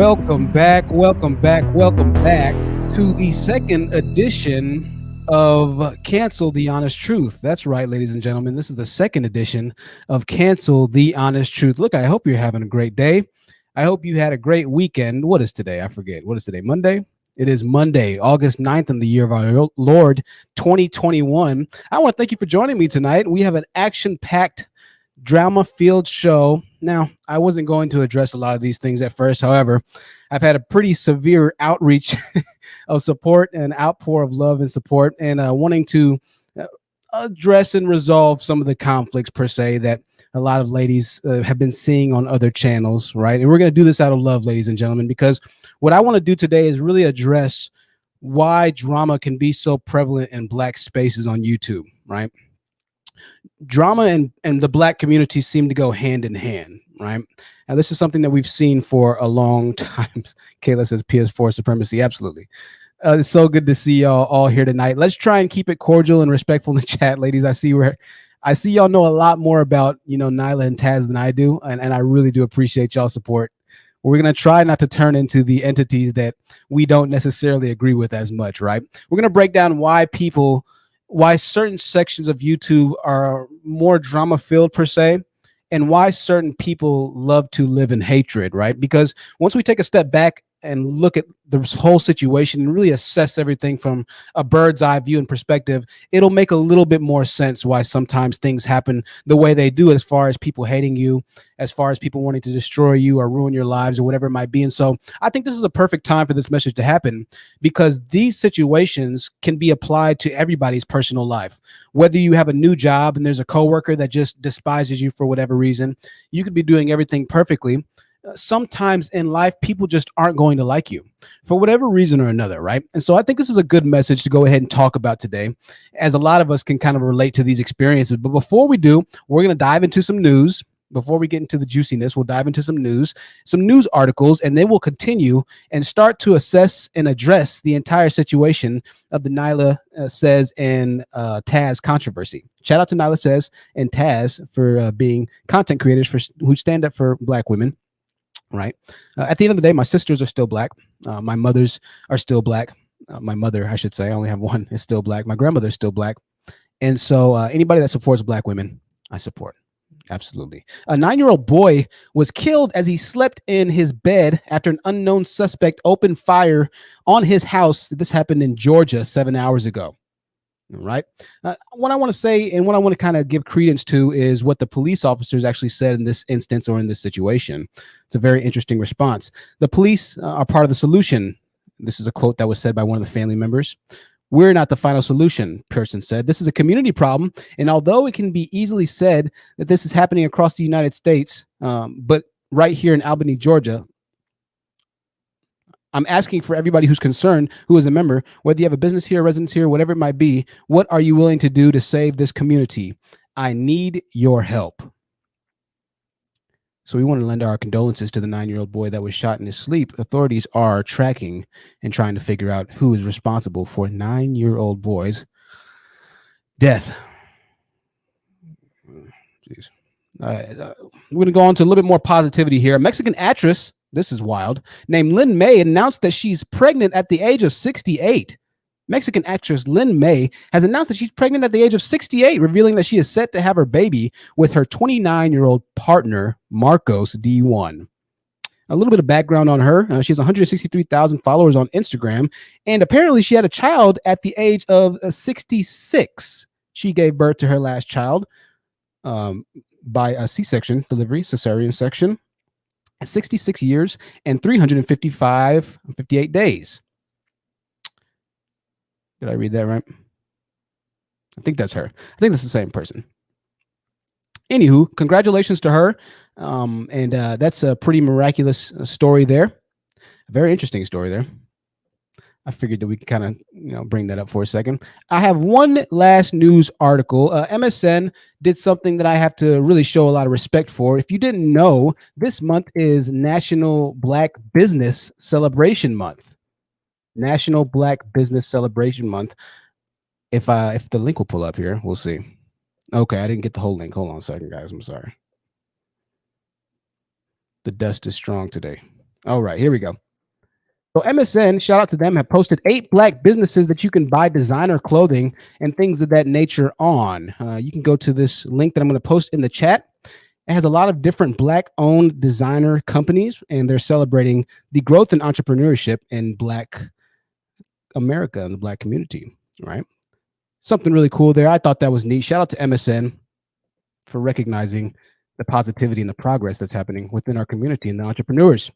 welcome back, welcome back, welcome back to the second edition of Cancel the Honest Truth. That's right, ladies and gentlemen. This is the second edition of Cancel the Honest Truth. Look, I hope you're having a great day. I hope you had a great weekend. What is today? I forget. What is today? Monday? It is Monday, August 9th in the year of our Lord 2021. I want to thank you for joining me tonight. We have an action-packed drama-filled show. Now, I wasn't going to address a lot of these things at first. However, I've had a pretty severe outreach of support and outpour of love and support, and wanting to address and resolve some of the conflicts per se that a lot of ladies have been seeing on other channels, right? And we're going to do this out of love, ladies and gentlemen, because what I want to do today is really address why drama can be so prevalent in Black spaces on YouTube, right? Drama and the Black community seem to go hand in hand, right? And this is something that we've seen for a long time. Kayla says PS4 supremacy. Absolutely. It's so good to see y'all all here tonight. Let's try and keep it cordial and respectful in the chat, ladies. I see y'all know a lot more about, Nyla and Taz than I do, and I really do appreciate y'all's support. We're going to try not to turn into the entities that we don't necessarily agree with as much, right? We're going to break down why certain sections of YouTube are more drama filled per se, and why certain people love to live in hatred, right? Because once we take a step back and look at the whole situation and really assess everything from a bird's eye view and perspective, it'll make a little bit more sense why sometimes things happen the way they do, as far as people hating you, as far as people wanting to destroy you or ruin your lives or whatever it might be. And so I think this is a perfect time for this message to happen, because these situations can be applied to everybody's personal life. Whether you have a new job and there's a coworker that just despises you for whatever reason, you could be doing everything perfectly. Sometimes in life, people just aren't going to like you for whatever reason or another, right? And so I think this is a good message to go ahead and talk about today, as a lot of us can kind of relate to these experiences. But before we do, we're going to dive into some news. Before we get into the juiciness, we'll dive into some news articles, and then we'll continue and start to assess and address the entire situation of the Nyla Says and Taz controversy. Shout out to Nyla Says and Taz for being content creators who stand up for Black women. Right. At the end of the day, my sisters are still Black. My mothers are still Black. My mother, I should say, I only have one, is still Black. My grandmother is still Black. And so anybody that supports Black women, I support. Absolutely. A 9-year-old boy was killed as he slept in his bed after an unknown suspect opened fire on his house. This happened in Georgia 7 hours ago. Right. What I want to say and what I want to kind of give credence to is what the police officers actually said in this instance or in this situation. It's a very interesting response. The police are part of the solution. This is a quote that was said by one of the family members. "We're not the final solution," person said. "This is a community problem. And although it can be easily said that this is happening across the United States, but right here in Albany, Georgia, I'm asking for everybody who's concerned, who is a member, whether you have a business here, residence here, whatever it might be, what are you willing to do to save this community? I need your help." So we want to lend our condolences to the 9-year-old boy that was shot in his sleep. Authorities are tracking and trying to figure out who is responsible for 9-year-old boy's death. Jeez. We're going to go on to a little bit more positivity here. A Mexican actress, this is wild, named Lynn May announced that she's pregnant at the age of 68. Mexican actress Lynn May has announced that she's pregnant at the age of 68, revealing that she is set to have her baby with her 29-year-old partner, Marcos D1. A little bit of background on her. She has 163,000 followers on Instagram, and apparently she had a child at the age of 66. She gave birth to her last child by a C-section delivery, cesarean section, at 66 years and 58 days. Did I read that right? I think that's her. I think that's the same person. Anywho, congratulations to her. And that's a pretty miraculous story there. A very interesting story there. I figured that we could kind of, bring that up for a second. I have one last news article. MSN did something that I have to really show a lot of respect for. If you didn't know, this month is National Black Business Celebration Month. National Black Business Celebration Month. If the link will pull up here, we'll see. Okay, I didn't get the whole link. Hold on a second, guys. I'm sorry. The dust is strong today. All right, here we go. So MSN, shout out to them, have posted 8 black businesses that you can buy designer clothing and things of that nature on. You can go to this link that I'm going to post in the chat. It has a lot of different black-owned designer companies, and they're celebrating the growth in entrepreneurship in Black America and the Black community, right? Something really cool there. I thought that was neat. Shout out to MSN for recognizing the positivity and the progress that's happening within our community and the entrepreneurs.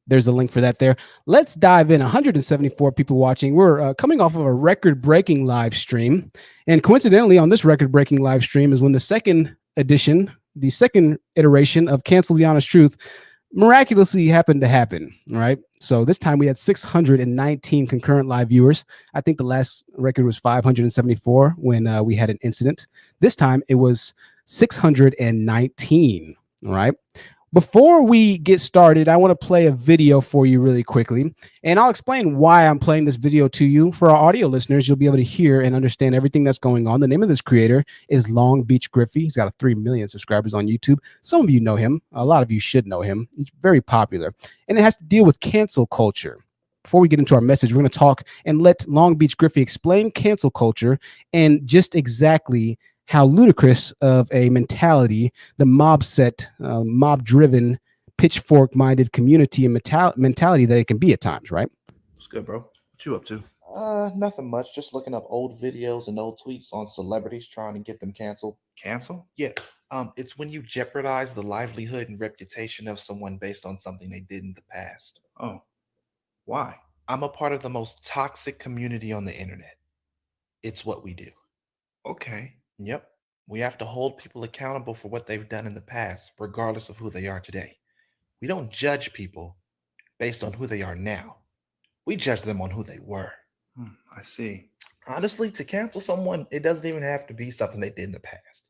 There's a link for that there. Let's dive in. 174 people watching. We're coming off of a record-breaking live stream. And coincidentally, on this record-breaking live stream is when the second edition, the second iteration of Cancel the Honest Truth miraculously happened to happen, right? So this time we had 619 concurrent live viewers. I think the last record was 574 when we had an incident. This time it was 619, all right? Before we get started, I want to play a video for you really quickly, and I'll explain why I'm playing this video to you. For our audio listeners, you'll be able to hear and understand everything that's going on. The name of this creator is Long Beach Griffey. He's got 3 million subscribers on YouTube. Some of you know him. A lot of you should know him. He's very popular, and it has to deal with cancel culture. Before we get into our message, we're going to talk and let Long Beach Griffey explain cancel culture and just exactly how ludicrous of a mentality the mob-driven, pitchfork-minded community and mentality that it can be at times, right? What's good, bro? What you up to? Nothing much. Just looking up old videos and old tweets on celebrities trying to get them canceled. Cancel? Yeah. It's when you jeopardize the livelihood and reputation of someone based on something they did in the past. Oh, why? I'm a part of the most toxic community on the internet. It's what we do. Okay. Yep. We have to hold people accountable for what they've done in the past, regardless of who they are today. We don't judge people based on who they are now. We judge them on who they were. I see. Honestly, to cancel someone, it doesn't even have to be something they did in the past.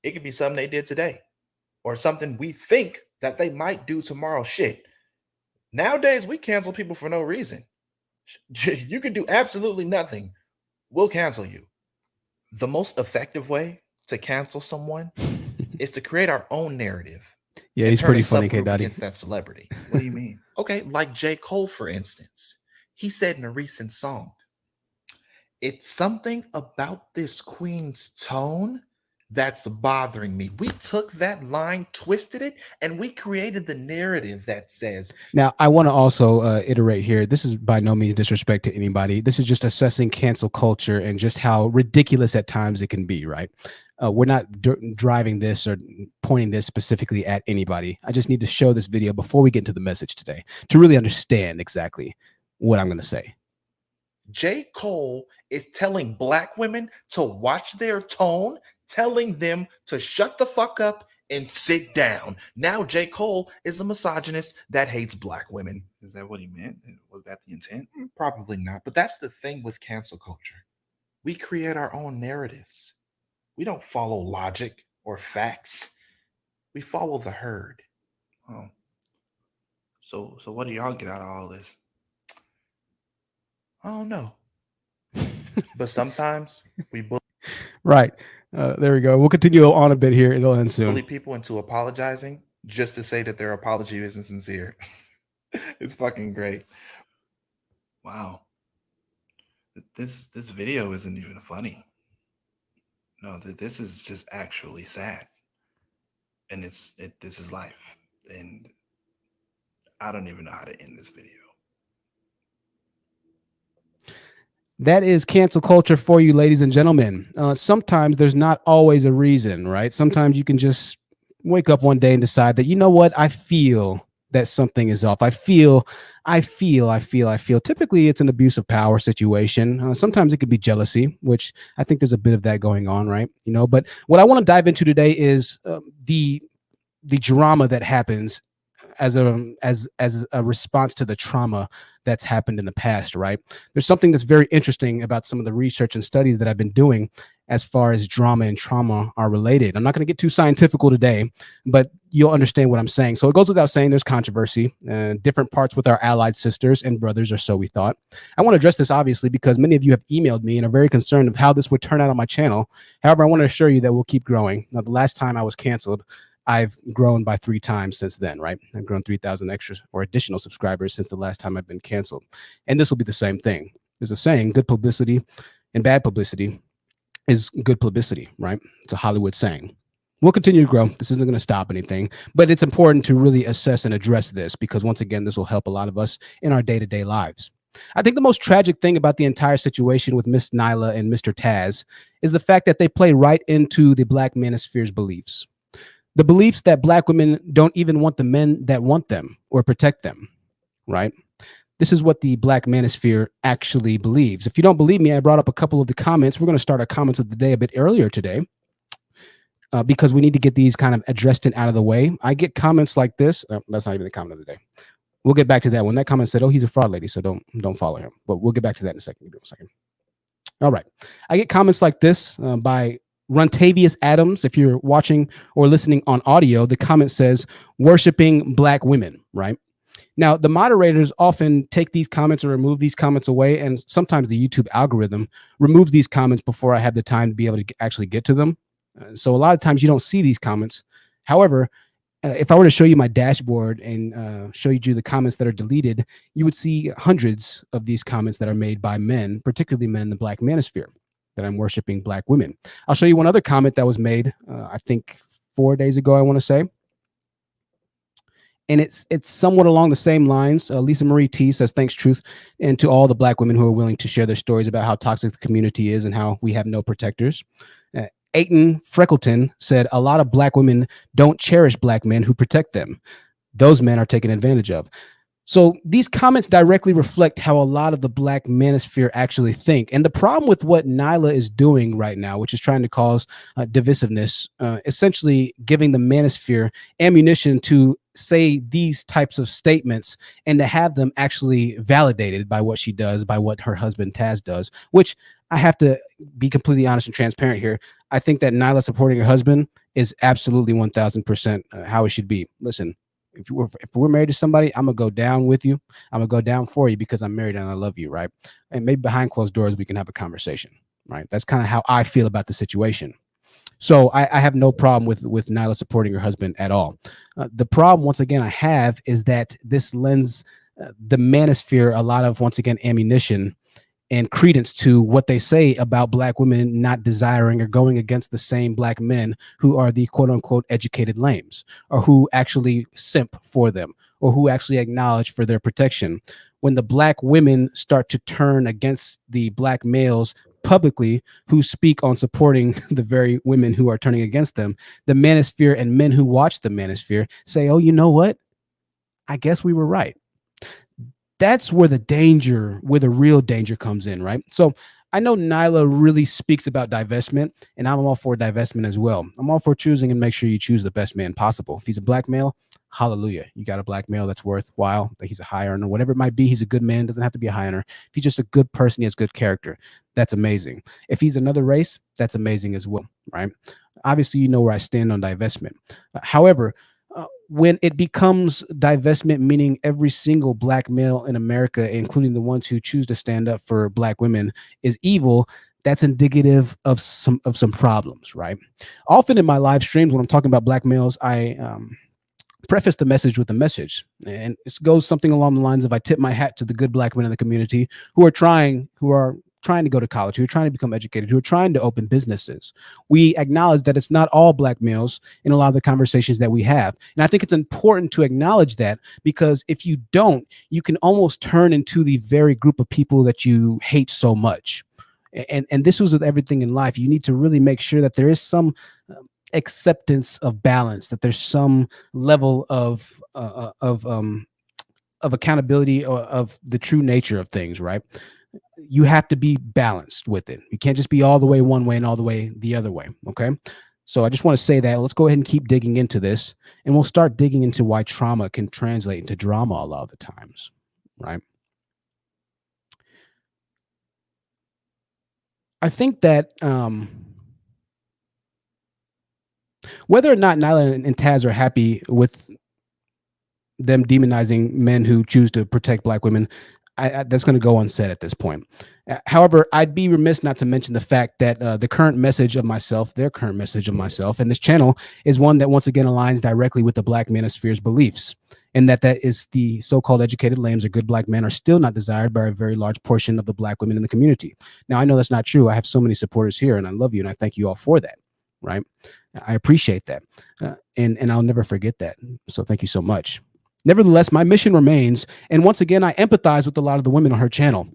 It could be something they did today or something we think that they might do tomorrow. Shit. Nowadays, we cancel people for no reason. You can do absolutely nothing. We'll cancel you. The most effective way to cancel someone is to create our own narrative. Yeah, he's pretty funny, K. Dottie. Against that celebrity. What do you mean? Okay, like J. Cole, for instance. He said in a recent song, "It's something about this queen's tone that's bothering me." We took that line, twisted it, and we created the narrative that says... Now, I want to also iterate here. This is by no means disrespect to anybody. This is just assessing cancel culture and just how ridiculous at times it can be, right? We're not driving this or pointing this specifically at anybody. I just need to show this video before we get into the message today to really understand exactly what I'm going to say. J. Cole is telling black women to watch their tone, telling them to shut the fuck up and sit down. Now J. Cole is a misogynist that hates black women. Is that what he meant? Was that the intent? Probably not, but that's the thing with cancel culture. We create our own narratives. We don't follow logic or facts. We follow the herd. Oh. So what do y'all get out of all this? I don't know. But sometimes we bully. Right. There we go. We'll continue on a bit here. It'll end soon. Bully people into apologizing just to say that their apology isn't sincere. It's fucking great. Wow. This video isn't even funny. No, this is just actually sad. And this is life. And I don't even know how to end this video. That is cancel culture for you, ladies and gentlemen. Sometimes there's not always a reason, right? Sometimes you can just wake up one day and decide that, you know what, I feel that something is off. I feel. Typically, it's an abuse of power situation. Sometimes it could be jealousy, which I think there's a bit of that going on, right? You know, but what I want to dive into today is the drama that happens as a response to the trauma that's happened in the past, right? There's something that's very interesting about some of the research and studies that I've been doing as far as drama and trauma are related. I'm not going to get too scientific today, but you'll understand what I'm saying. So it goes without saying there's controversy, different parts with our allied sisters and brothers, or so we thought. I want to address this, obviously, because many of you have emailed me and are very concerned of how this would turn out on my channel. However, I want to assure you that we'll keep growing. Now, the last time I was canceled, I've grown by 3 times since then, right? I've grown 3,000 extra or additional subscribers since the last time I've been canceled. And this will be the same thing. There's a saying, good publicity and bad publicity is good publicity, right? It's a Hollywood saying. We'll continue to grow. This isn't going to stop anything, but it's important to really assess and address this because once again, this will help a lot of us in our day-to-day lives. I think the most tragic thing about the entire situation with Miss Nyla and Mr. Taz is the fact that they play right into the Black Manosphere's beliefs. The beliefs that Black women don't even want the men that want them or protect them, right? This is what the Black Manosphere actually believes. If you don't believe me, I brought up a couple of the comments. We're going to start our comments of the day a bit earlier today because we need to get these kind of addressed and out of the way. I get comments like this. That's not even the comment of the day. We'll get back to that one. That comment said, "Oh, he's a fraud lady, so don't follow him." But we'll get back to that in a second. Give me a second. All right. I get comments like this by Runtavius Adams. If you're watching or listening on audio, the comment says, "Worshipping Black women," right? Now, the moderators often take these comments or remove these comments away, and sometimes the YouTube algorithm removes these comments before I have the time to be able to actually get to them. So a lot of times you don't see these comments. However, if I were to show you my dashboard and show you the comments that are deleted, you would see hundreds of these comments that are made by men, particularly men in the Black Manosphere, that I'm worshiping Black women. I'll show you one other comment that was made, I think 4 days ago, I want to say. And it's somewhat along the same lines. Lisa Marie T says, "Thanks, Truth, and to all the Black women who are willing to share their stories about how toxic the community is and how we have no protectors." Aiton Freckleton said, "A lot of Black women don't cherish Black men who protect them. Those men are taken advantage of." So these comments directly reflect how a lot of the Black Manosphere actually think. And the problem with what Nyla is doing right now, which is trying to cause divisiveness, essentially giving the Manosphere ammunition to say these types of statements and to have them actually validated by what she does, by what her husband Taz does, which I have to be completely honest and transparent here. I think that Nyla supporting her husband is absolutely 1000% how it should be. Listen, if we're married to somebody, I'm gonna go down with you. I'm gonna go down for you because I'm married and I love you, right? And maybe behind closed doors we can have a conversation, right? That's kind of how I feel about the situation. So I have no problem with Nyla supporting her husband at all. The problem, once again, I have is that this lends the Manosphere a lot of, once again, ammunition and credence to what they say about Black women not desiring or going against the same Black men who are the quote unquote educated lames, or who actually simp for them, or who actually acknowledge for their protection. When the Black women start to turn against the Black males publicly who speak on supporting the very women who are turning against them, the Manosphere and men who watch the Manosphere say, "Oh, you know what? I guess we were right." That's where the real danger comes in, right? So I know Nyla really speaks about divestment, and I'm all for divestment as well. I'm all for choosing and make sure you choose the best man possible. If he's a Black male, hallelujah. You got a Black male that's worthwhile, that he's a high earner, whatever it might be. He's a good man, doesn't have to be a high earner. If he's just a good person, he has good character. That's amazing. If he's another race, that's amazing as well, right? Obviously, you know where I stand on divestment. However, when it becomes divestment, meaning every single Black male in America, including the ones who choose to stand up for Black women, is evil, that's indicative of some problems, right? Often in my live streams, when I'm talking about Black males, I preface the message with a message, and it goes something along the lines of, I tip my hat to the good Black men in the community who are trying to go to college, who are trying to become educated, who are trying to open businesses. We acknowledge that it's not all Black males in a lot of the conversations that we have. And I think it's important to acknowledge that, because if you don't, you can almost turn into the very group of people that you hate so much. And this was with everything in life. You need to really make sure that there is some acceptance of balance, that there's some level of accountability, or of the true nature of things, right? You have to be balanced with it. You can't just be all the way one way and all the way the other way. Okay. So I just want to say that. Let's go ahead and keep digging into this, and we'll start digging into why trauma can translate into drama a lot of the times, right? I think that whether or not Nyla and Taz are happy with them demonizing men who choose to protect Black women, that's going to go unsaid at this point. However, I'd be remiss not to mention the fact that the current message of myself, their current message of myself, and this channel is one that once again aligns directly with the Black Manosphere's beliefs, and that is the so-called educated lambs or good Black men are still not desired by a very large portion of the Black women in the community. Now, I know that's not true. I have so many supporters here, and I love you, and I thank you all for that. Right? I appreciate that, and I'll never forget that. So thank you so much. Nevertheless, my mission remains, and once again, I empathize with a lot of the women on her channel.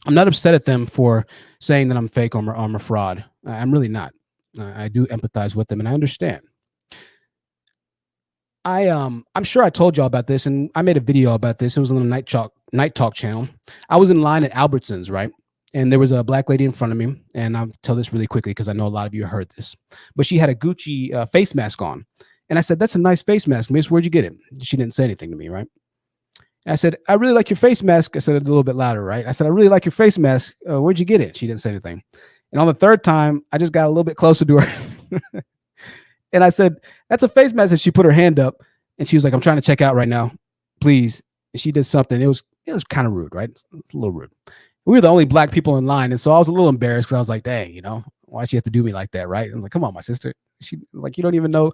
I'm not upset at them for saying that I'm fake or I'm a fraud. I'm really not. I do empathize with them, and I understand. I'm sure I told y'all about this, and I made a video about this. It was on the Night Talk channel. I was in line at Albertsons, right? And there was a Black lady in front of me, and I'll tell this really quickly because I know a lot of you heard this. But she had a Gucci face mask on, and I said, "That's a nice face mask, miss. Where'd you get it?" She didn't say anything to me, right? I said, "I really like your face mask." I said it a little bit louder, right? I said, "I really like your face mask. Where'd you get it?" She didn't say anything. And on the third time, I just got a little bit closer to her. And I said, "That's a face mask." And she put her hand up and she was like, "I'm trying to check out right now, please." And she did something. It was kind of rude, right? It's a little rude. We were the only Black people in line. And so I was a little embarrassed because I was like, dang, why'd she have to do me like that, right? I was like, come on, my sister. She like, you don't even know,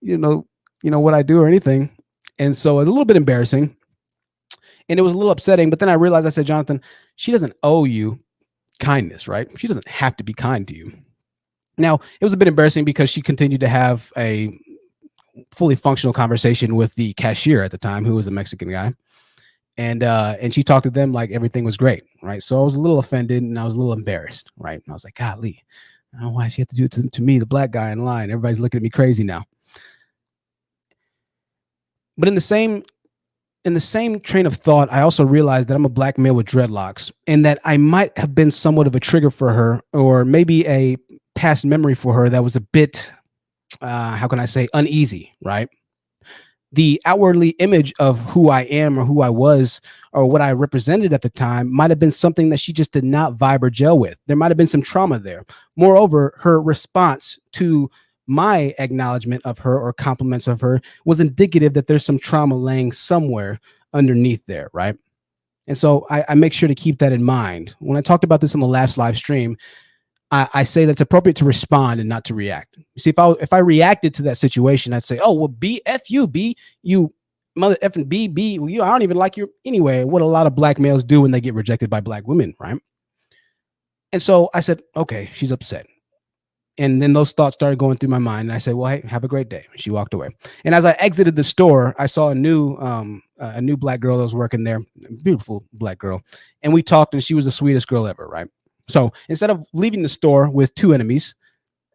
what I do or anything. And so it was a little bit embarrassing. And it was a little upsetting, but then I realized, I said, Jonathan, she doesn't owe you kindness, right? She doesn't have to be kind to you. Now, it was a bit embarrassing because she continued to have a fully functional conversation with the cashier at the time, who was a Mexican guy. And she talked to them like everything was great, right? So I was a little offended and I was a little embarrassed, right? And I was like, golly, I don't know why she had to do it to me, the Black guy in line. Everybody's looking at me crazy now. But in the same train of thought, I also realized that I'm a Black male with dreadlocks and that I might have been somewhat of a trigger for her, or maybe a past memory for her that was a bit, how can I say, uneasy, right? The outwardly image of who I am or who I was or what I represented at the time might have been something that she just did not vibe or gel with. There might have been some trauma there. Moreover, her response to my acknowledgement of her or compliments of her was indicative that there's some trauma laying somewhere underneath there, right? And so I make sure to keep that in mind. When I talked about this on the last live stream, I say that it's appropriate to respond and not to react. You see, if I reacted to that situation, I'd say, "Oh, well, F you mother effing B, well, I don't even like you anyway." What a lot of Black males do when they get rejected by Black women, right? And so I said, "Okay, she's upset." And then those thoughts started going through my mind. And I said, "Well, hey, have a great day." She walked away. And as I exited the store, I saw a new Black girl that was working there, beautiful Black girl. And we talked, and she was the sweetest girl ever, right? So instead of leaving the store with two enemies,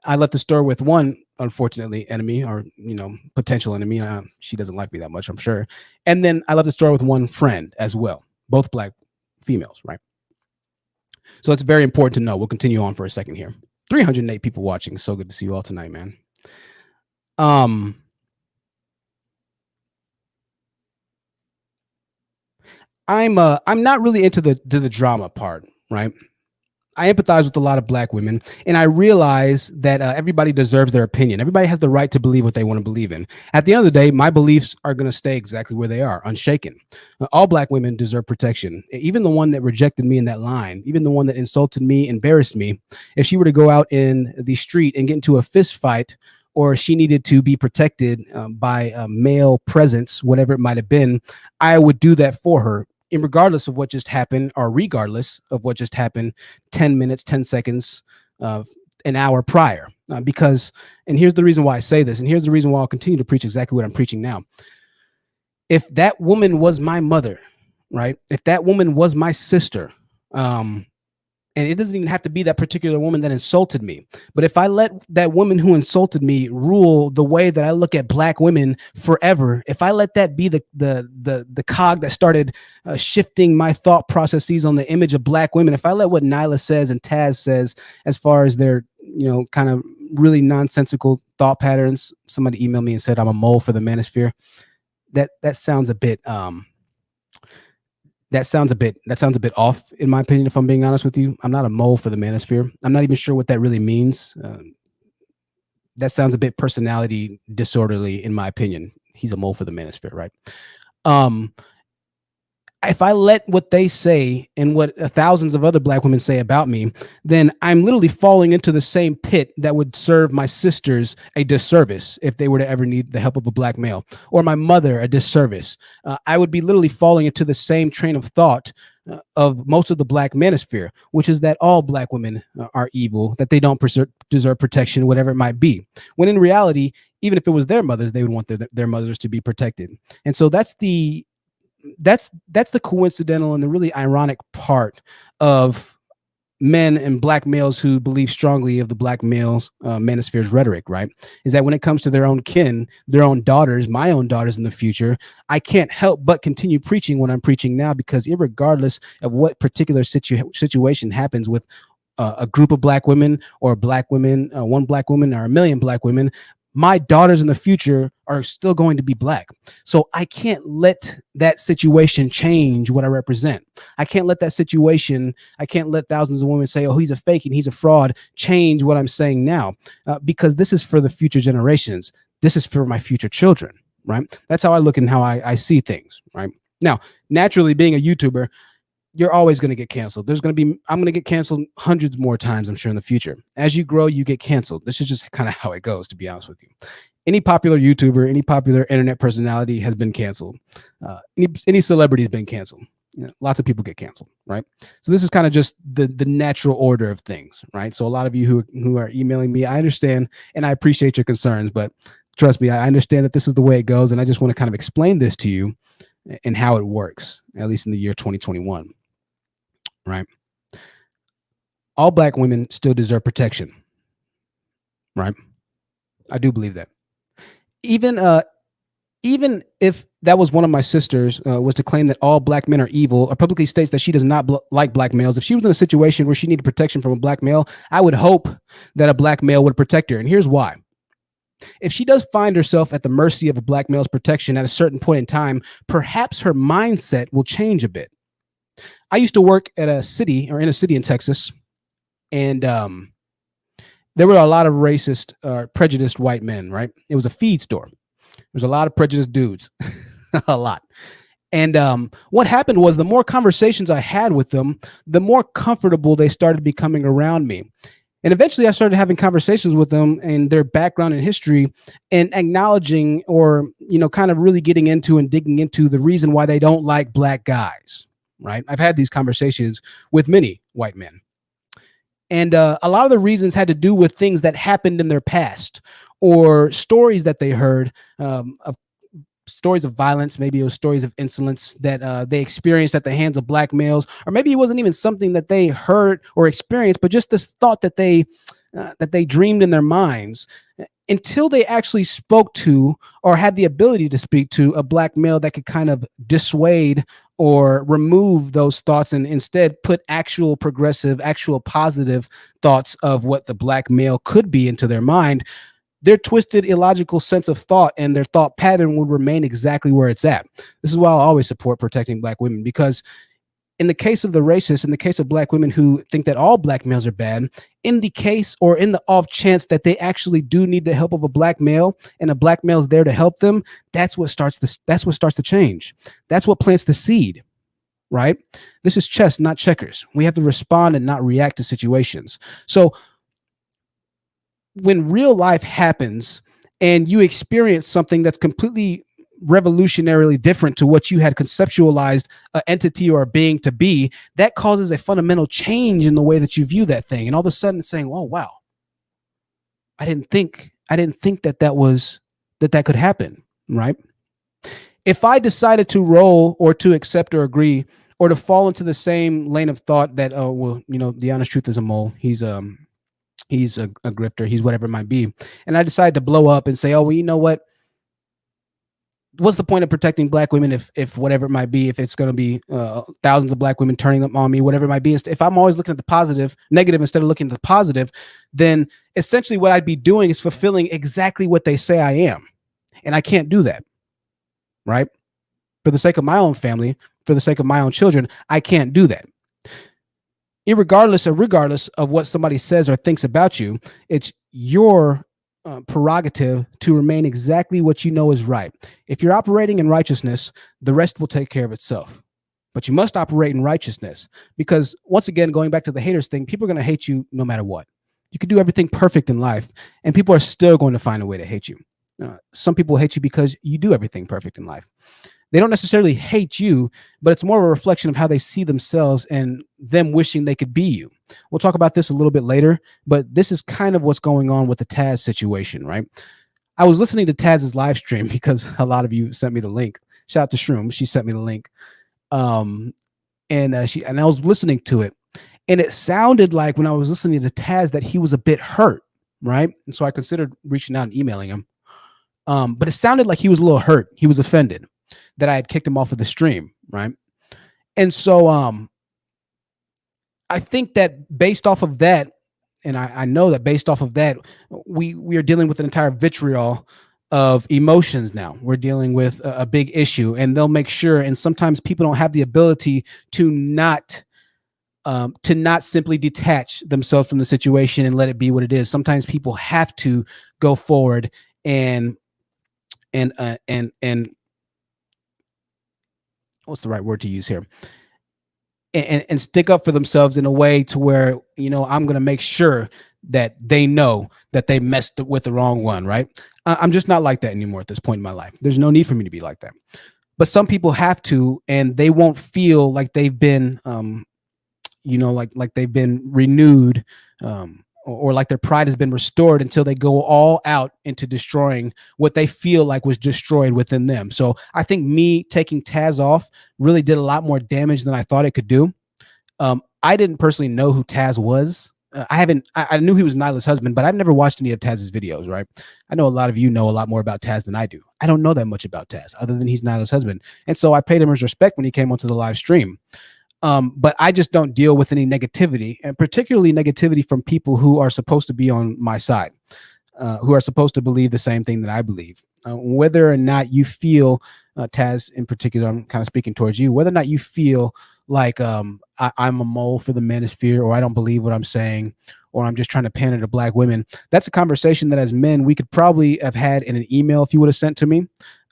I left the store with one, unfortunately, enemy, or potential enemy. She doesn't like me that much, I'm sure. And then I left the store with one friend as well, both Black females, right? So it's very important to know. We'll continue on for a second here. 308 people watching. So good to see you all tonight, man. I'm not really into the drama part, right? I empathize with a lot of Black women, and I realize that everybody deserves their opinion. Everybody has the right to believe what they want to believe in. At the end of the day, my beliefs are going to stay exactly where they are, unshaken. All Black women deserve protection. Even the one that rejected me in that line, even the one that insulted me, embarrassed me, if she were to go out in the street and get into a fist fight, or she needed to be protected by a male presence, whatever it might have been, I would do that for her, regardless of what just happened, or regardless of what just happened 10 minutes, 10 seconds, an hour prior. Because, and here's the reason why I say this, and here's the reason why I'll continue to preach exactly what I'm preaching now. If that woman was my mother, right? If that woman was my sister, and it doesn't even have to be that particular woman that insulted me, but if I let that woman who insulted me rule the way that I look at Black women forever, if I let that be the cog that started shifting my thought processes on the image of Black women, if I let what Nyla says and Taz says as far as their kind of really nonsensical thought patterns, somebody emailed me and said I'm a mole for the Manosphere. That sounds a bit that sounds a bit off, in my opinion, if I'm being honest with you. I'm not a mole for the Manosphere. I'm not even sure what that really means. That sounds a bit personality disorderly, in my opinion. He's a mole for the Manosphere, right? if I let what they say and what thousands of other black women say about me, then I'm literally falling into the same pit that would serve my sisters a disservice if they were to ever need the help of a black male, or my mother a disservice. I would be literally falling into the same train of thought of most of the black manosphere, which is that all black women are evil, that they don't deserve protection, whatever it might be. When in reality, even if it was their mothers, they would want their mothers to be protected. And so that's the coincidental and the really ironic part of men and black males who believe strongly of the black males manosphere's rhetoric, right? Is that when it comes to their own kin, their own daughters, my own daughters in the future, I can't help but continue preaching what I'm preaching now, because irregardless of what particular situation happens with a group of black women, or black women, one black woman, or a million black women, my daughters in the future are still going to be black. So I can't let that situation change what I represent. I can't let that situation, I can't let thousands of women say, oh, he's a fake and he's a fraud, change what I'm saying now, because this is for the future generations. This is for my future children, right? That's how I look and how I see things, right? Now, naturally, being a YouTuber, you're always going to get canceled. I'm going to get canceled hundreds more times, I'm sure, in the future. As you grow, you get canceled. This is just kind of how it goes, to be honest with you. Any popular YouTuber, any popular internet personality has been canceled. Any celebrity has been canceled. Lots of people get canceled, right? So this is kind of just the natural order of things, right? So a lot of you who are emailing me, I understand and I appreciate your concerns, but trust me, I understand that this is the way it goes, and I just want to kind of explain this to you and how it works, at least in the year 2021. Right? All black women still deserve protection. Right? I do believe that. Even if that was one of my sisters was to claim that all black men are evil, or publicly states that she does not like black males, if she was in a situation where she needed protection from a black male, I would hope that a black male would protect her. And here's why. If she does find herself at the mercy of a black male's protection at a certain point in time, perhaps her mindset will change a bit. I used to work at in a city in Texas, and there were a lot of racist, prejudiced white men, right? It was a feed store. There was a lot of prejudiced dudes, a lot. And what happened was, the more conversations I had with them, the more comfortable they started becoming around me. And eventually I started having conversations with them and their background and history, and acknowledging, or, kind of really getting into and digging into the reason why they don't like black guys. Right? I've had these conversations with many white men. And a lot of the reasons had to do with things that happened in their past, or stories that they heard, of stories of violence. Maybe it was stories of insolence that they experienced at the hands of black males, or maybe it wasn't even something that they heard or experienced, but just this thought that they dreamed in their minds, until they actually spoke to, or had the ability to speak to, a black male that could kind of dissuade or remove those thoughts, and instead put actual progressive, actual positive thoughts of what the black male could be into their mind. Their twisted, illogical sense of thought and their thought pattern would remain exactly where it's at. This is why I'll always support protecting black women, because in the case of the racists, in the case of black women who think that all black males are bad, in the case, or in the off chance that they actually do need the help of a black male, and a black male is there to help them, that's what starts the change. That's what plants the seed, right? This is chess, not checkers. We have to respond and not react to situations. So when real life happens and you experience something that's completely revolutionarily different to what you had conceptualized an entity or a being to be, that causes a fundamental change in the way that you view that thing. And all of a sudden it's saying, oh, wow, I didn't think that could happen, right? If I decided to roll, or to accept or agree, or to fall into the same lane of thought that, oh, well, the honest truth is a mole, he's a grifter, he's whatever it might be, and I decide to blow up and say, oh, well, you know what? What's the point of protecting black women if whatever it might be, if it's going to be thousands of black women turning up on me, whatever it might be, if I'm always looking at the negative instead of looking at the positive, then essentially what I'd be doing is fulfilling exactly what they say I am. And I can't do that, right? For the sake of my own family, for the sake of my own children, I can't do that. Regardless of what somebody says or thinks about you, it's your prerogative to remain exactly what you know is right. If you're operating in righteousness, the rest will take care of itself. but you must operate in righteousness. Because once again, going back to the haters thing, people are going to hate you no matter what. You could do everything perfect in life, and people are still going to find a way to hate you. Some people hate you because you do everything perfect in life. They don't necessarily hate you, but it's more of a reflection of how they see themselves and them wishing they could be you. We'll talk about this a little bit later, but this is kind of what's going on with the Taz situation, right? I was listening to Taz's live stream because a lot of you sent me the link. Shout out to Shroom. She sent me the link. And I was listening to it, and it sounded like when I was listening to Taz that he was a bit hurt, right? And so I considered reaching out and emailing him. But it sounded like he was a little hurt. He was offended that I had kicked him off of the stream, right? And so I think that based off of that, and I know that based off of that, we are dealing with an entire vitriol of emotions now. We're dealing with a big issue, and they'll make sure, and sometimes people don't have the ability to not simply detach themselves from the situation and let it be what it is. Sometimes people have to go forward and what's the right word to use here? And stick up for themselves in a way to where, I'm going to make sure that they know that they messed with the wrong one, right? I'm just not like that anymore at this point in my life. There's no need for me to be like that. But some people have to, and they won't feel like they've been, like they've been renewed, or like their pride has been restored until they go all out into destroying what they feel like was destroyed within them. So I think me taking Taz off really did a lot more damage than I thought it could do. I didn't personally know who Taz was. I knew he was Nyla's husband, but I've never watched any of Taz's videos, right? I know a lot of you know a lot more about Taz than I do. I don't know that much about Taz other than he's Nyla's husband. And so I paid him his respect when he came onto the live stream. But I just don't deal with any negativity, and particularly negativity from people who are supposed to be on my side, who are supposed to believe the same thing that I believe. Whether or not you feel, Taz in particular, I'm kind of speaking towards you, whether or not you feel like I'm a mole for the Manosphere, or I don't believe what I'm saying, or I'm just trying to pander to black women, that's a conversation that as men we could probably have had in an email if you would have sent to me,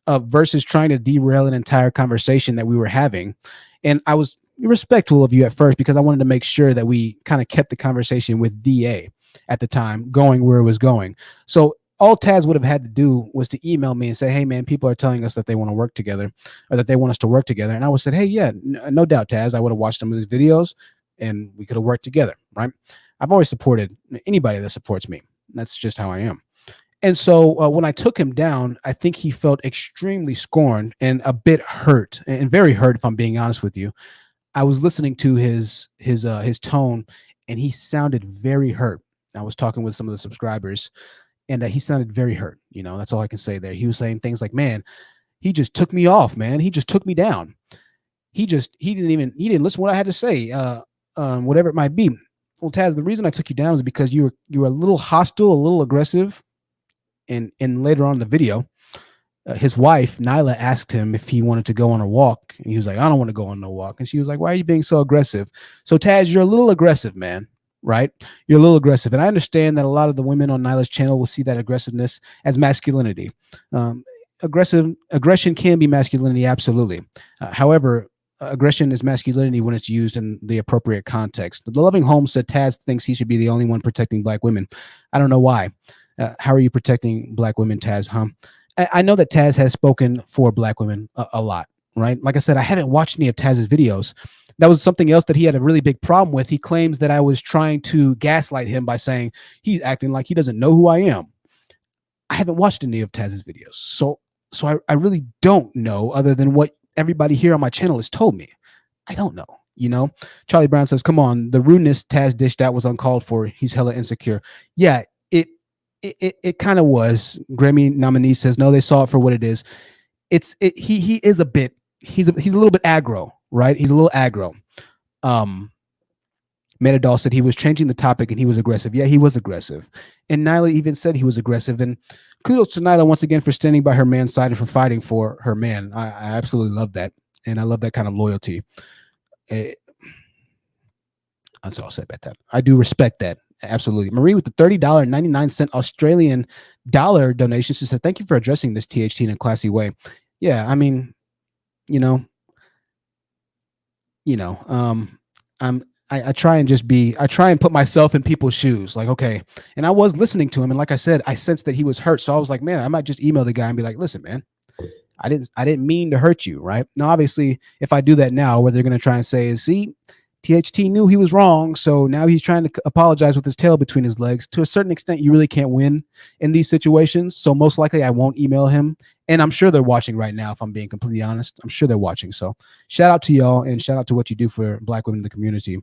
versus trying to derail an entire conversation that we were having. And I was respectful of you at first because I wanted to make sure that we kind of kept the conversation with DA at the time going where it was going. So all Taz would have had to do was to email me and say, hey man, people are telling us that they want to work together, or that they want us to work together. And I would have said, hey, yeah, no doubt, Taz. I would have watched some of his videos and we could have worked together, right? I've always supported anybody that supports me. That's just how I am. And so when I took him down, I think he felt extremely scorned and a bit hurt, and very hurt, if I'm being honest with you. I was listening to his tone, and he sounded very hurt. I was talking with some of the subscribers, and he sounded very hurt. That's all I can say there. He was saying things like, man, he just took me off, man. He just took me down. He didn't listen to what I had to say, whatever it might be. Well, Taz, the reason I took you down is because you were a little hostile, a little aggressive. And later on in the video, his wife, Nyla, asked him if he wanted to go on a walk. And he was like, I don't want to go on no walk. And she was like, why are you being so aggressive? So Taz, you're a little aggressive, man, right? You're a little aggressive. And I understand that a lot of the women on Nyla's channel will see that aggressiveness as masculinity. Aggression can be masculinity, absolutely. However, aggression is masculinity when it's used in the appropriate context. The Loving Home said Taz thinks he should be the only one protecting black women. I don't know why. How are you protecting black women, Taz, huh? I know that Taz has spoken for black women a lot, right? Like I said, I haven't watched any of Taz's videos. That was something else that he had a really big problem with. He claims that I was trying to gaslight him by saying he's acting like he doesn't know who I am. I haven't watched any of Taz's videos. So I really don't know, other than what everybody here on my channel has told me. I don't know, Charlie Brown says, come on, the rudeness Taz dished out was uncalled for. He's hella insecure. Yeah, it kind of was. Grammy nominee says, no, they saw it for what it is. He is a bit, he's a little bit aggro, right? He's a little aggro. Metadol said he was changing the topic and he was aggressive. Yeah, he was aggressive. And Nyla even said he was aggressive. And kudos to Nyla once again for standing by her man's side and for fighting for her man. I absolutely love that. And I love that kind of loyalty. That's all I'll say about that. I do respect that. Absolutely. Marie with the $30.99 Australian dollar donation, she said, thank you for addressing this THT in a classy way. Yeah, I mean, I try and I try and put myself in people's shoes. Like, okay. And I was listening to him. And like I said, I sensed that he was hurt. So I was like, man, I might just email the guy and be like, listen, man, I didn't mean to hurt you. Right. Now, obviously, if I do that now, what they're going to try and say is, see, THT knew he was wrong. So now he's trying to apologize with his tail between his legs. To a certain extent, you really can't win in these situations. So most likely I won't email him. And I'm sure they're watching right now, if I'm being completely honest. I'm sure they're watching. So shout out to y'all and shout out to what you do for Black women in the community.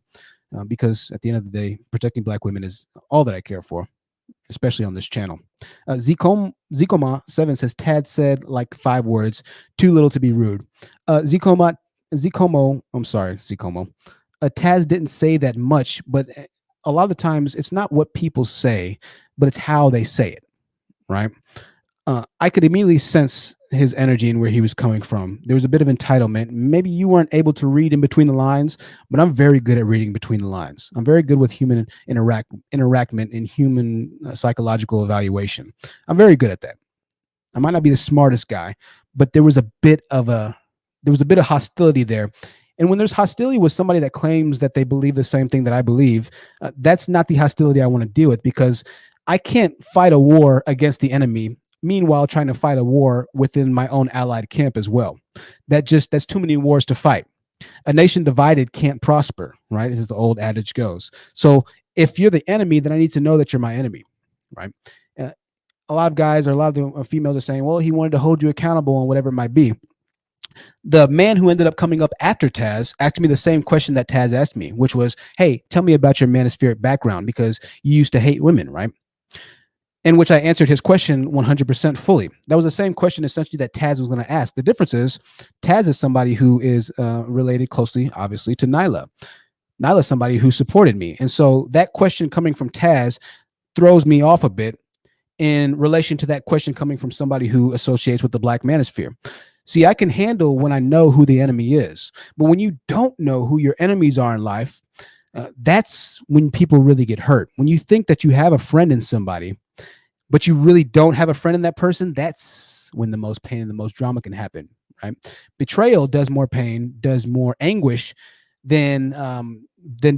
Because at the end of the day, protecting Black women is all that I care for, especially on this channel. Zikoma7 says, Tad said like 5 words, too little to be rude. Zikomo, I'm sorry, Zikomo. Taz didn't say that much, but a lot of the times it's not what people say, but it's how they say it, right? I could immediately sense his energy and where he was coming from. There was a bit of entitlement. Maybe you weren't able to read in between the lines, but I'm very good at reading between the lines. I'm very good with human interactment and human psychological evaluation. I'm very good at that. I might not be the smartest guy, but there was a bit of hostility there. And when there's hostility with somebody that claims that they believe the same thing that I believe, that's not the hostility I want to deal with, because I can't fight a war against the enemy, meanwhile trying to fight a war within my own allied camp as well. That's too many wars to fight. A nation divided can't prosper, right? As the old adage goes. So if you're the enemy, then I need to know that you're my enemy, right? A lot of guys or a lot of the females are saying, well, he wanted to hold you accountable and whatever it might be. The man who ended up coming up after Taz asked me the same question that Taz asked me, which was, hey, tell me about your Manosphere background, because you used to hate women, right? In which I answered his question 100% fully. That was the same question essentially that Taz was going to ask. The difference is Taz is somebody who is related closely, obviously, to Nyla. Nyla is somebody who supported me. And so that question coming from Taz throws me off a bit in relation to that question coming from somebody who associates with the Black Manosphere. See, I can handle when I know who the enemy is. But when you don't know who your enemies are in life, that's when people really get hurt. When you think that you have a friend in somebody, but you really don't have a friend in that person, that's when the most pain and the most drama can happen, right? Betrayal does more pain, does more anguish than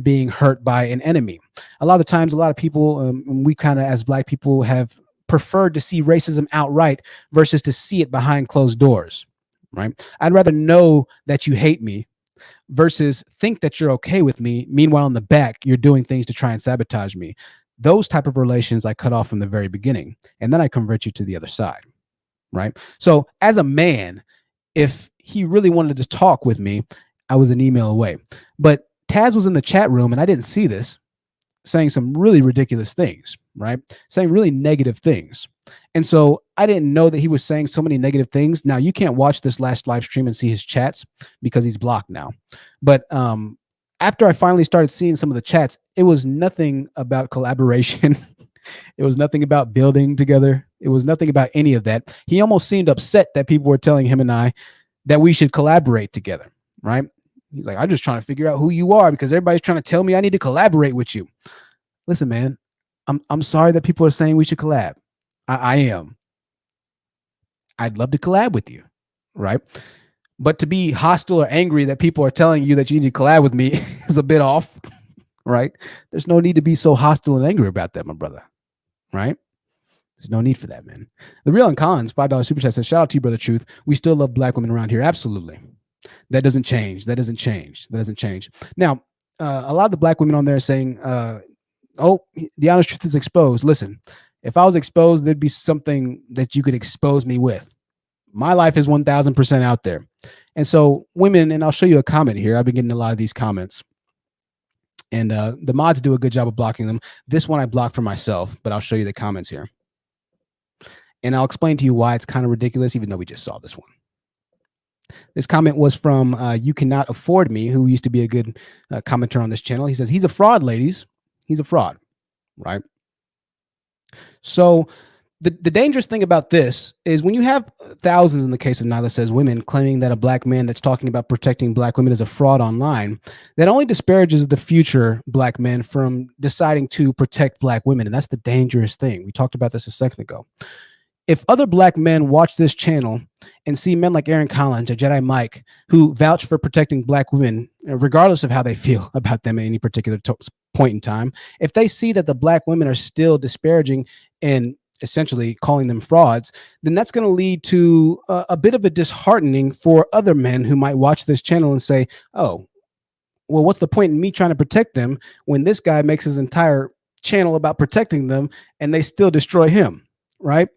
being hurt by an enemy. A lot of times, a lot of people, we kind of as Black people have preferred to see racism outright versus to see it behind closed doors, right? I'd rather know that you hate me versus think that you're okay with me. Meanwhile, in the back, you're doing things to try and sabotage me. Those type of relations I cut off from the very beginning, and then I convert you to the other side, right? So as a man, if he really wanted to talk with me, I was an email away. But Taz was in the chat room, and I didn't see this, saying some really ridiculous things, right? Saying really negative things. And so I didn't know that he was saying so many negative things. Now, you can't watch this last live stream and see his chats because he's blocked now. But after I finally started seeing some of the chats, it was nothing about collaboration. It was nothing about building together. It was nothing about any of that. He almost seemed upset that people were telling him and I that we should collaborate together, right? He's like, I'm just trying to figure out who you are because everybody's trying to tell me I need to collaborate with you. Listen, man, I'm sorry that people are saying we should collab. I am. I'd love to collab with you, right? But to be hostile or angry that people are telling you that you need to collab with me is a bit off, right? There's no need to be so hostile and angry about that, my brother, right? There's no need for that, man. The Real and Cons, $5 super chat says, shout out to you, Brother Truth. We still love Black women around here. Absolutely. That doesn't change. That doesn't change. That doesn't change. Now, a lot of the Black women on there are saying, oh, the honest truth is exposed. Listen, if I was exposed, there'd be something that you could expose me with. My life is 1000% out there. And so women, and I'll show you a comment here. I've been getting a lot of these comments. And the mods do a good job of blocking them. This one I blocked for myself, but I'll show you the comments here. And I'll explain to you why it's kind of ridiculous, even though we just saw this one. This comment was from You Cannot Afford Me, who used to be a good commenter on this channel. He says, he's a fraud, ladies. He's a fraud, right? So the dangerous thing about this is when you have thousands, in the case of Nyla Says Women, claiming that a Black man that's talking about protecting Black women is a fraud online, that only disparages the future Black men from deciding to protect Black women. And that's the dangerous thing. We talked about this a second ago. If other black men watch this channel and see men like Aaron Collins or Jedi Mike who vouch for protecting black women, regardless of how they feel about them at any particular point in time, if they see that the black women are still disparaging and essentially calling them frauds, then that's going to lead to a bit of a disheartening for other men who might watch this channel and say, oh, well, what's the point in me trying to protect them when this guy makes his entire channel about protecting them and they still destroy him, right?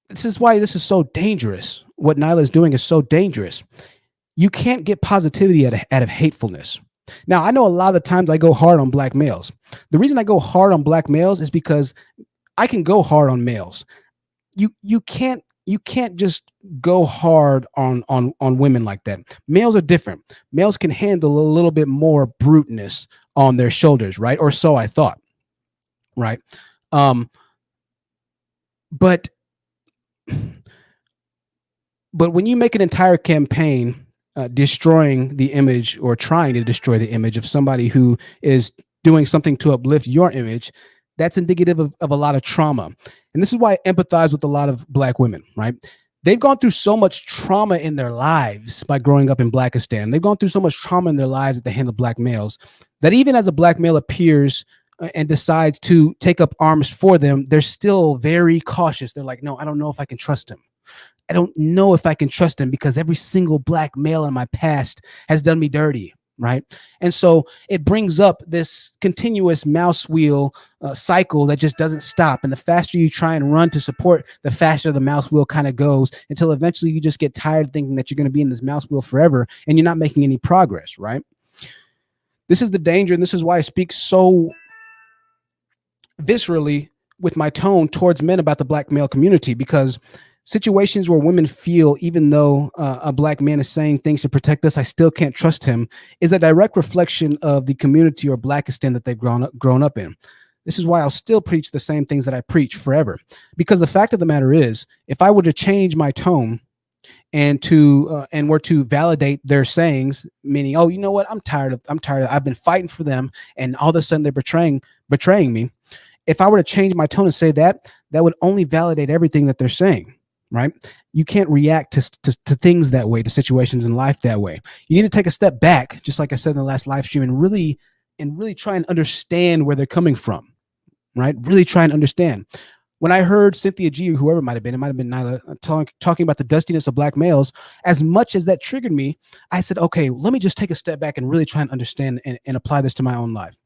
This is why this is so dangerous. What Nyla is doing is so dangerous. You can't get positivity out of hatefulness. Now, I know a lot of the times I go hard on black males. The reason I go hard on black males is because I can go hard on males. You can't just go hard on women like that. Males are different. Males can handle a little bit more bruteness on their shoulders, right? Or so I thought, right? But when you make an entire campaign destroying the image or trying to destroy the image of somebody who is doing something to uplift your image, that's indicative of a lot of trauma. And this is why I empathize with a lot of black women, right? They've gone through so much trauma in their lives by growing up in Blackistan. They've gone through so much trauma in their lives at the hand of black males that even as a black male appears and decides to take up arms for them, they're still very cautious. They're like, no, I don't know if I can trust him. I don't know if I can trust him because every single black male in my past has done me dirty, right? And so it brings up this continuous mouse wheel cycle that just doesn't stop. And the faster you try and run to support, the faster the mouse wheel kind of goes until eventually you just get tired thinking that you're going to be in this mouse wheel forever and you're not making any progress, right? This is the danger, and this is why I speak so viscerally with my tone towards men about the black male community, because situations where women feel, even though a black man is saying things to protect us, I still can't trust him, is a direct reflection of the community or Blackistan that they've grown up in. This is why I'll still preach the same things that I preach forever, because the fact of the matter is, if I were to change my tone and were to validate their sayings, meaning, oh, you know what, I'm tired. I've been fighting for them, and all of a sudden they're betraying me. If I were to change my tone and say that would only validate everything that they're saying, right? You can't react to things that way, to situations in life that way. You need to take a step back, just like I said in the last live stream, and really try and understand where they're coming from, right? Really try and understand. When I heard Cynthia G, or whoever it might have been Nyla, talking about the dustiness of black males, as much as that triggered me, I said, okay, let me just take a step back and really try and understand and apply this to my own life.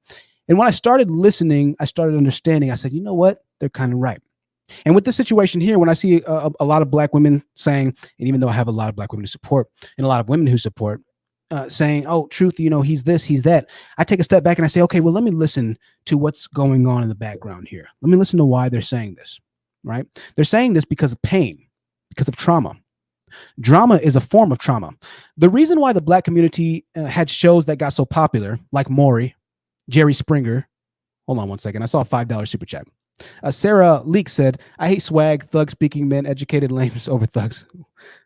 And when I started listening, I started understanding. I said, you know what? They're kind of right. And with this situation here, when I see a lot of black women saying, and even though I have a lot of black women who support and a lot of women who support, saying, oh, Truth, you know, he's this, he's that, I take a step back and I say, okay, well, let me listen to what's going on in the background here. Let me listen to why they're saying this, right? They're saying this because of pain, because of trauma. Drama is a form of trauma. The reason why the black community had shows that got so popular, like Maury, Jerry Springer. Hold on one second. I saw a $5 super chat. Sarah Leek said, I hate swag, thug speaking men, educated lames over thugs.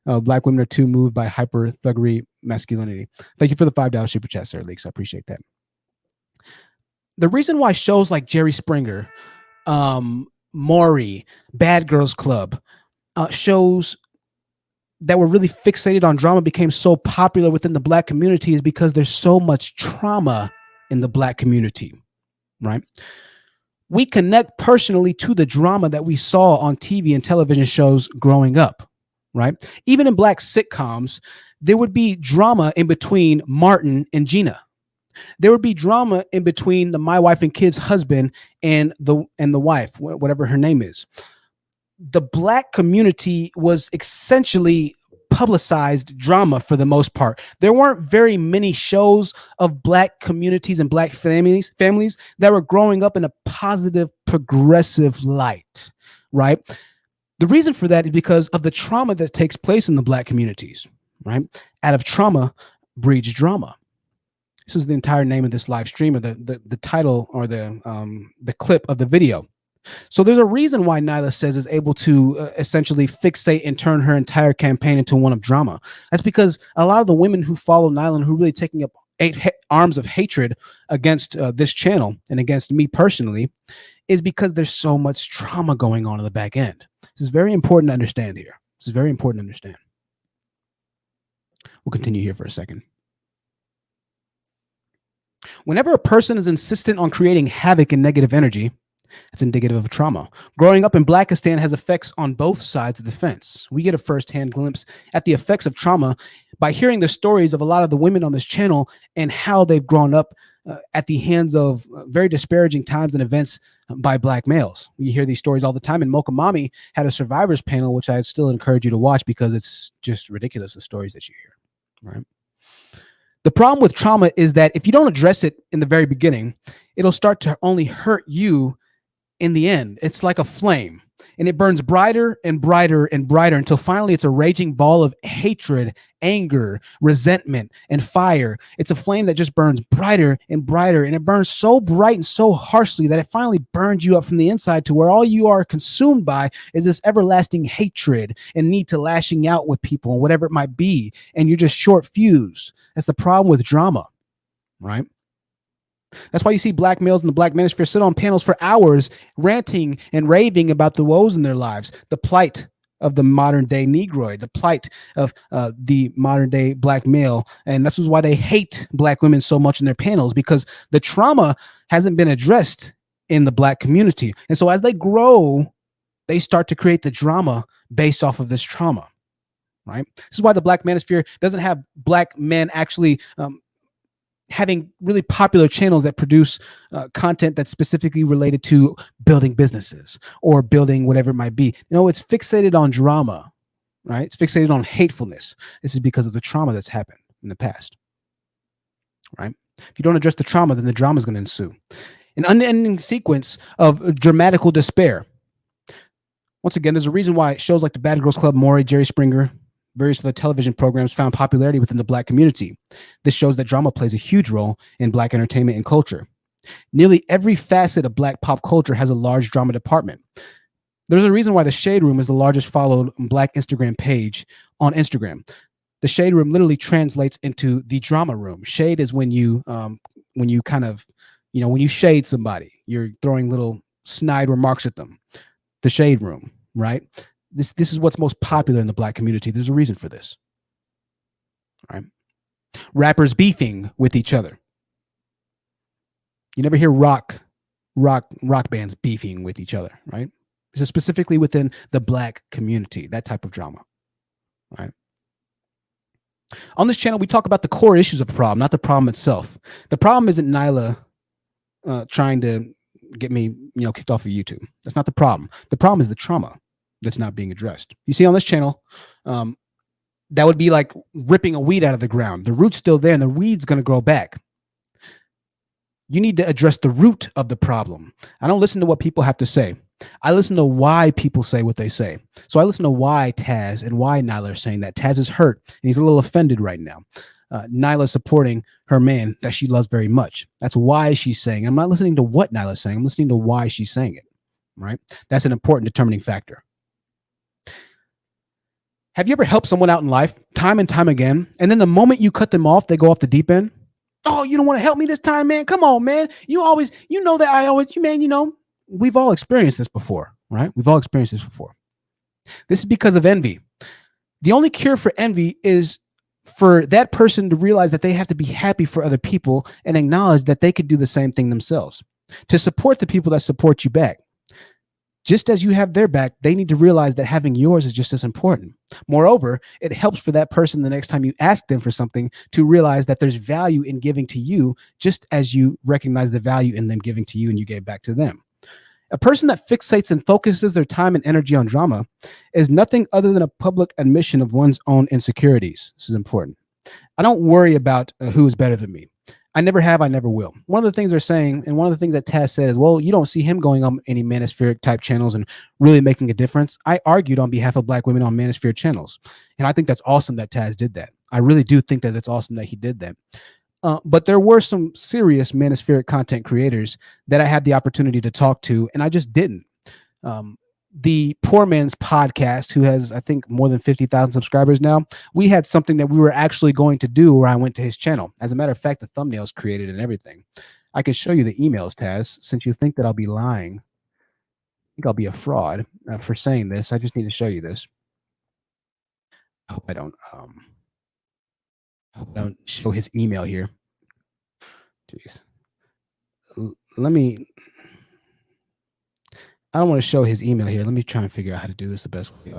Black women are too moved by hyper thuggery masculinity. Thank you for the $5 super chat, Sarah Leek. So I appreciate that. The reason why shows like Jerry Springer, Maury, Bad Girls Club, shows that were really fixated on drama became so popular within the black community is because there's so much trauma in the black community, right? We connect personally to the drama that we saw on TV and television shows growing up, right? Even in black sitcoms, there would be drama in between Martin and Gina. There would be drama in between the My Wife and Kids husband and the wife, whatever her name is. The black community was essentially publicized drama for the most part. There weren't very many shows of black communities and black families that were growing up in a positive, progressive light, right? The reason for that is because of the trauma that takes place in the black communities, right? Out of trauma breeds drama. This is the entire name of this live stream, or the title, or the clip of the video. So there's a reason why Nyla Says is able to essentially fixate and turn her entire campaign into one of drama. That's because a lot of the women who follow Nyla and who really taking up arms of hatred against this channel and against me personally is because there's so much trauma going on in the back end. This is very important to understand here. This is very important to understand. We'll continue here for a second. Whenever a person is insistent on creating havoc and negative energy, it's indicative of trauma. Growing up in Blackistan has effects on both sides of the fence. We get a firsthand glimpse at the effects of trauma by hearing the stories of a lot of the women on this channel and how they've grown up at the hands of very disparaging times and events by Black males. We hear these stories all the time, and Mocha Mommy had a survivors panel, which I still encourage you to watch because it's just ridiculous, the stories that you hear, right? The problem with trauma is that if you don't address it in the very beginning, it'll start to only hurt you in the end. It's like a flame, and it burns brighter and brighter and brighter until finally it's a raging ball of hatred, anger, resentment, and fire. It's a flame that just burns brighter and brighter, and it burns so bright and so harshly that it finally burns you up from the inside to where all you are consumed by is this everlasting hatred and need to lashing out with people and whatever it might be, and you're just short fused. That's the problem with drama, right? That's why you see Black males in the Black Manosphere sit on panels for hours ranting and raving about the woes in their lives, the plight of the modern day Negroid, the plight of the modern day Black male. And this is why they hate Black women so much in their panels, because the trauma hasn't been addressed in the Black community. And so as they grow, they start to create the drama based off of this trauma, right? This is why the Black Manosphere doesn't have Black men actually having really popular channels that produce content that's specifically related to building businesses or building whatever it might be. It's fixated on drama, right? It's fixated on hatefulness. This is because of the trauma that's happened in the past, right? If you don't address the trauma, then the drama is going to ensue. An unending sequence of dramatical despair. Once again, there's a reason why shows like the Bad Girls Club, Maury, Jerry Springer, various other television programs found popularity within the Black community. This shows that drama plays a huge role in Black entertainment and culture. Nearly every facet of Black pop culture has a large drama department. There's a reason why the Shade Room is the largest followed Black Instagram page on Instagram. The Shade Room literally translates into the drama room. Shade is when you kind of, when you shade somebody, you're throwing little snide remarks at them. The Shade Room, right? This is what's most popular in the Black community. There's a reason for this. All right. Rappers beefing with each other. You never hear rock bands beefing with each other, right? This is specifically within the Black community, that type of drama. Right. On this channel, we talk about the core issues of the problem, not the problem itself. The problem isn't Nyla trying to get me, kicked off of YouTube. That's not the problem. The problem is the trauma that's not being addressed. You see on this channel, that would be like ripping a weed out of the ground. The root's still there and the weed's going to grow back. You need to address the root of the problem. I don't listen to what people have to say. I listen to why people say what they say. So I listen to why Taz and why Nyla are saying that. Taz is hurt and he's a little offended right now. Nyla supporting her man that she loves very much. That's why she's saying. I'm not listening to what Nyla's saying. I'm listening to why she's saying it, right? That's an important determining factor. Have you ever helped someone out in life time and time again, and then the moment you cut them off, they go off the deep end? Oh, you don't want to help me this time, man? Come on, man. We've all experienced this before, right? We've all experienced this before. This is because of envy. The only cure for envy is for that person to realize that they have to be happy for other people and acknowledge that they could do the same thing themselves. To support the people that support you back. Just as you have their back, they need to realize that having yours is just as important. Moreover, it helps for that person the next time you ask them for something to realize that there's value in giving to you, just as you recognize the value in them giving to you and you gave back to them. A person that fixates and focuses their time and energy on drama is nothing other than a public admission of one's own insecurities. This is important. I don't worry about who is better than me. I never have, I never will. One of the things they're saying, and one of the things that Taz said is, well, you don't see him going on any Manospheric type channels and really making a difference. I argued on behalf of Black women on Manosphere channels. And I think that's awesome that Taz did that. I really do think that it's awesome that he did that. But there were some serious Manospheric content creators that I had the opportunity to talk to, and I just didn't. the Poor Man's Podcast, who has, I think, more than 50,000 subscribers now, we had something that we were actually going to do where I went to his channel. As a matter of fact, the thumbnail's created and everything. I can show you the emails, Taz, since you think that I'll be lying. I think I'll be a fraud for saying this. I just need to show you this. I hope I don't show his email here. Jeez. Let me. I don't want to show his email here. Let me try and figure out how to do this the best way.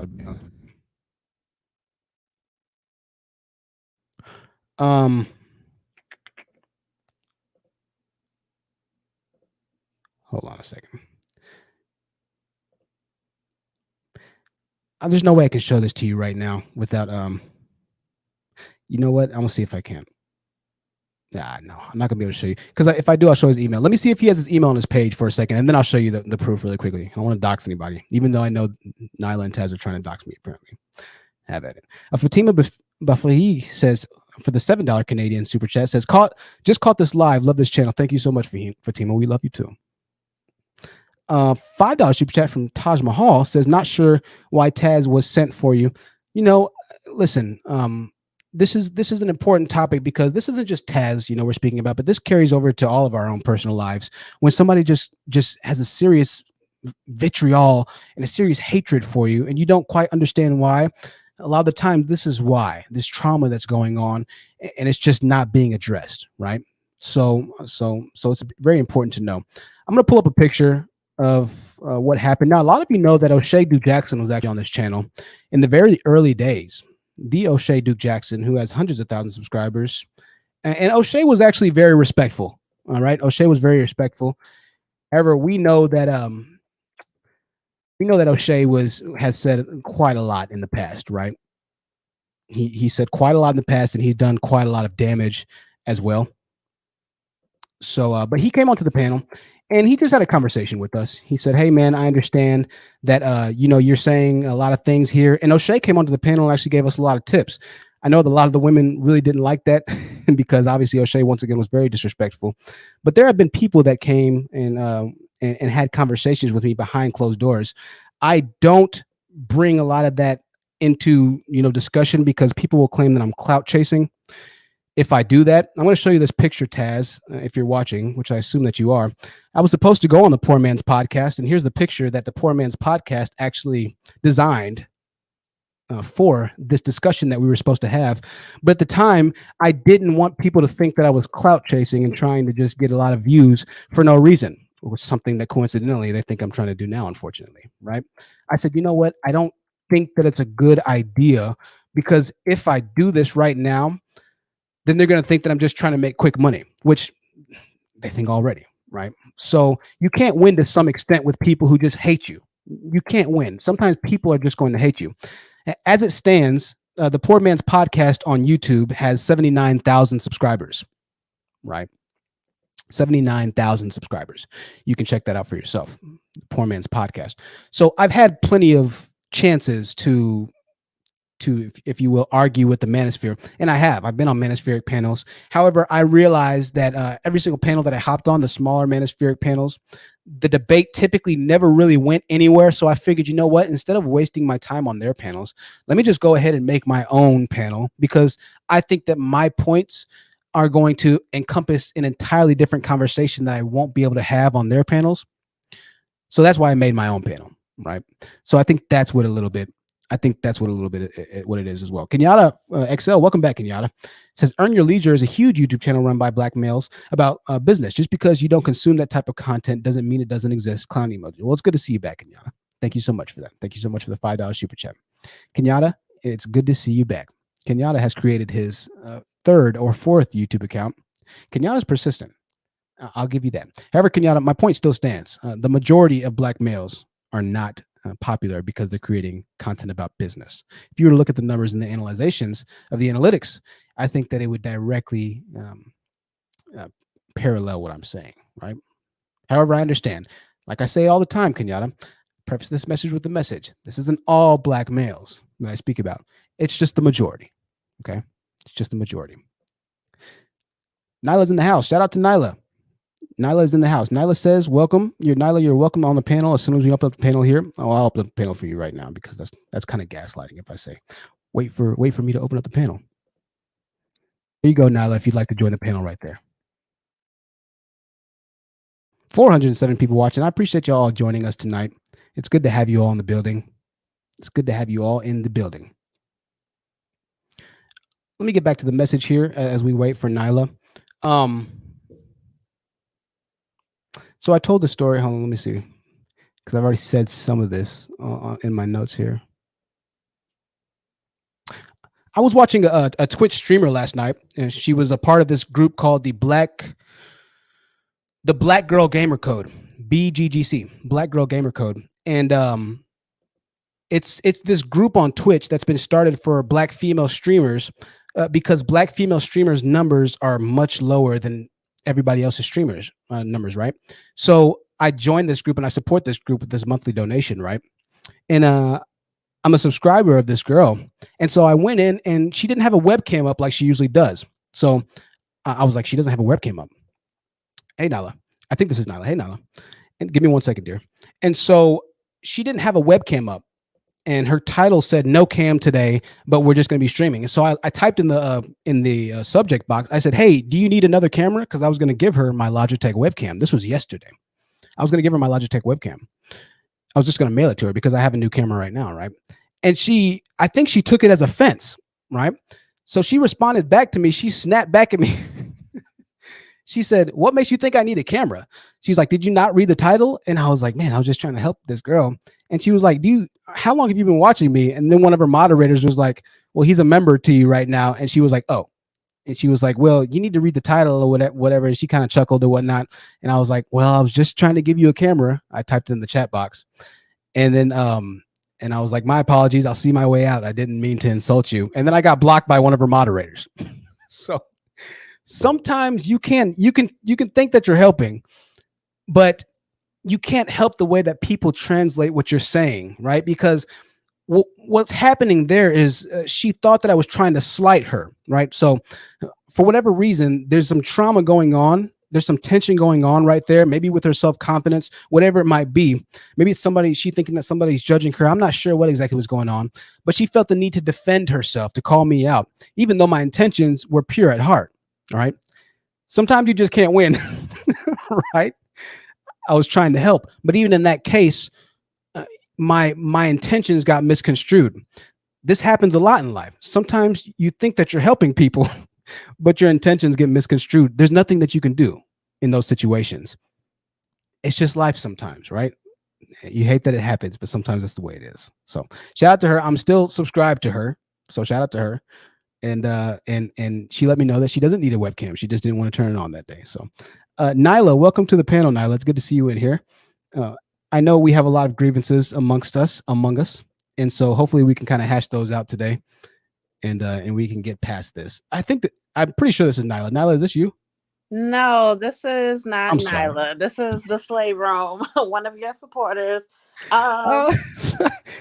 Hold on a second. There's no way I can show this to you right now without you know what? I'm gonna see if I can. Nah, no, I'm not gonna be able to show you because if I do, I'll show his email. Let me see if he has his email on his page for a second, and then I'll show you the proof really quickly. I don't want to dox anybody, even though I know Nyla and Taz are trying to dox me. Apparently, have at it. Fatima Bafahi says for the $7 Canadian super chat says just caught this live. Love this channel. Thank you so much, Fatima. We love you too. $5 super chat from Taj Mahal says not sure why Taz was sent for you. You know, listen. This is an important topic because this isn't just Taz, we're speaking about, but this carries over to all of our own personal lives. When somebody just has a serious vitriol and a serious hatred for you, and you don't quite understand why, a lot of the time, this is why, this trauma that's going on, and it's just not being addressed, right? So it's very important to know. I'm going to pull up a picture of what happened. Now, a lot of you know that O'Shea Duke Jackson was actually on this channel in the very early days. The O'Shea Duke Jackson, who has hundreds of thousands of subscribers. And O'Shea was actually very respectful. All right. O'Shea was very respectful. However, we know that O'Shea has said quite a lot in the past, right? He said quite a lot in the past, and he's done quite a lot of damage as well. So, but he came onto the panel and he just had a conversation with us. He said, "Hey, man, I understand that, you're saying a lot of things here." And O'Shea came onto the panel and actually gave us a lot of tips. I know that a lot of the women really didn't like that because obviously O'Shea, once again, was very disrespectful. But there have been people that came and had conversations with me behind closed doors. I don't bring a lot of that into, discussion because people will claim that I'm clout chasing. If I do that, I'm going to show you this picture, Taz, if you're watching, which I assume that you are. I was supposed to go on the Poor Man's Podcast, and here's the picture that the Poor Man's Podcast actually designed for this discussion that we were supposed to have. But at the time, I didn't want people to think that I was clout chasing and trying to just get a lot of views for no reason, which is something that coincidentally they think I'm trying to do now, unfortunately, right? I said, you know what? I don't think that it's a good idea because if I do this right now, then they're going to think that I'm just trying to make quick money, which they think already, right? So you can't win to some extent with people who just hate you. You can't win. Sometimes people are just going to hate you. As it stands, the Poor Man's Podcast on YouTube has 79,000 subscribers, right? 79,000 subscribers. You can check that out for yourself. Poor Man's Podcast. So I've had plenty of chances to, if you will, argue with the Manosphere. And I've been on Manospheric panels. However, I realized that every single panel that I hopped on, the smaller Manospheric panels, the debate typically never really went anywhere. So I figured, you know what, instead of wasting my time on their panels, let me just go ahead and make my own panel because I think that my points are going to encompass an entirely different conversation that I won't be able to have on their panels. So that's why I made my own panel, right? So I think that's what what it is as well. Kenyatta XL, welcome back, Kenyatta. Says, Earn Your Leisure is a huge YouTube channel run by black males about business. Just because you don't consume that type of content doesn't mean it doesn't exist. Clown emoji. Well, it's good to see you back, Kenyatta. Thank you so much for that. Thank you so much for the $5 super chat. Kenyatta, it's good to see you back. Kenyatta has created his third or fourth YouTube account. Kenyatta's persistent. I'll give you that. However, Kenyatta, my point still stands. The majority of black males are not popular because they're creating content about business. If you were to look at the numbers and the analyzations of the analytics, I think that it would directly parallel what I'm saying, right? However, I understand. Like I say all the time, Kenyatta, preface this message with the message. This isn't all black males that I speak about. It's just the majority, okay? It's just the majority. Nyla's in the house. Shout out to Nyla. Nyla is in the house. Nyla says, "Welcome. You're welcome on the panel. As soon as we open up the panel here, I'll open up the panel for you right now because that's kind of gaslighting if I say, wait for me to open up the panel. Here you go, Nyla. If you'd like to join the panel right there. 407 people watching. I appreciate you all joining us tonight. It's good to have you all in the building. It's good to have you all in the building. Let me get back to the message here as we wait for Nyla. So I told the story. Hold on, let me see, because I've already said some of this in my notes here. I was watching a Twitch streamer last night, and she was a part of this group called the Black Girl Gamer Code, BGGC, Black Girl Gamer Code, and it's this group on Twitch that's been started for Black female streamers because Black female streamers numbers are much lower than everybody else's streamers numbers, right? So I joined this group and I support this group with this monthly donation, right? And I'm a subscriber of this girl. And so I went in and she didn't have a webcam up like she usually does. So I was like, she doesn't have a webcam up. Hey, Nyla. I think this is Nyla. Hey, Nyla. And give me 1 second, dear. And so she didn't have a webcam up. And her title said no cam today, but we're just going to be streaming. And so I typed in the subject box. I said, hey, do you need another camera? Because I was going to give her my Logitech webcam. This was yesterday. I was going to give her my Logitech webcam. I was just going to mail it to her because I have a new camera right now, right? And I think she took it as offense, right? So she responded back to me. She snapped back at me. She said, what makes you think I need a camera? She's like, did you not read the title? And I was like, man, I was just trying to help this girl. And she was like, how long have you been watching me? And then one of her moderators was like, well, he's a member to you right now. And she was like, oh. And she was like, well, you need to read the title or whatever. And she kind of chuckled or whatnot. And I was like, well, I was just trying to give you a camera. I typed it in the chat box. And then and I was like, my apologies. I'll see my way out. I didn't mean to insult you. And then I got blocked by one of her moderators. So sometimes you can think that you're helping, but you can't help the way that people translate what you're saying, right? Because what's happening there is she thought that I was trying to slight her, right? So for whatever reason, there's some trauma going on. There's some tension going on right there, maybe with her self-confidence, whatever it might be. Maybe it's she thinking that somebody's judging her. I'm not sure what exactly was going on, but she felt the need to defend herself, to call me out, even though my intentions were pure at heart. All right. Sometimes you just can't win, right? I was trying to help, but even in that case, my intentions got misconstrued. This happens a lot in life. Sometimes you think that you're helping people, but your intentions get misconstrued. There's nothing that you can do in those situations. It's just life sometimes, right? You hate that it happens, but sometimes that's the way it is. So shout out to her. I'm still subscribed to her. So shout out to her. And she let me know that she doesn't need a webcam. She just didn't want to turn it on that day. So Nyla, welcome to the panel, Nyla. It's good to see you in here. I know we have a lot of grievances among us. And so hopefully we can kind of hash those out today and we can get past this. I'm pretty sure this is Nyla. Nyla, is this you? No, this is not Nyla. This is the SERUM, one of your supporters.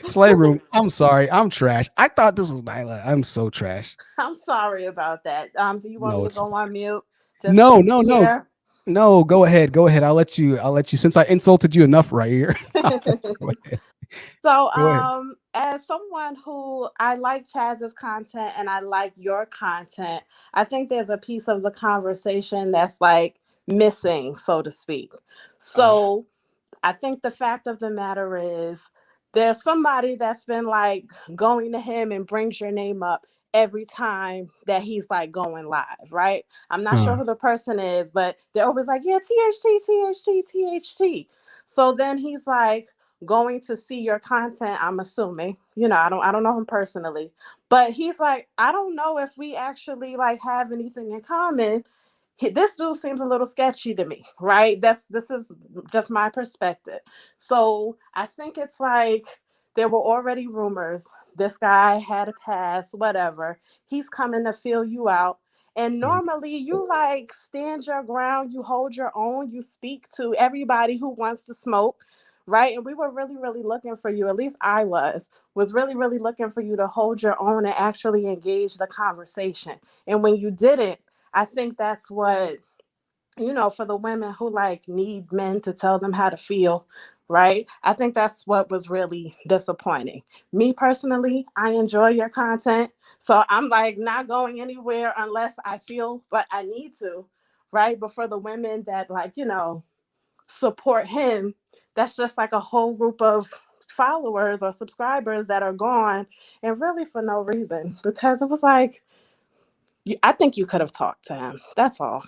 Slave Room. I'm sorry. I'm trash. I thought this was Nyla. I'm so trash. I'm sorry about that. Do you want me to go on mute? No. No, go ahead. I'll let you since I insulted you enough right here. Go ahead. So, as someone who I like Taz's content and I like your content, I think there's a piece of the conversation that's like missing, so to speak. So I think the fact of the matter is there's somebody that's been like going to him and brings your name up every time that he's like going live, right? I'm not sure who the person is, but they're always like, yeah, THT. So then he's like going to see your content, I'm assuming. I don't know him personally, but he's like, I don't know if we actually like have anything in common. This dude seems a little sketchy to me, right? This is just my perspective. So I think it's like there were already rumors. This guy had a past, whatever. He's coming to feel you out. And normally you like stand your ground, you hold your own, you speak to everybody who wants to smoke, right? And we were really, really looking for you, at least I was really, really looking for you to hold your own and actually engage the conversation. And when you didn't, I think that's what for the women who like need men to tell them how to feel, right? I think that's what was really disappointing. Me personally, I enjoy your content. So I'm like not going anywhere unless I feel like I need to, right? But for the women that like, support him, that's just like a whole group of followers or subscribers that are gone and really for no reason because it was like I think you could have talked to him. That's all.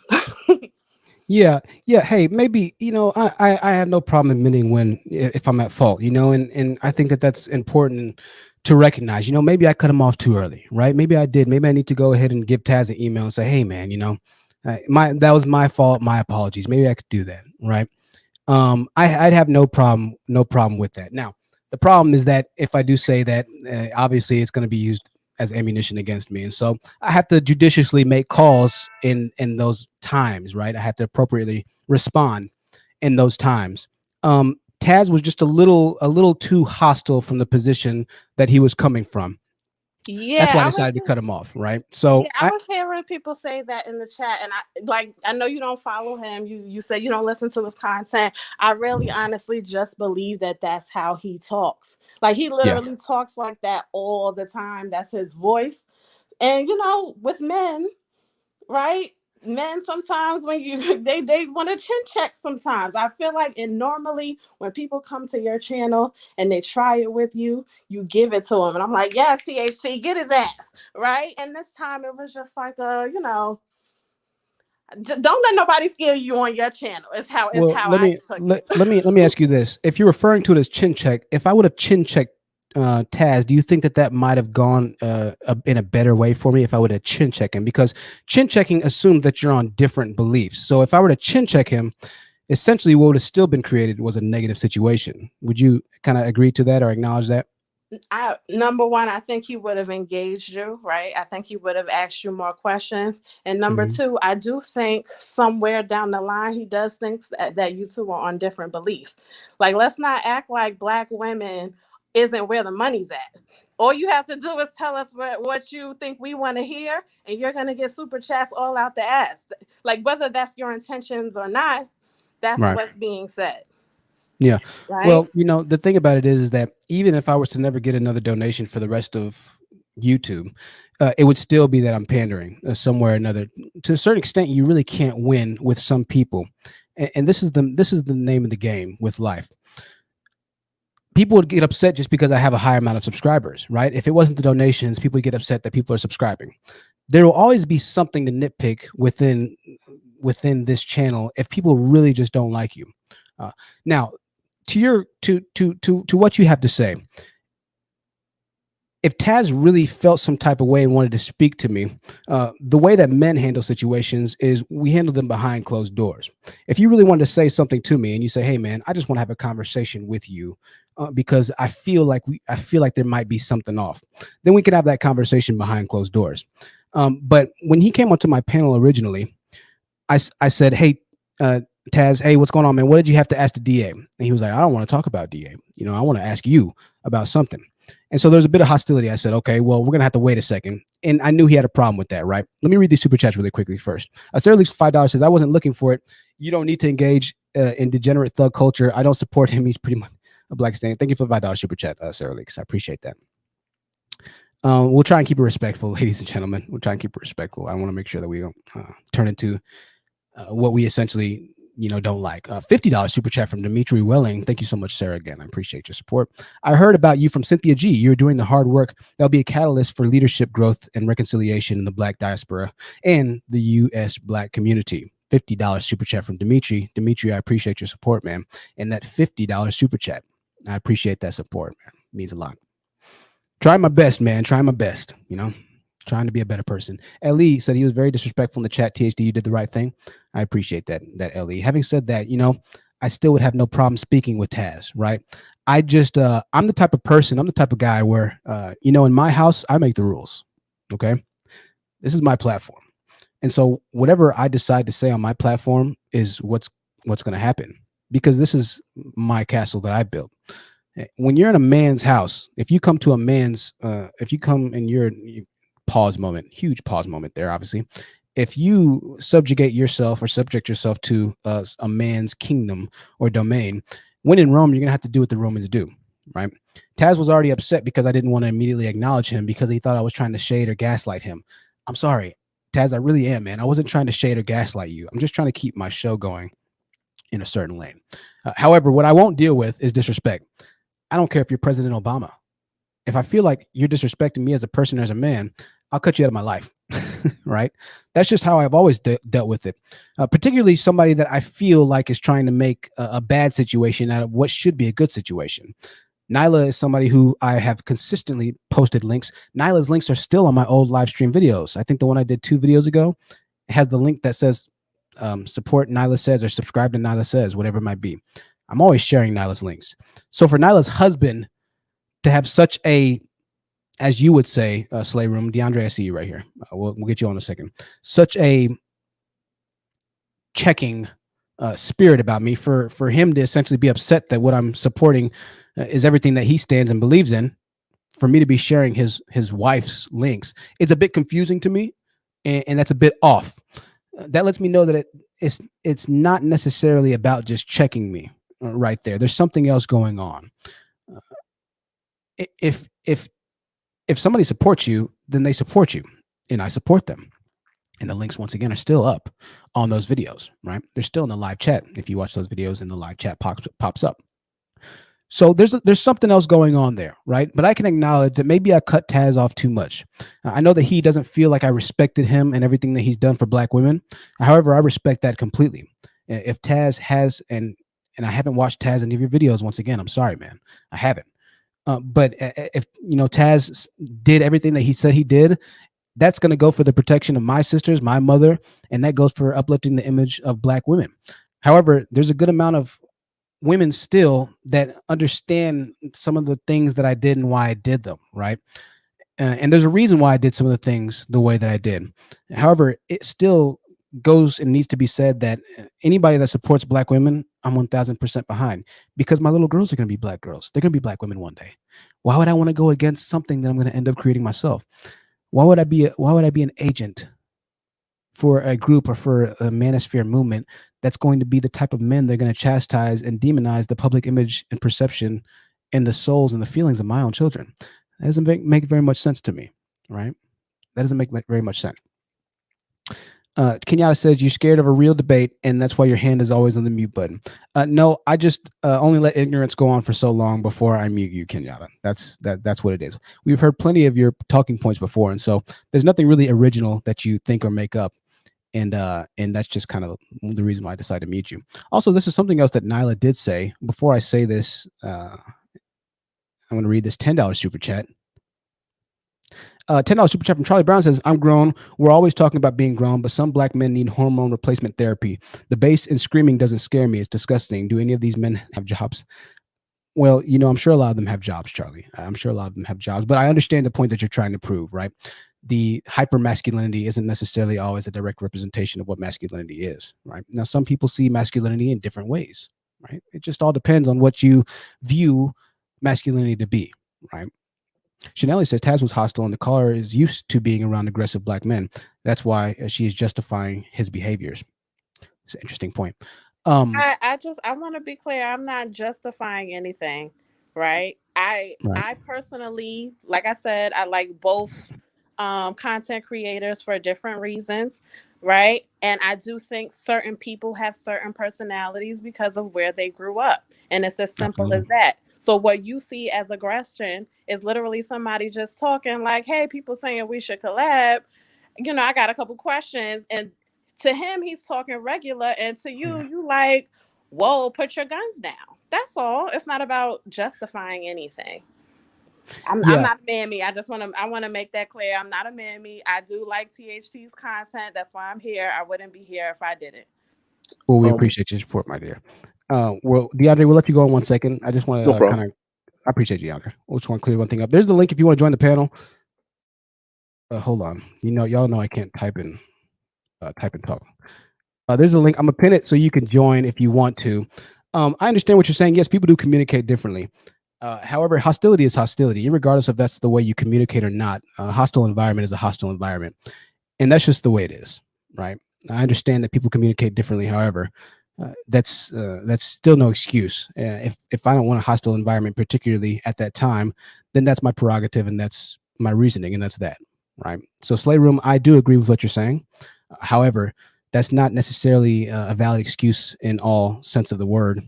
Yeah, yeah. Hey, maybe I have no problem admitting when if I'm at fault, and I think that that's important to recognize. Maybe I cut him off too early, right? Maybe I did. Maybe I need to go ahead and give Taz an email and say, hey, man, my that was my fault. My apologies. Maybe I could do that, right? I'd have no problem with that. Now, the problem is that if I do say that, obviously it's going to be used as ammunition against me, and so I have to judiciously make calls in those times, right? I have to appropriately respond in those times. Taz was just a little too hostile from the position that he was coming from. That's Yeah, why I I was decided to cut him off, right? yeah, So I was hearing people say that in the chat, and I know you don't follow him. You said you don't listen to his content. I really honestly just believe that that's how he talks. Like he yeah. literally talks like that all the time. That's his voice. And with men, right? Men sometimes when you they want to chin check sometimes. I feel like and normally when people come to your channel and they try it with you, you give it to them. And I'm like, yes, THT, get his ass. Right. And this time it was just like don't let nobody scare you on your channel. It's Well, how let I me took let, it. let me ask you this: if you're referring to it as chin check, if I would have chin checked Taz, do you think that might have gone in a better way for me if I would have chin check him? Because chin checking assumes that you're on different beliefs. So if I were to chin check him, essentially what would have still been created was a negative situation. Would you kind of agree to that or acknowledge that? Number one, I think he would have engaged you, right? I think he would have asked you more questions. And number Hmm. two, I do think somewhere down the line, he does think that you two are on different beliefs. Like, let's not act like Black women isn't where the money's at. All you have to do is tell us what you think we want to hear, and you're going to get super chats all out the ass. Like, whether that's your intentions or not, that's Right. what's being said, Yeah. right? Well, the thing about it is that even if I was to never get another donation for the rest of YouTube, it would still be that I'm pandering somewhere or another. To a certain extent, you really can't win with some people, and this is the name of the game with life. People would get upset just because I have a higher amount of subscribers, right? If it wasn't the donations, people would get upset that people are subscribing. There will always be something to nitpick within this channel if people really just don't like you. Now, to what you have to say, if Taz really felt some type of way and wanted to speak to me, the way that men handle situations is we handle them behind closed doors. If you really wanted to say something to me and you say, "Hey, man, I just want to have a conversation with you because I feel like there might be something off," then we could have that conversation behind closed doors. But when he came onto my panel originally, I said, "Hey, Taz, hey, what's going on, man? What did you have to ask the DA?" And he was like, "I don't want to talk about DA. I want to ask you about something." And so there's a bit of hostility. I said, "Okay, well, we're gonna have to wait a second." And I knew he had a problem with that, right? Let me read these super chats really quickly first. Sarah Leaks $5 says, "I wasn't looking for it. You don't need to engage in degenerate thug culture. I don't support him. He's pretty much a black stain." Thank you for the $5 super chat, Sarah Leaks. I appreciate that. We'll try and keep it respectful, ladies and gentlemen. We'll try and keep it respectful. I want to make sure that we don't turn into what we essentially don't like. $50 super chat from Dimitri Welling. Thank you so much, Sarah. Again, I appreciate your support. I heard about you from Cynthia G. You're doing the hard work that'll be a catalyst for leadership growth and reconciliation in the Black diaspora and the U.S. Black community. $50 super chat from Dimitri. Dimitri, I appreciate your support, man. And that $50 super chat, I appreciate that support, man. It means a lot. Try my best, man. Try my best. Trying to be a better person. Le said he was very disrespectful in the chat. THD, you did the right thing. I appreciate that Le. Having said that, I still would have no problem speaking with Taz, right? I'm the type of person, I'm the type of guy where, in my house, I make the rules. Okay. This is my platform. And so whatever I decide to say on my platform is what's going to happen because this is my castle that I built. When you're in a man's house, if you come to a man's, if you come and you're pause moment, huge pause moment there, obviously. if you subjugate yourself or subject yourself to a man's kingdom or domain, when in Rome, you're going to have to do what the Romans do, right? Taz was already upset because I didn't want to immediately acknowledge him because he thought I was trying to shade or gaslight him. I'm sorry, Taz, I really am, man. I wasn't trying to shade or gaslight you. I'm just trying to keep my show going in a certain lane. However, what I won't deal with is disrespect. I don't care if you're President Obama. If I feel like you're disrespecting me as a person, as a man, I'll cut you out of my life, right? That's just how I've always dealt with it. Particularly somebody that I feel like is trying to make a bad situation out of what should be a good situation. Nyla is somebody who I have consistently posted links. Nyla's links are still on my old live stream videos. I think the one I did 2 videos ago has the link that says support Nyla Says or subscribe to Nyla Says, whatever it might be. I'm always sharing Nyla's links. So for Nyla's husband to have such a, as you would say, Slay Room, DeAndre, I see you right here. We'll get you on in a second. Such a checking spirit about me, for him to essentially be upset that what I'm supporting is everything that he stands and believes in, for me to be sharing his wife's links, it's a bit confusing to me, and that's a bit off. That lets me know that it's not necessarily about just checking me right there. There's something else going on. If somebody supports you, then they support you, and I support them. And the links, once again, are still up on those videos, right? They're still in the live chat. If you watch those videos and the live chat pops up. So there's something else going on there, right? But I can acknowledge that maybe I cut Taz off too much. I know that he doesn't feel like I respected him and everything that he's done for Black women. However, I respect that completely. If Taz has, and I haven't watched Taz any of your videos, once again, I'm sorry, man. I haven't. But if Taz did everything that he said he did, that's going to go for the protection of my sisters, my mother, and that goes for uplifting the image of Black women. However, there's a good amount of women still that understand some of the things that I did and why I did them, right? And there's a reason why I did some of the things the way that I did. However, it still goes and needs to be said that anybody that supports Black women, I'm 1000% behind, because my little girls are going to be Black girls. They're going to be Black women one day. Why would I want to go against something that I'm going to end up creating myself? Why would I be an agent for a group or for a Manosphere movement that's going to be the type of men they're going to chastise and demonize the public image and perception and the souls and the feelings of my own children? That doesn't make very much sense to me, right? That doesn't make very much sense. Kenyatta says, you're scared of a real debate, and that's why your hand is always on the mute button. No, I just only let ignorance go on for so long before I mute you, Kenyatta. That's what it is. We've heard plenty of your talking points before, and so there's nothing really original that you think or make up, and that's just kind of the reason why I decided to mute you. Also, this is something else that Nyla did say. Before I say this, I'm going to read this $10 super chat. $10 super chat from Charlie Brown says, I'm grown. We're always talking about being grown, but some Black men need hormone replacement therapy. The bass and screaming doesn't scare me. It's disgusting. Do any of these men have jobs? Well, I'm sure a lot of them have jobs, Charlie. I'm sure a lot of them have jobs, but I understand the point that you're trying to prove, right? The hyper-masculinity isn't necessarily always a direct representation of what masculinity is, right? Now, some people see masculinity in different ways, right? It just all depends on what you view masculinity to be, right? Chanelli says Taz was hostile and the caller is used to being around aggressive Black men. That's why she is justifying his behaviors. It's an interesting point. I want to be clear. I'm not justifying anything, right? I personally, like I said, I like both content creators for different reasons, right? And I do think certain people have certain personalities because of where they grew up. And it's as simple as that. So what you see as aggression is literally somebody just talking like, hey, people saying we should collab. I got a couple questions. And to him, he's talking regular. And to you, you like, whoa, put your guns down. That's all. It's not about justifying anything. I'm not a mammy. I want to make that clear. I'm not a mammy. I do like THT's content. That's why I'm here. I wouldn't be here if I didn't. Well, we appreciate your support, my dear. Well, DeAndre, we'll let you go in 1 second. I just want to I appreciate you, DeAndre. I just want to clear one thing up. There's the link if you want to join the panel. Hold on. Y'all know I can't type and talk. There's a link. I'm gonna pin it so you can join if you want to. I understand what you're saying. Yes, people do communicate differently. However, hostility is hostility, regardless if that's the way you communicate or not. A hostile environment is a hostile environment, and that's just the way it is, right? I understand that people communicate differently. However, that's still no excuse. If I don't want a hostile environment, particularly at that time, then that's my prerogative and that's my reasoning, and that's that, right? So Slay Room, I do agree with what you're saying. However, that's not necessarily a valid excuse in all sense of the word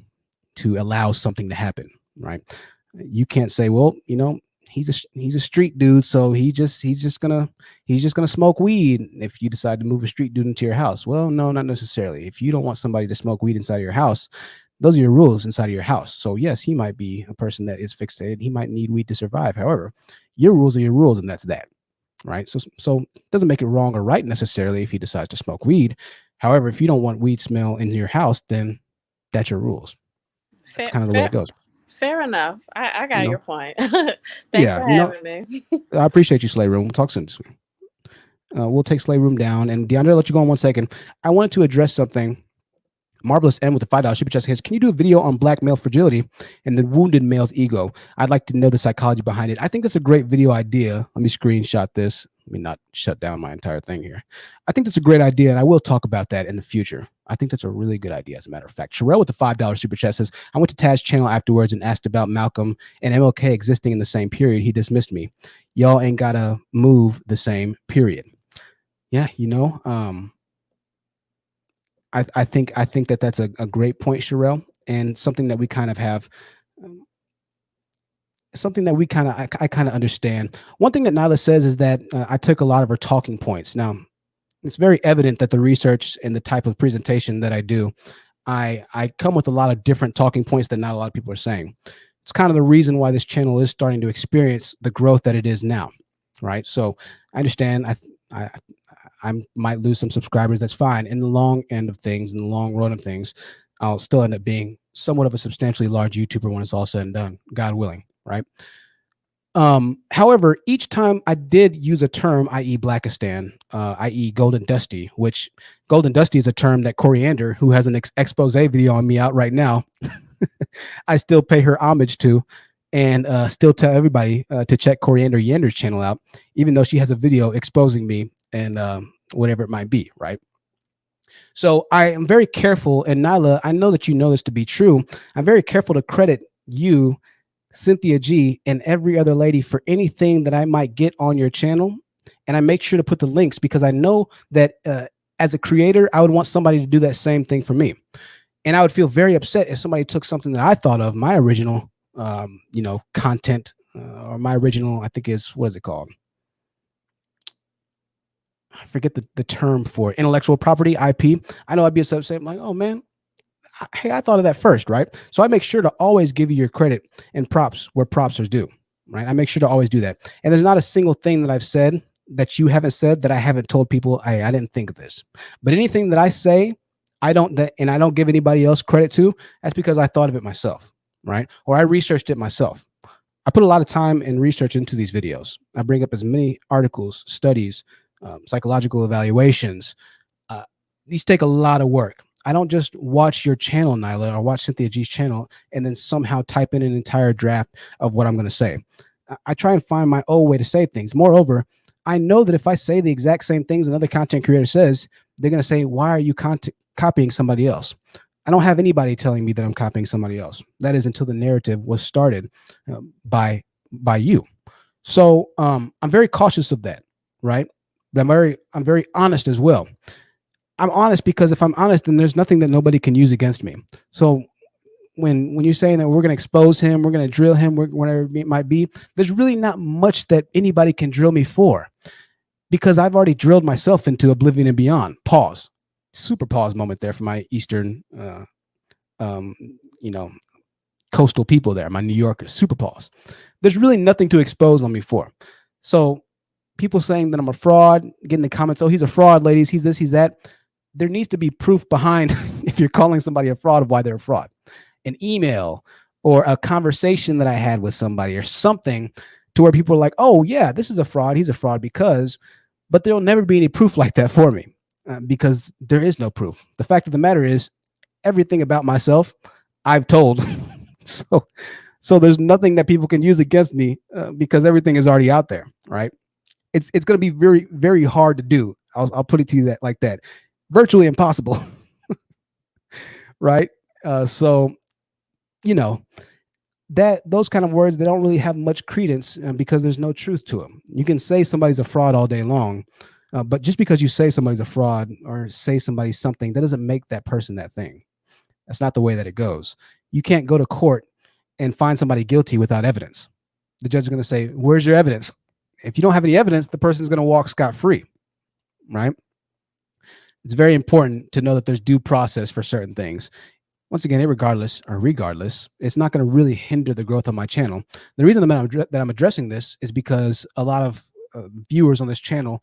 to allow something to happen, right? You can't say, well, he's a street dude, so he's just gonna smoke weed if you decide to move a street dude into your house. Well, no, not necessarily. If you don't want somebody to smoke weed inside of your house, those are your rules inside of your house. So yes, he might be a person that is fixated. He might need weed to survive. However, your rules are your rules, and that's that, right? So it doesn't make it wrong or right necessarily if he decides to smoke weed. However, if you don't want weed smell in your house, then that's your rules. That's kind of the way it goes. Fair enough. I got your point. Thanks Yeah, for having me. I appreciate you, Slay Room. We'll talk soon. We'll take Slay Room down. And DeAndre, I'll let you go in 1 second. I wanted to address something. Marvelous M with the $5 super chat says, can you do a video on black male fragility and the wounded male's ego? I'd like to know the psychology behind it. I think that's a great video idea. Let me screenshot this. Let me not shut down my entire thing here. I think that's a great idea, and I will talk about that in the future. I think that's a really good idea, as a matter of fact. Sherelle with the $5 super chat says, I went to Taz's channel afterwards and asked about Malcolm and MLK existing in the same period. He dismissed me. Y'all ain't gotta move the same period. Yeah, I think that that's a great point, Sherelle, and something that we kind of have, something that I kind of understand. One thing that Nyla says is that I took a lot of her talking points. Now, it's very evident that the research and the type of presentation that I do, I come with a lot of different talking points that not a lot of people are saying. It's kind of the reason why this channel is starting to experience the growth that it is now, right? So I understand I might lose some subscribers. That's fine. In the long end of things, in the long run of things, I'll still end up being somewhat of a substantially large YouTuber when it's all said and done, God willing, right? However, each time I did use a term, i.e. Blackistan, i.e. Golden Dusty, which Golden Dusty is a term that Coriander, who has an expose video on me out right now, I still pay her homage to, and still tell everybody to check Coriander Yander's channel out, even though she has a video exposing me and whatever it might be, right? So I am very careful, and Nyla, I know that you know this to be true. I'm very careful to credit you, Cynthia G, and every other lady for anything that I might get on your channel. And I make sure to put the links because I know that as a creator, I would want somebody to do that same thing for me. And I would feel very upset if somebody took something that I thought of, my original, content, or my original, I think is, what is it called? I forget the term for it. Intellectual property, IP. I know I'd be upset. I'm like, oh man, hey, I thought of that first, right? So I make sure to always give you your credit and props where props are due, right? I make sure to always do that. And there's not a single thing that I've said that you haven't said that I haven't told people, I didn't think of this. But anything that I say, I don't give anybody else credit to, that's because I thought of it myself, right? Or I researched it myself. I put a lot of time and research into these videos. I bring up as many articles, studies, psychological evaluations. These take a lot of work. I don't just watch your channel, Nyla, or watch Cynthia G's channel and then somehow type in an entire draft of what I'm going to say. I try and find my own way to say things. Moreover, I know that if I say the exact same things another content creator says, they're going to say, why are you copying somebody else? I don't have anybody telling me that I'm copying somebody else. That is until the narrative was started by you. So I'm very cautious of that, right? But I'm very honest as well. I'm honest because if I'm honest, then there's nothing that nobody can use against me. So when you're saying that we're going to expose him, we're going to drill him, whatever it might be, there's really not much that anybody can drill me for because I've already drilled myself into oblivion and beyond. Pause. Super pause moment there for my Eastern, coastal people there, my New Yorkers. Super pause. There's really nothing to expose on me for. So people saying that I'm a fraud, getting the comments, oh, he's a fraud, ladies, he's this, he's that. There needs to be proof behind if you're calling somebody a fraud of why they're a fraud. An email or a conversation that I had with somebody or something to where people are like, oh, yeah, this is a fraud. He's a fraud because, but there'll never be any proof like that for me because there is no proof. The fact of the matter is everything about myself I've told. So there's nothing that people can use against me because everything is already out there, right? It's going to be very, very hard to do. I'll put it to you that like that. Virtually impossible. Right? So, you know, those kind of words, they don't really have much credence because there's no truth to them. You can say somebody's a fraud all day long, but just because you say somebody's a fraud or say somebody's something, that doesn't make that person that thing. That's not the way that it goes. You can't go to court and find somebody guilty without evidence. The judge is going to say, where's your evidence? If you don't have any evidence, the person's going to walk scot-free, right? It's very important to know that there's due process for certain things. Once again, regardless, it's not going to really hinder the growth of my channel. The reason that I'm addressing this is because a lot of viewers on this channel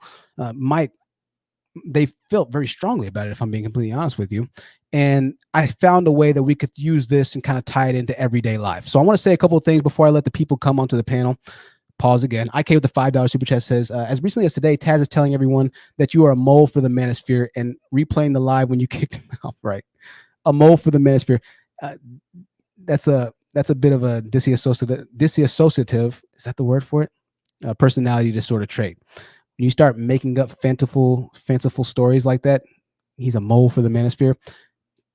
they felt very strongly about it, if I'm being completely honest with you. And I found a way that we could use this and kind of tie it into everyday life. So I want to say a couple of things before I let the people come onto the panel. Pause again. IK with the $5 super chat says, as recently as today, Taz is telling everyone that you are a mole for the Manosphere and replaying the live when you kicked him off, right? A mole for the Manosphere. That's a bit of a dissociative, is that the word for it? Personality disorder trait. When you start making up fanciful stories like that, he's a mole for the Manosphere,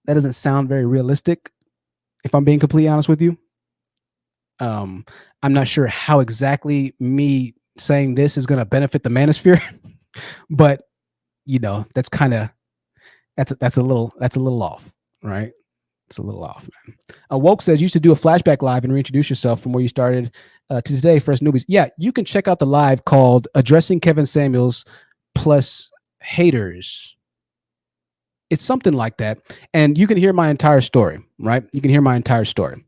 that doesn't sound very realistic, if I'm being completely honest with you. I'm not sure how exactly me saying this is going to benefit the Manosphere, but you know, that's a little off, right? It's a little off, man. Woke says you should do a flashback live and reintroduce yourself from where you started to today for us newbies. Yeah, you can check out the live called Addressing Kevin Samuels plus Haters. It's something like that. And you can hear my entire story, right? You can hear my entire story.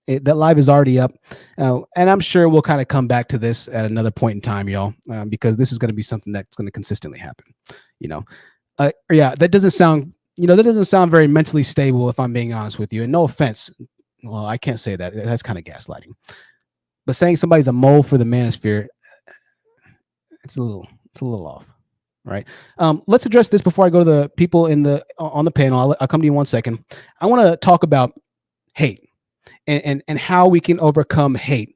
That live is already up. And I'm sure we'll kind of come back to this at another point in time, y'all, because this is going to be something that's going to consistently happen, you know. Yeah, that doesn't sound very mentally stable, if I'm being honest with you. And no offense. Well, I can't say that. That's kind of gaslighting. But saying somebody's a mole for the Manosphere, it's a little off, right? Let's address this before I go to the people on the panel. I'll come to you in 1 second. I want to talk about hate and how we can overcome hate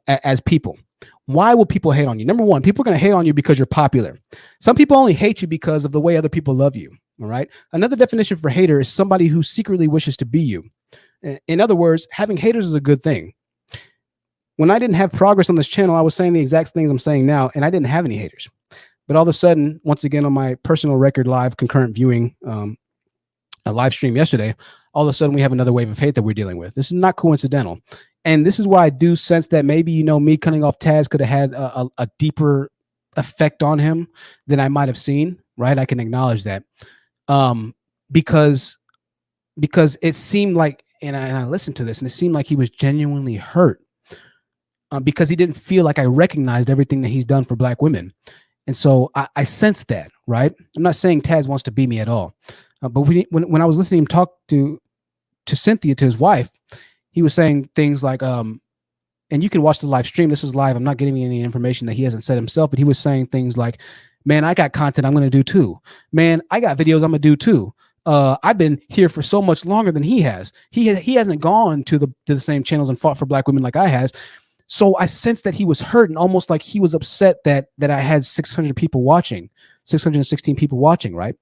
as people. Why will people hate on you? Number one, people are going to hate on you because you're popular. Some people only hate you because of the way other people love you. All right. Another definition for hater is somebody who secretly wishes to be you. In other words, having haters is a good thing. When I didn't have progress on this channel, I was saying the exact things I'm saying now, and I didn't have any haters. But all of a sudden, once again, on my personal record live concurrent viewing, a live stream yesterday, all of a sudden we have another wave of hate that we're dealing with. This is not coincidental. And this is why I do sense that maybe, you know, me cutting off Taz could have had a deeper effect on him than I might have seen, right? I can acknowledge that. Because it seemed like, and I listened to this, and it seemed like he was genuinely hurt because he didn't feel like I recognized everything that he's done for Black women. And so I sensed that, right? I'm not saying Taz wants to be me at all. But when I was listening to him talk to Cynthia, to his wife, he was saying things like, and you can watch the live stream. This is live. I'm not giving you any information that he hasn't said himself, but he was saying things like, man, I got content I'm going to do too. Man, I got videos I'm going to do too. I've been here for so much longer than he has. He hasn't gone to the same channels and fought for Black women like I has. So I sensed that he was hurt and almost like he was upset that I had 600 people watching, 616 people watching, right?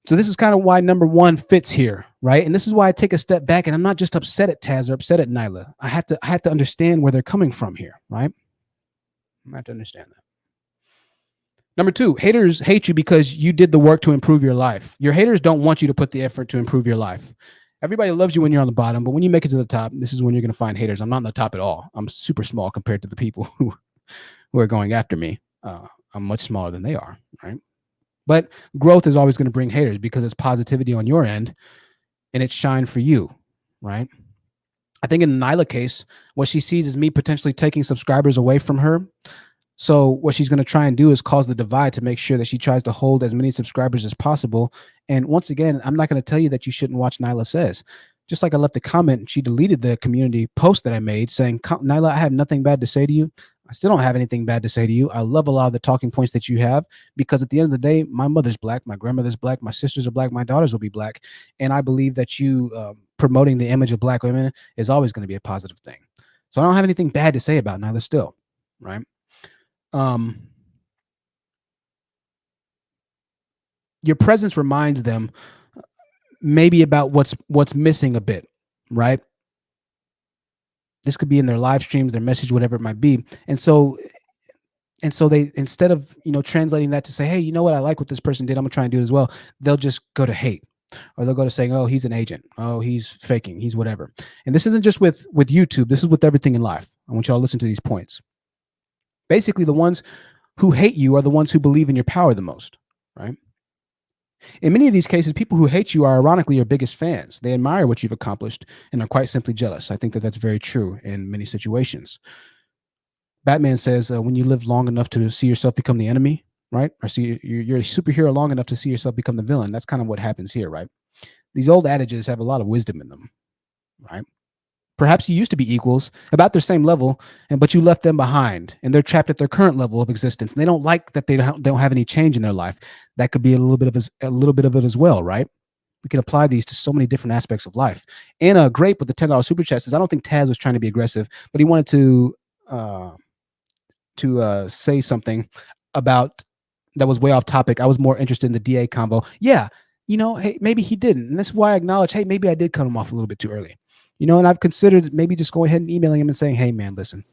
So this is kind of why number one fits here, right? And this is why I take a step back, and I'm not just upset at Taz or upset at Nyla. I have to understand where they're coming from here, right? I have to understand that. Number two, haters hate you because you did the work to improve your life. Your haters don't want you to put the effort to improve your life. Everybody loves you when you're on the bottom, but when you make it to the top, this is when you're going to find haters. I'm not on the top at all. I'm super small compared to the people who are going after me. I'm much smaller than they are, right? But growth is always going to bring haters because it's positivity on your end and it's shine for you, right? I think in the Nyla case, what she sees is me potentially taking subscribers away from her. So what she's going to try and do is cause the divide to make sure that she tries to hold as many subscribers as possible. And once again, I'm not going to tell you that you shouldn't watch Nyla Says. Just like I left a comment, she deleted the community post that I made saying, Nyla, I have nothing bad to say to you. I still don't have anything bad to say to you. I love a lot of the talking points that you have because at the end of the day, my mother's Black, my grandmother's Black, my sisters are Black, my daughters will be Black. And I believe that you promoting the image of Black women is always going to be a positive thing. So I don't have anything bad to say about Nyla still, right? your presence reminds them maybe about what's missing a bit, right? This could be in their live streams, their message, whatever it might be. And so they, instead of, translating that to say, hey, you know what, I like what this person did, I'm gonna try and do it as well, they'll just go to hate, or they'll go to saying, oh, he's an agent, oh, he's faking, he's whatever. And this isn't just with YouTube, this is with everything in life. I want y'all to listen to these points. Basically, the ones who hate you are the ones who believe in your power the most, right? In many of these cases, people who hate you are ironically your biggest fans. They admire what you've accomplished and are quite simply jealous. I think that that's very true in many situations. Batman says, when you live long enough to see yourself become the enemy, right? Or see you're a superhero long enough to see yourself become the villain. That's kind of what happens here, right? These old adages have a lot of wisdom in them, right? Perhaps you used to be equals, about their same level, but you left them behind, and they're trapped at their current level of existence. And they don't like that they don't have any change in their life. That could be a little bit of it as well, right? We can apply these to so many different aspects of life. And Grape with the $10 super chat says, I don't think Taz was trying to be aggressive, but he wanted to say something about that was way off topic. I was more interested in the DA combo. Yeah, hey, maybe he didn't, and that's why I acknowledge, hey, maybe I did cut him off a little bit too early. And I've considered maybe just going ahead and emailing him and saying, hey, man, listen,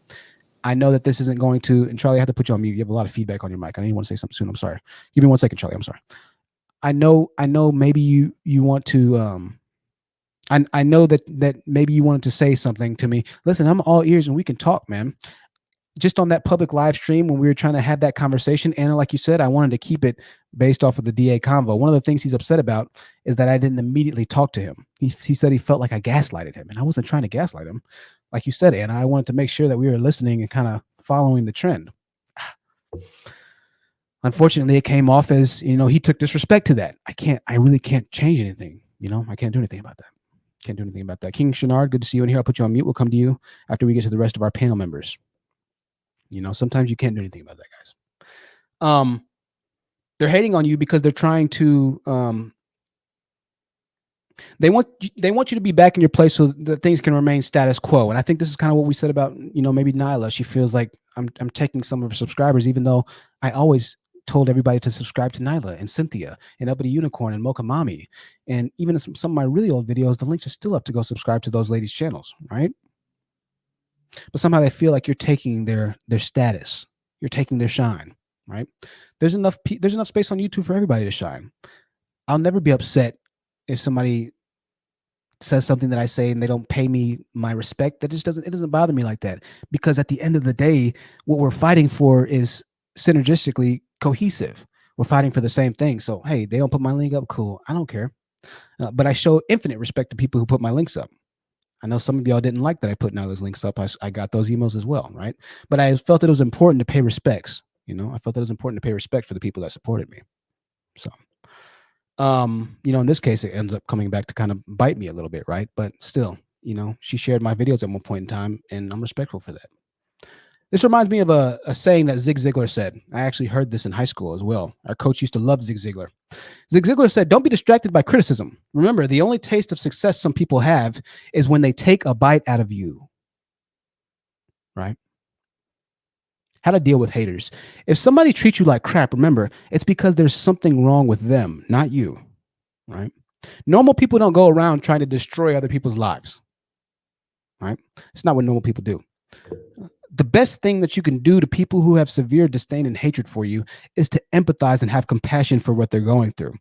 I know that this isn't going to, and Charlie, I had to put you on mute. You have a lot of feedback on your mic. I know you want to say something soon. I'm sorry. Give me 1 second, Charlie. I'm sorry. I know maybe you want to, I know that maybe you wanted to say something to me. Listen, I'm all ears and we can talk, man. Just on that public live stream when we were trying to have that conversation, and like you said, I wanted to keep it based off of the DA convo. One of the things he's upset about is that I didn't immediately talk to him. He said he felt like I gaslighted him, and I wasn't trying to gaslight him. Like you said, Anna, I wanted to make sure that we were listening and kind of following the trend. Unfortunately, it came off as, he took disrespect to that. I really can't change anything. I can't do anything about that. Can't do anything about that. King Shenard, good to see you in here. I'll put you on mute. We'll come to you after we get to the rest of our panel members. Sometimes you can't do anything about that, guys. They're hating on you because they're trying to, they want you to be back in your place so that things can remain status quo. And I think this is kind of what we said about, maybe Nyla. She feels like I'm taking some of her subscribers, even though I always told everybody to subscribe to Nyla and Cynthia and Uppity Unicorn and Mocha Mommy. And even in some of my really old videos, the links are still up to go subscribe to those ladies' channels, right? But somehow they feel like you're taking their status, you're taking their shine, right? There's enough space on YouTube for everybody to shine. I'll never be upset if somebody says something that I say and they don't pay me my respect. It doesn't bother me like that, because at the end of the day, what we're fighting for is synergistically cohesive. We're fighting for the same thing. So, hey, they don't put my link up, cool. I don't care. But I show infinite respect to people who put my links up. I know some of y'all didn't like that I put Nyla's links up. I got those emails as well, right? But I felt that it was important to pay respects. I felt that it was important to pay respect for the people that supported me. So, in this case, it ends up coming back to kind of bite me a little bit, right? But still, she shared my videos at one point in time, and I'm respectful for that. This reminds me of a saying that Zig Ziglar said. I actually heard this in high school as well. Our coach used to love Zig Ziglar. Zig Ziglar said, don't be distracted by criticism. Remember, the only taste of success some people have is when they take a bite out of you. Right? How to deal with haters. If somebody treats you like crap, remember, it's because there's something wrong with them, not you. Right? Normal people don't go around trying to destroy other people's lives. Right? It's not what normal people do. The best thing that you can do to people who have severe disdain and hatred for you is to empathize and have compassion for what they're going through.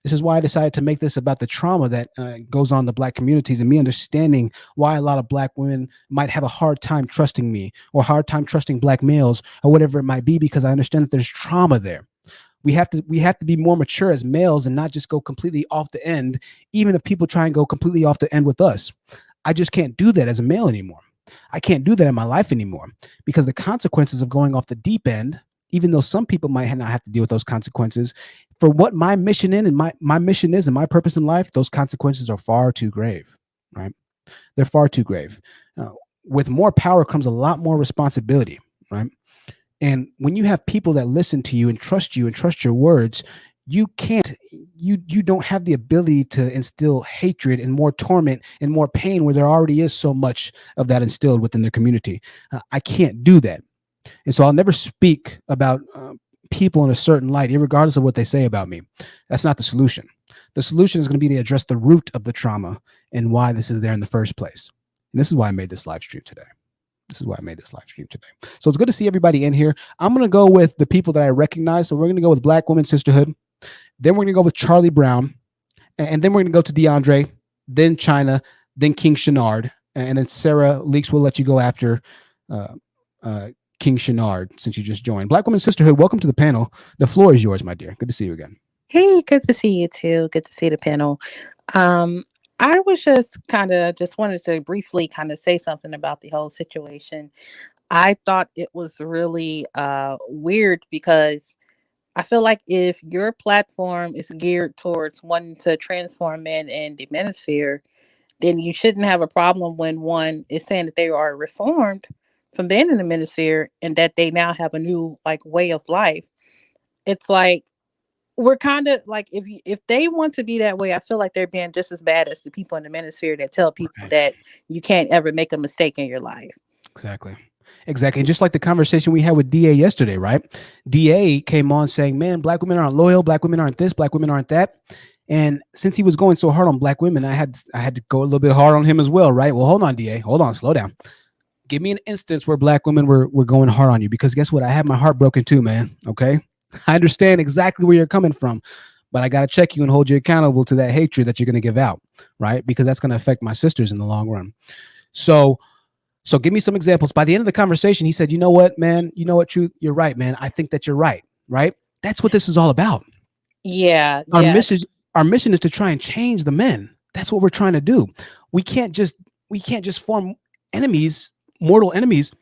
This is why I decided to make this about the trauma that goes on in the Black communities, and me understanding why a lot of Black women might have a hard time trusting me, or hard time trusting Black males, or whatever it might be, because I understand that there's trauma there. We have to be more mature as males and not just go completely off the end, even if people try and go completely off the end with us. I just can't do that as a male anymore. I can't do that in my life anymore, because the consequences of going off the deep end, even though some people might not have to deal with those consequences, for what my mission and my mission is and my purpose in life, those consequences are far too grave, right? They're far too grave. With more power comes a lot more responsibility, right? And when you have people that listen to you and trust your words, you don't have the ability to instill hatred and more torment and more pain where there already is so much of that instilled within their community. I can't do that. And so I'll never speak about people in a certain light, regardless of what they say about me. That's not the solution. The solution is going to be to address the root of the trauma and why this is there in the first place. And this is why I made this live stream today. So it's good to see everybody in here. I'm going to go with the people that I recognize. So we're going to go with Black Women Sisterhood. Then we're going to go with Charlie Brown. And then we're going to go to DeAndre, then China, then King Shenard. And then Sarah Leaks will let you go after King Shenard, since you just joined. Black Women Sisterhood, welcome to the panel. The floor is yours, my dear. Good to see you again. Hey, good to see you too. Good to see the panel. I was just wanted to briefly kind of say something about the whole situation. I thought it was really weird because I feel like if your platform is geared towards wanting to transform men in the Manosphere, then you shouldn't have a problem when one is saying that they are reformed from being in the Manosphere and that they now have a new way of life. It's like, we're kind of like, if they want to be that way, I feel like they're being just as bad as the people in the Manosphere that tell people that you can't ever make a mistake in your life. Exactly. And just like the conversation we had with DA yesterday, right? DA came on saying, man, Black women aren't loyal. Black women aren't this. Black women aren't that. And since he was going so hard on Black women, I had to go a little bit hard on him as well, right? Well, hold on, DA. Hold on. Slow down. Give me an instance where Black women were going hard on you, because guess what? I had my heart broken too, man. Okay. I understand exactly where you're coming from, but I got to check you and hold you accountable to that hatred that you're going to give out, right? Because that's going to affect my sisters in the long run. So give me some examples. By the end of the conversation, he said, you know what, man? You know what, Truth? You're right, man. I think that you're right, right? That's what this is all about. Yeah. Our mission is to try and change the men. That's what we're trying to do. We can't just form enemies, mortal enemies,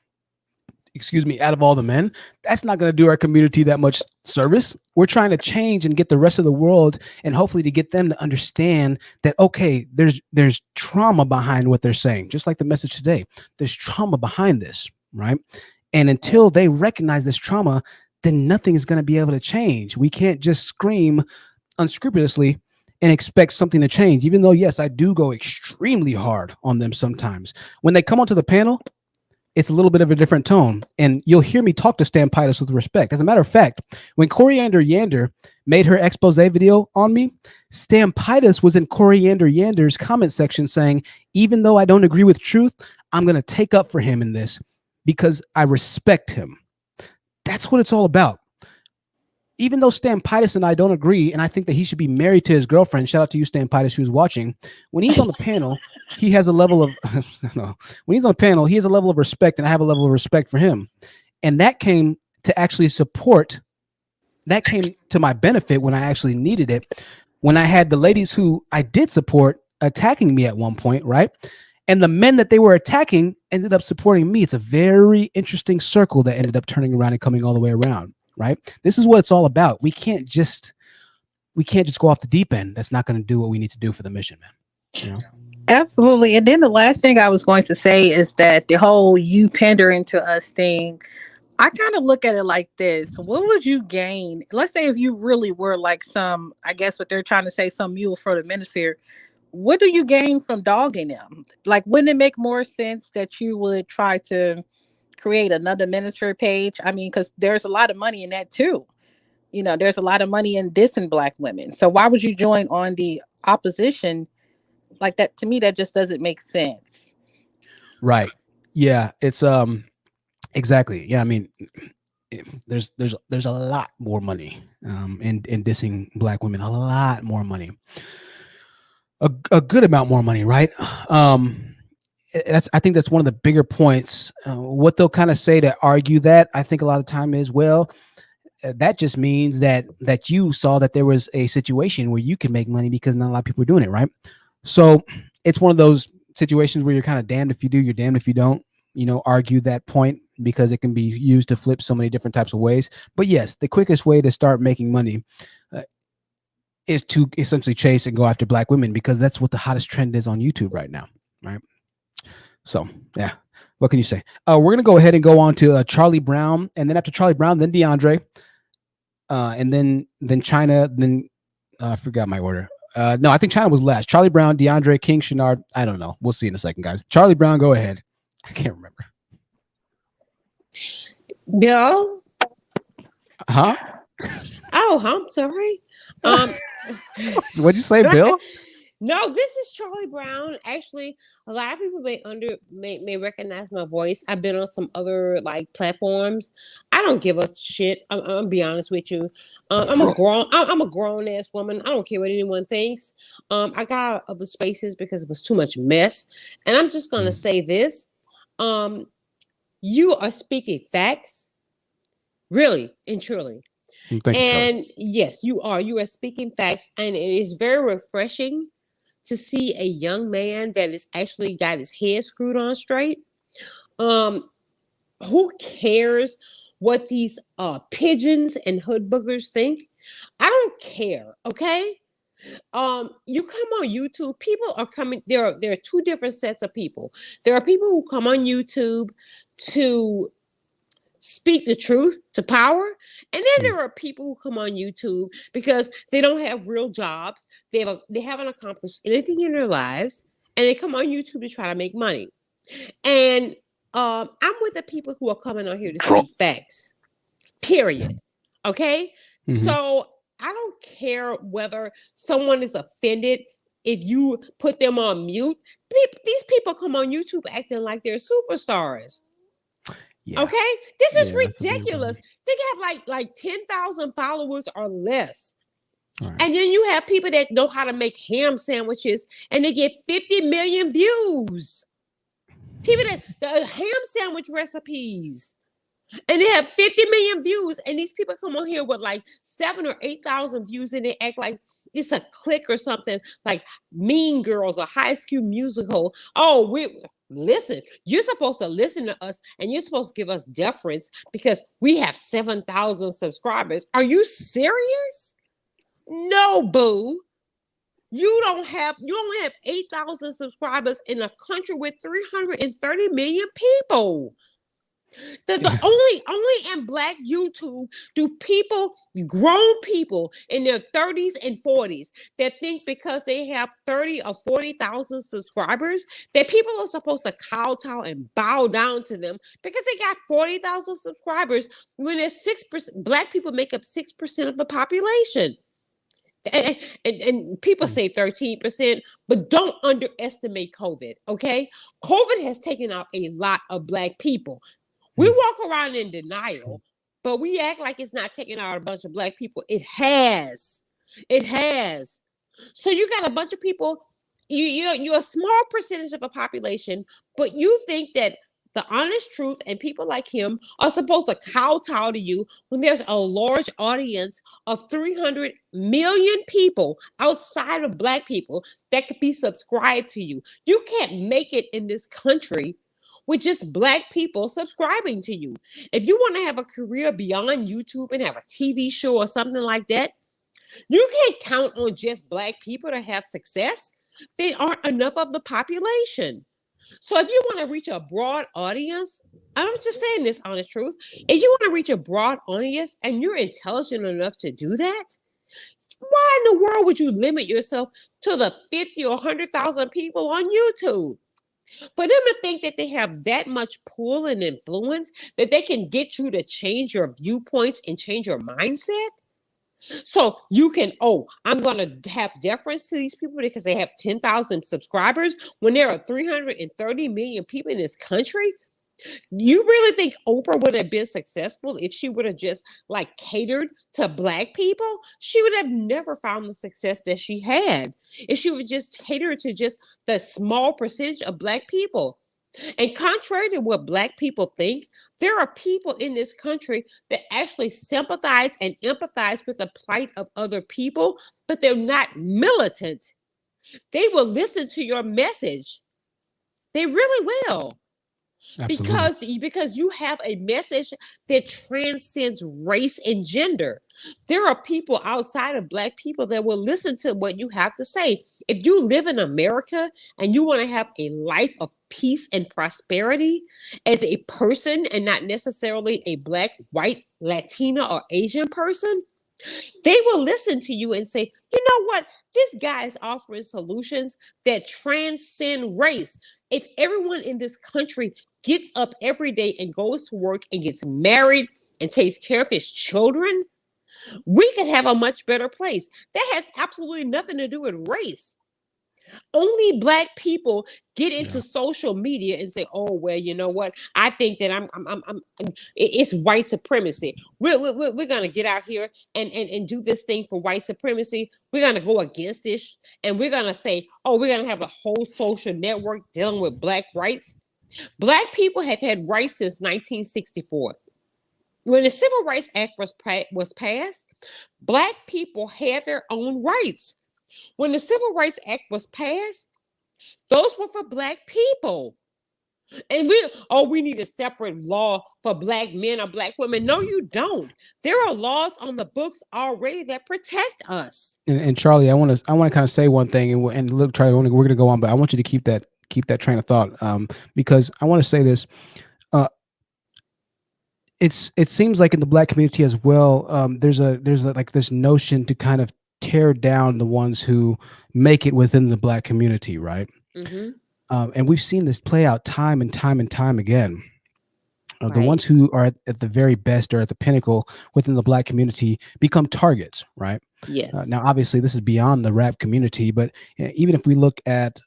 out of all the men. That's not going to do our community that much service. We're trying to change and get the rest of the world, and hopefully to get them to understand that, okay, there's trauma behind what they're saying. Just like the message today, there's trauma behind this, right? And until they recognize this trauma, then nothing is going to be able to change. We can't just scream unscrupulously and expect something to change, even though, yes, I do go extremely hard on them sometimes. When they come onto the panel, it's a little bit of a different tone, and you'll hear me talk to Stampitis with respect. As a matter of fact, when Coriander Yander made her expose video on me, Stampitis was in Coriander Yander's comment section saying, even though I don't agree with Truth, I'm going to take up for him in this because I respect him. That's what it's all about. Even though Stampitis and I don't agree, and I think that he should be married to his girlfriend, shout out to you, Stampitis, who's watching. When he's on the panel, he has a level of, when he's on the panel, he has a level of respect, and I have a level of respect for him. And that came to actually support, that came to my benefit when I actually needed it. When I had the ladies who I did support attacking me at one point, right? And the men that they were attacking ended up supporting me. It's a very interesting circle that ended up turning around and coming all the way around. Right. This is what it's all about. We can't just go off the deep end. That's not going to do what we need to do for the mission, man. You know? Absolutely. And then the last thing I was going to say is that the whole you pandering to us thing, I kind of look at it like this. What would you gain? Let's say if you really were like some, I guess what they're trying to say, some mule for the Manosphere. What do you gain from dogging them? Like, wouldn't it make more sense that you would try to create another Manosphere page? I mean, because there's a lot of money in that too. You know, there's a lot of money in dissing Black women. So why would you join on the opposition like that? To me, that just doesn't make sense. Right. Yeah. It's exactly. Yeah. I mean, there's a lot more money in dissing Black women. A lot more money. A good amount more money, right? I think that's one of the bigger points. What they'll kind of say to argue that, I think a lot of the time is, well, that just means that you saw that there was a situation where you can make money because not a lot of people are doing it, right? So it's one of those situations where you're kind of damned if you do, you're damned if you don't, argue that point, because it can be used to flip so many different types of ways. But yes, the quickest way to start making money is to essentially chase and go after Black women, because that's what the hottest trend is on YouTube right now, right? So, yeah, what can you say? We're going to go ahead and go on to Charlie Brown. And then after Charlie Brown, then DeAndre. And then China. Then I forgot my order. No, I think China was last. Charlie Brown, DeAndre, King, Shenard. I don't know. We'll see in a second, guys. Charlie Brown, go ahead. I can't remember. Yeah. Huh? Oh, I'm sorry. What'd you say, Bill? No, this is Charlie Brown. Actually, a lot of people may recognize my voice. I've been on some other like platforms. I don't give a shit. I'm gonna be honest with you. I'm a grown ass woman. I don't care what anyone thinks. I got out of other spaces because it was too much mess. And I'm just gonna say this. You are speaking facts, really and truly. Thank you, Charlie. And yes, you are. You are speaking facts, and it is very refreshing to see a young man that is actually got his head screwed on straight. Who cares what these pigeons and hood boogers think? I don't care. Okay. You come on YouTube. People are coming. There are two different sets of people. There are people who come on YouTube to speak the truth to power, and then there are people who come on YouTube because they don't have real jobs, they haven't accomplished anything in their lives, and they come on YouTube to try to make money. And I'm with the people who are coming on here to speak facts, period. Okay. So I don't care whether someone is offended if you put them on mute. These people come on YouTube acting like they're superstars. Yeah. Okay, this is ridiculous. They have like 10,000 followers or less. Right. And then you have people that know how to make ham sandwiches and they get 50 million views. People that the ham sandwich recipes, and they have 50 million views. And these people come on here with like 7,000 or 8,000 views, and they act like it's a clique or something, like Mean Girls or High School Musical. Oh, listen, you're supposed to listen to us, and you're supposed to give us deference because we have 7,000 subscribers. Are you serious? No, boo. You only have 8,000 subscribers in a country with 330 million people. Only in Black YouTube do grown people in their 30s and 40s that think because they have 30 or 40,000 subscribers that people are supposed to kowtow and bow down to them because they got 40,000 subscribers when there's 6%. Black people make up 6% of the population. And people say 13%, but don't underestimate COVID, okay? COVID has taken out a lot of Black people. We walk around in denial, but we act like it's not taking out a bunch of Black people. It has. It has. So you got a bunch of people, you're a small percentage of a population, but you think that the honest truth and people like him are supposed to kowtow to you when there's a large audience of 300 million people outside of Black people that could be subscribed to you. You can't make it in this country with just Black people subscribing to you. If you want to have a career beyond YouTube and have a TV show or something like that, you can't count on just Black people to have success. There aren't enough of the population. So if you want to reach a broad audience, I'm just saying this honest truth. If you want to reach a broad audience and you're intelligent enough to do that, why in the world would you limit yourself to the 50 or 100,000 people on YouTube? For them to think that they have that much pull and influence that they can get you to change your viewpoints and change your mindset. So you can, I'm going to have deference to these people because they have 10,000 subscribers when there are 330 million people in this country. You really think Oprah would have been successful if she would have just like catered to Black people? She would have never found the success that she had if she would just cater to just the small percentage of Black people. And contrary to what Black people think, there are people in this country that actually sympathize and empathize with the plight of other people, but they're not militant. They will listen to your message. They really will. Because you have a message that transcends race and gender. There are people outside of Black people that will listen to what you have to say. If you live in America and you want to have a life of peace and prosperity as a person and not necessarily a Black, white, Latina, or Asian person, they will listen to you and say, you know what? This guy is offering solutions that transcend race. If everyone in this country gets up every day and goes to work and gets married and takes care of his children, we could have a much better place. That has absolutely nothing to do with race. Only Black people get into social media and say, "Oh, well, you know what? I think that it's white supremacy. We're gonna get out here and do this thing for white supremacy. We're gonna go against this, and we're gonna say, oh, we're gonna have a whole social network dealing with Black rights." Black people have had rights since 1964. When the Civil Rights Act was passed, Black people had their own rights. When the Civil Rights Act was passed, those were for Black people. And we need a separate law for Black men or Black women. No, you don't. There are laws on the books already that protect us. And Charlie, I want to kind of say one thing, and look, Charlie, we're going to go on, but I want you to keep that train of thought, because I want to say this. It seems like in the Black community as well, there's like this notion to kind of tear down the ones who make it within the Black community, right? Mm-hmm. And we've seen this play out time and time and time again. The Right. ones who are at the very best or at the pinnacle within the Black community become targets, right? Yes. Now, obviously, this is beyond the rap community, but even if we look at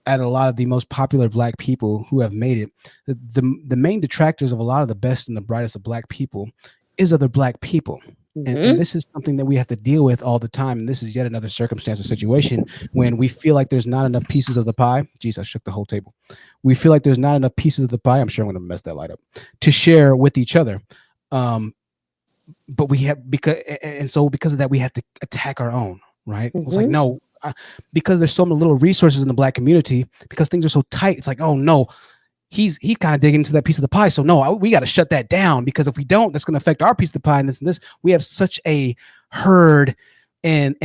a lot of the most popular Black people who have made it, the main detractors of a lot of the best and the brightest of Black people is other Black people. And this is something that we have to deal with all the time. And this is yet another circumstance or situation when we feel like there's not enough pieces of the pie. Jeez, I shook the whole table. We feel like there's not enough pieces of the pie. I'm sure I'm going to mess that light up, to share with each other. But we have, because of that, we have to attack our own, right? It's like, no, because there's so many little resources in the Black community, because things are so tight. It's like, oh no, he's kind of digging into that piece of the pie. So no, we got to shut that down, because if we don't, that's going to affect our piece of the pie and this and this. We have such a herd and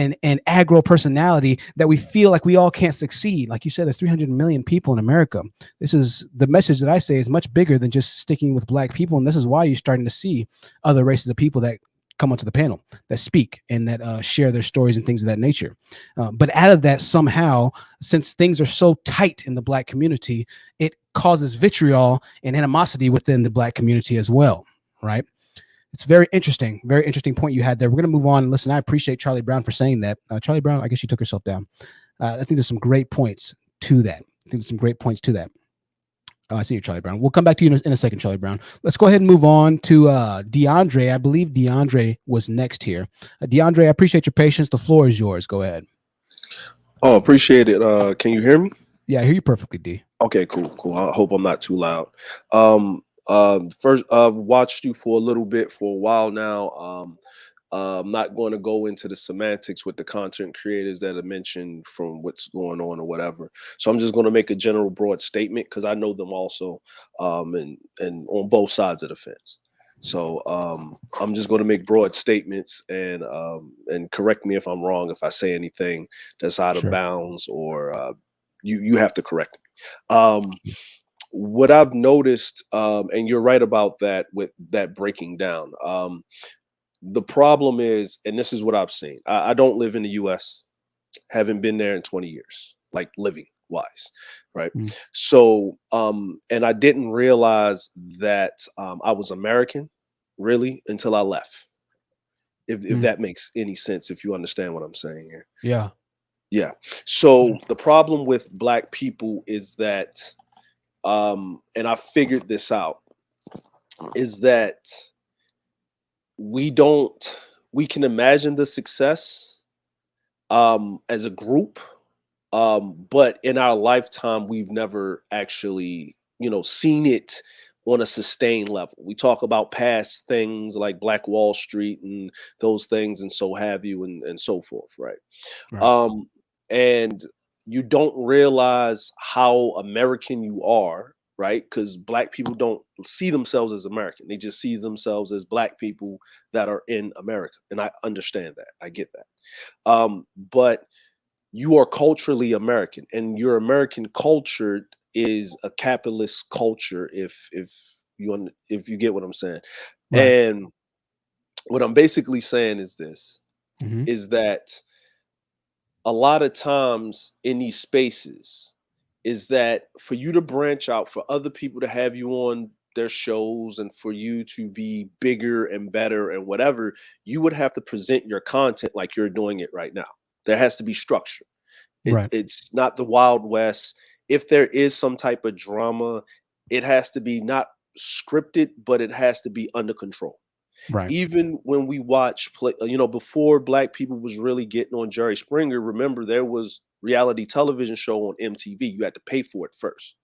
aggro personality that we feel like we all can't succeed. Like you said, there's 300 million people in America. This is the message that I say is much bigger than just sticking with Black people. And this is why you're starting to see other races of people that come onto the panel, that speak and that share their stories and things of that nature. But out of that, somehow, since things are so tight in the Black community, it causes vitriol and animosity within the Black community as well, right? It's very interesting point you had there. We're going to move on. Listen, I appreciate Charlie Brown for saying that. Charlie Brown, I guess she took herself down. I think there's some great points to that. I see you, Charlie Brown. We'll come back to you in a second, Charlie Brown. Let's go ahead and move on to DeAndre. I believe DeAndre was next here. DeAndre, I appreciate your patience. The floor is yours. Go ahead. Oh, appreciate it. Can you hear me? Yeah, I hear you perfectly, D. Okay, cool. I hope I'm not too loud. First, I've watched you for a little bit, for a while now. I'm not going to go into the semantics with the content creators that are mentioned from what's going on or whatever. So I'm just going to make a general broad statement, because I know them also, and on both sides of the fence. So I'm just going to make broad statements and correct me if I'm wrong, if I say anything that's out of bounds, or you have to correct me. What I've noticed, and you're right about that, with that breaking down. The problem is, and this is what I've seen. I don't live in the US, haven't been there in 20 years, like living wise, right? So, and I didn't realize that I was American really until I left. If that makes any sense, if you understand what I'm saying here. Yeah. Yeah. So the problem with Black people is that, and I figured this out, is that we can imagine the success as a group, but in our lifetime we've never actually seen it on a sustained level. We talk about past things like Black Wall Street and those things and so have you, and so forth, right? And you don't realize how American you are, right? Because Black people don't see themselves as American. They just see themselves as Black people that are in America. And I understand that. I get that. But you are culturally American, and your American culture is a capitalist culture, if you get what I'm saying. Right. And what I'm basically saying is this, is that a lot of times in these spaces, is that for you to branch out, for other people to have you on their shows and for you to be bigger and better and whatever, you would have to present your content like you're doing it right now. There has to be structure. Right. It's not the Wild West. If there is some type of drama, it has to be not scripted, but it has to be under control. Right. Even when we watch play, before black people was really getting on Jerry Springer, remember there was reality television show on MTV. You had to pay for it first.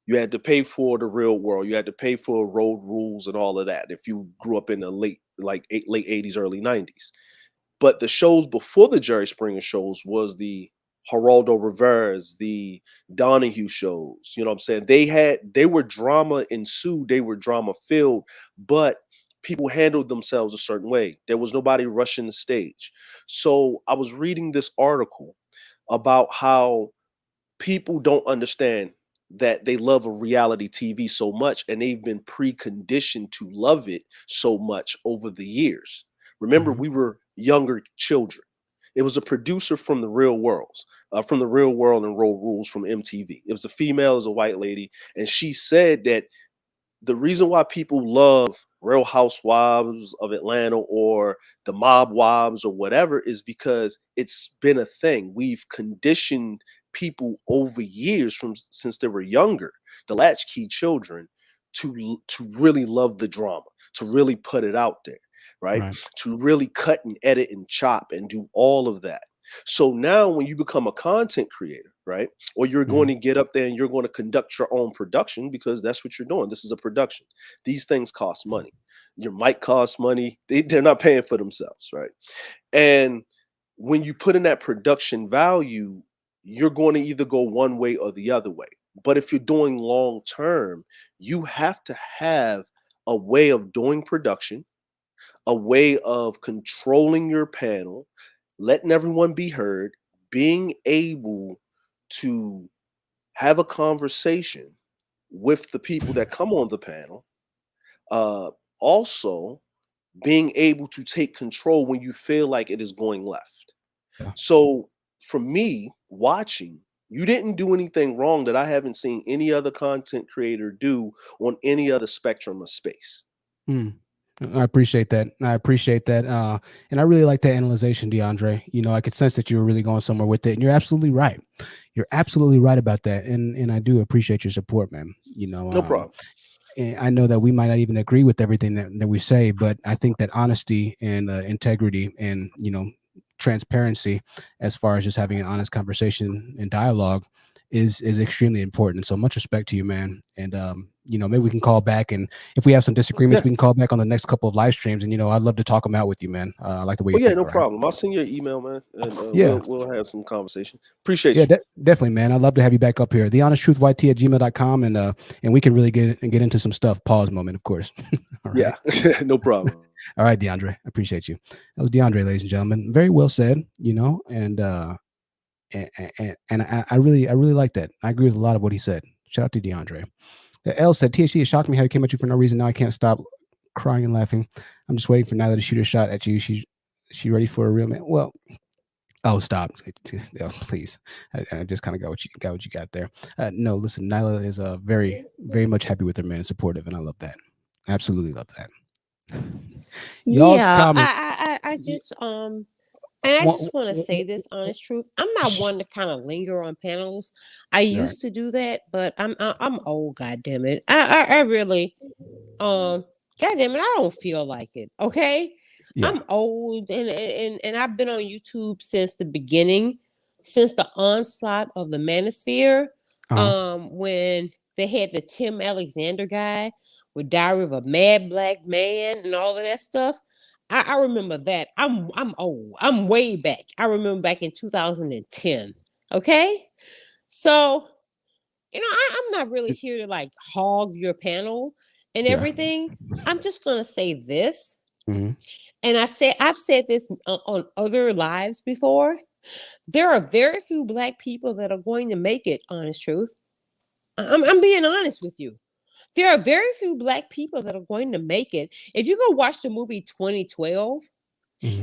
You had to pay for the Real World. You had to pay for Road Rules and all of that. If you grew up in the late 80s, early 90s. But the shows before the Jerry Springer shows was the Geraldo Rivera's, the Donahue shows. You know what I'm saying? They were drama ensued, they were drama filled, but people handled themselves a certain way. There was nobody rushing the stage. So I was reading this article about how people don't understand that they love a reality TV so much, and they've been preconditioned to love it so much over the years. Remember, we were younger children. It was a producer from the Real from the Real World and Road Rules from MTV. It was a female, it was a white lady, and she said that the reason why people love Real Housewives of Atlanta or the Mob Wives or whatever is because it's been a thing. We've conditioned people over years since they were younger, the latchkey children, to really love the drama, to really put it out there, right? To really cut and edit and chop and do all of that. So now when you become a content creator, right, or you're going to get up there and you're going to conduct your own production, because that's what you're doing. This is a production. These things cost money. Your mic costs money. They're not paying for themselves, right? And when you put in that production value, you're going to either go one way or the other way. But if you're doing long term, you have to have a way of doing production, a way of controlling your panel, letting everyone be heard, being able to have a conversation with the people that come on the panel, also being able to take control when you feel like it is going left. So for me, watching, you didn't do anything wrong that I haven't seen any other content creator do on any other spectrum of space. I appreciate that. I appreciate that. And I really like that analyzation, DeAndre. You know, I could sense that you were really going somewhere with it. And you're absolutely right. You're absolutely right about that. And I do appreciate your support, man. You know, no problem. And I know that we might not even agree with everything that we say, but I think that honesty and integrity and, you know, transparency, as far as just having an honest conversation and dialogue, is extremely important. So much respect to you, man. And you know, maybe we can call back, and if we have some disagreements, we can call back on the next couple of live streams. And you know, I'd love to talk them out with you, man. I like the way you think. No problem. I'll send you an email, man, and we'll have some conversation. Appreciate you. Definitely, man. I'd love to have you back up here. TheHonestTruthYT@gmail.com, and we can really get into some stuff. Pause moment, of course. All right. Yeah, no problem. All right, DeAndre, I appreciate you. That was DeAndre, ladies and gentlemen. Very well said. You know, and I really like that. I agree with a lot of what he said. Shout out to DeAndre. L said, THC, it shocked me how he came at you for no reason. Now I can't stop crying and laughing. I'm just waiting for Nyla to shoot a shot at you. She ready for a real man? Well, oh, stop. Oh, please. I just kind of got what you got there. No, listen, Nyla is very, very much happy with her man, supportive, and I love that. Absolutely love that. Y'all's comment. I just and I just want to say this honest truth. I'm not one to kind of linger on panels. I used to do that, but I'm old. God damn it! I really, God damn it! I don't feel like it. Okay, I'm old, and I've been on YouTube since the beginning, since the onslaught of the Manosphere. When they had the Tim Alexander guy with Diary of a Mad Black Man and all of that stuff. I remember that. I'm old. I'm way back. I remember back in 2010. Okay. So, you know, I'm not really here to like hog your panel and everything. I'm just going to say this. And I've said this on other lives before. There are very few Black people that are going to make it, honest truth. I'm being honest with you. There are very few Black people that are going to make it. If you go watch the movie 2012,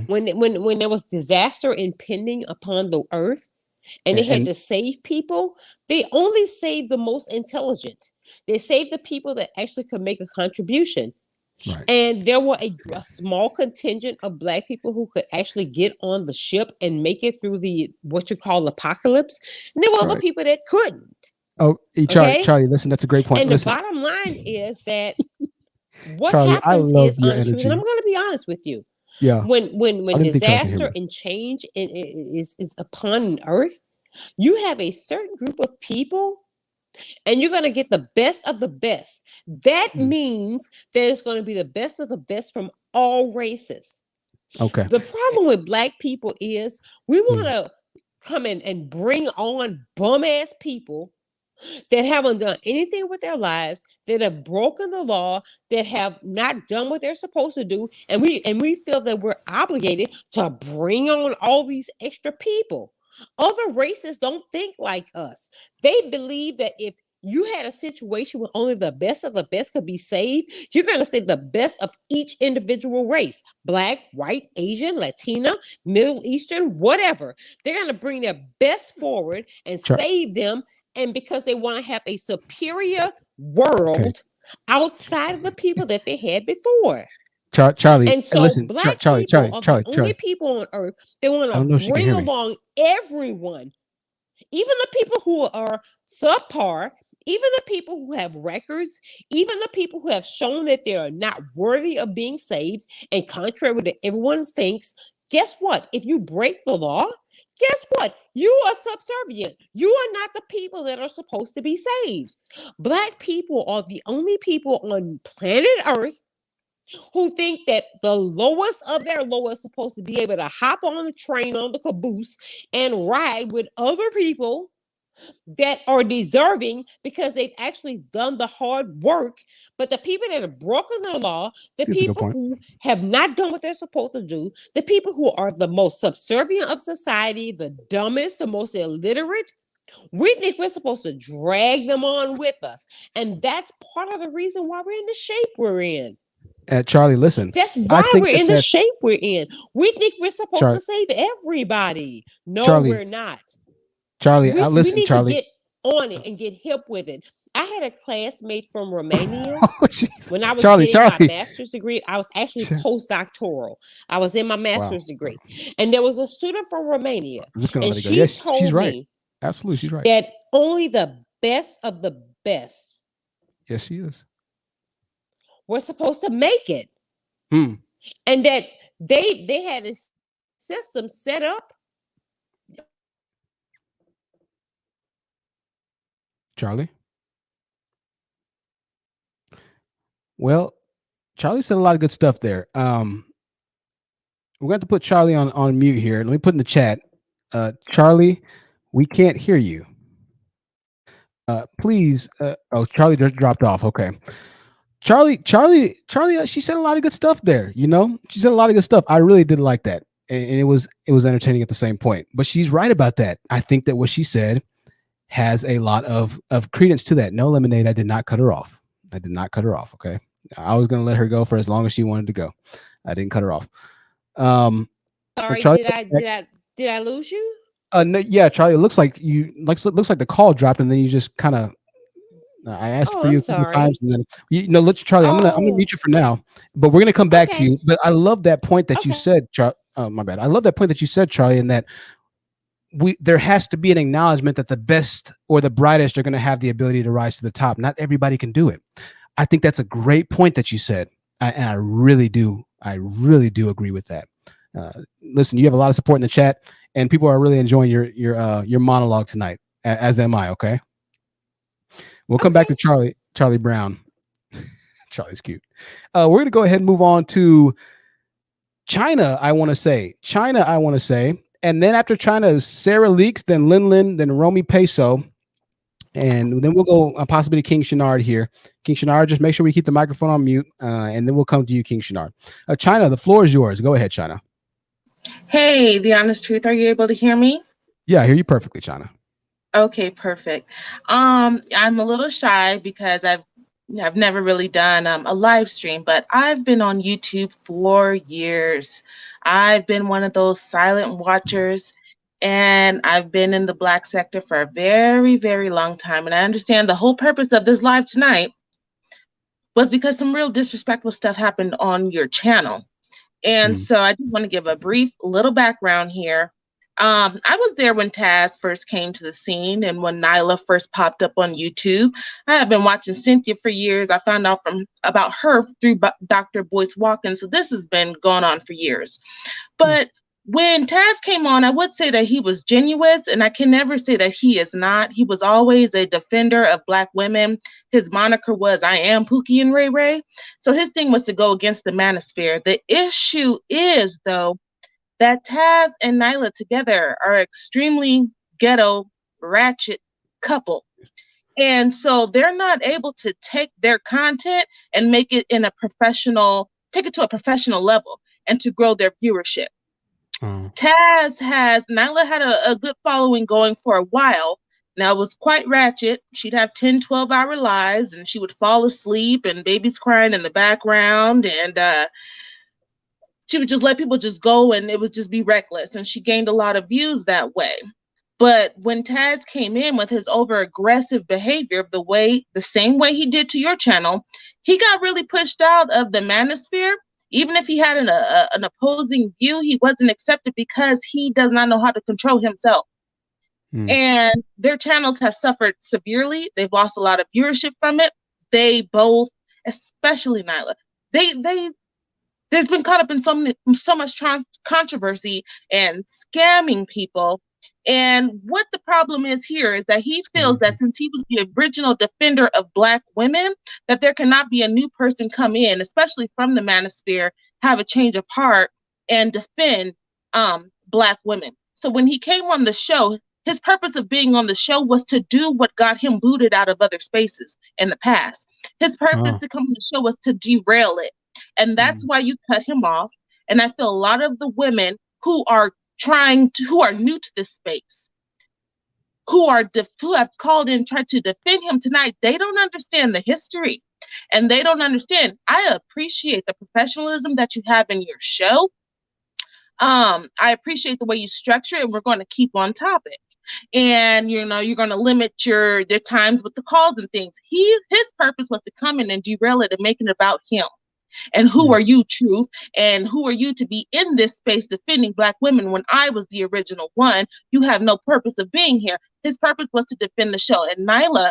when there was disaster impending upon the earth, and they had And to save people, they only saved the most intelligent. They saved the people that actually could make a contribution. right, And there were a small contingent of Black people who could actually get on the ship and make it through the what you call apocalypse. And there were other right. people that couldn't. Oh, Okay. Charlie, listen, that's a great point. And the Listen, bottom line is that what Charlie, I happens love is your honest truth. And I'm energy. going to be honest with you. Yeah, When I didn't think Charlie could hear disaster me. and change is upon earth, you have a certain group of people and you're going to get the best of the best. That means that it's going to be the best of the best from all races. Okay. The problem with Black people is we want to come in and bring on bum ass people that haven't done anything with their lives, that have broken the law, that have not done what they're supposed to do, and we feel that we're obligated to bring on all these extra people. Other races don't think like us. They believe that if you had a situation where only the best of the best could be saved, you're going to save the best of each individual race: Black, white, Asian, Latina, Middle Eastern, whatever. They're going to bring their best forward and save them. And because they want to have a superior world outside of the people that they had before. Charlie, and so listen, Black Charlie, people are the only people on earth that want to bring along everyone, even the people who are subpar, even the people who have records, even the people who have shown that they are not worthy of being saved. And contrary to what everyone thinks, guess what? If you break the law, guess what? You are subservient. You are not the people that are supposed to be saved. Black people are the only people on planet Earth who think that the lowest of their low is supposed to be able to hop on the train, on the caboose, and ride with other people that are deserving because they've actually done the hard work. But the people that have broken the law, the people who have not done what they're supposed to do, the people who are the most subservient of society, the dumbest, the most illiterate, we think we're supposed to drag them on with us. And that's part of the reason why we're in the shape we're in. Charlie, listen. That's why we're in the shape we're in. We think we're supposed to save everybody. No, Charlie, we're not. Charlie, we listen, need Charlie. to get on it and get hip with it. I had a classmate from Romania. When I was getting my master's degree, I was actually postdoctoral. I was in my master's degree. And there was a student from Romania. I'm just gonna and let it go. She Yes, told she's right. me Absolutely, she's right. That only the best of the best. Yes, she is. We're supposed to make it. And that they had a system set up. Charlie? Well, Charlie said a lot of good stuff there. We're going to put Charlie on mute here. Let me put in the chat. Charlie, we can't hear you. Please. Oh, Charlie just dropped off. Okay. Charlie, she said a lot of good stuff there. You know, she said a lot of good stuff. I really did like that. And it was entertaining at the same point. But she's right about that. I think that what she said has a lot of credence to that. No, Lemonade, I did not cut her off. I did not cut her off. Okay. I was going to let her go for as long as she wanted to go. I didn't cut her off. Sorry, Charlie, did I lose you? No, yeah, Charlie. It looks like looks like the call dropped, and then you just kind of. I asked for you a couple times, and then look, Charlie. I'm gonna mute you for now, but we're gonna come back to you. But I love that point that you said, Charlie. Oh, my bad. I love that point that you said, Charlie, in that there has to be an acknowledgement that the best or the brightest are going to have the ability to rise to the top. Not everybody can do it. I think that's a great point that you said, and I really do agree with that. Listen, you have a lot of support in the chat, and people are really enjoying your monologue tonight, as am I. Okay, we'll come back to Charlie Brown. Charlie's cute. We're gonna go ahead and move on to China. I want to say, and then after China is Sarah Leaks, then Lin, then Romy Peso. And then we'll go possibly to King Shenard here. King Shenard, just make sure we keep the microphone on mute, and then we'll come to you, King Shenard. China, the floor is yours. Go ahead, China. Hey, The Honest Truth, are you able to hear me? Yeah, I hear you perfectly, China. Okay, perfect. I'm a little shy because I've never really done a live stream, but I've been on YouTube for years. I've been one of those silent watchers, And I've been in the Black sector for a very, very long time. And I understand the whole purpose of this live tonight was because some real disrespectful stuff happened on your channel. And so I just want to give a brief little background here. I was there when Taz first came to the scene and when Nyla first popped up on YouTube. I have been watching Cynthia for years. I found out about her through Dr. Boyce Watkins. So this has been going on for years. But when Taz came on, I would say that he was genuine, and I can never say that he is not. He was always a defender of Black women. His moniker was, I am Pookie and Ray Ray. So his thing was to go against the Manosphere. The issue is, though, that Taz and Nyla together are extremely ghetto, ratchet couple. And so they're not able to take their content and make it in a professional, take it to a professional level and to grow their viewership. Nyla had a good following going for a while. Now, it was quite ratchet. She'd have 10, 12-hour lives, and she would fall asleep, and babies crying in the background, and she would just let people just go, and it would just be reckless, and she gained a lot of views that way. But when Taz came in with his over-aggressive behavior, the same way he did to your channel, he got really pushed out of the Manosphere. Even if he had an opposing view, he wasn't accepted because he does not know how to control himself. And their channels have suffered severely. They've lost a lot of viewership from it. They both, especially Nyla, there's been caught up in so much controversy and scamming people. And what the problem is here is that he feels that since he was the original defender of Black women, that there cannot be a new person come in, especially from the Manosphere, have a change of heart and defend Black women. So when he came on the show, his purpose of being on the show was to do what got him booted out of other spaces in the past. His purpose to come on the show was to derail it. And that's why you cut him off. And I feel a lot of the women who are new to this space, who have called in, tried to defend him tonight, they don't understand the history, and they don't understand. I appreciate the professionalism that you have in your show. I appreciate the way you structure it, and we're going to keep on topic. And you're going to limit their times with the calls and things. His purpose was to come in and derail it and make it about him. And who are you, Truth? And who are you to be in this space defending Black women when I was the original one? You have no purpose of being here. His purpose was to defend the show. And Nyla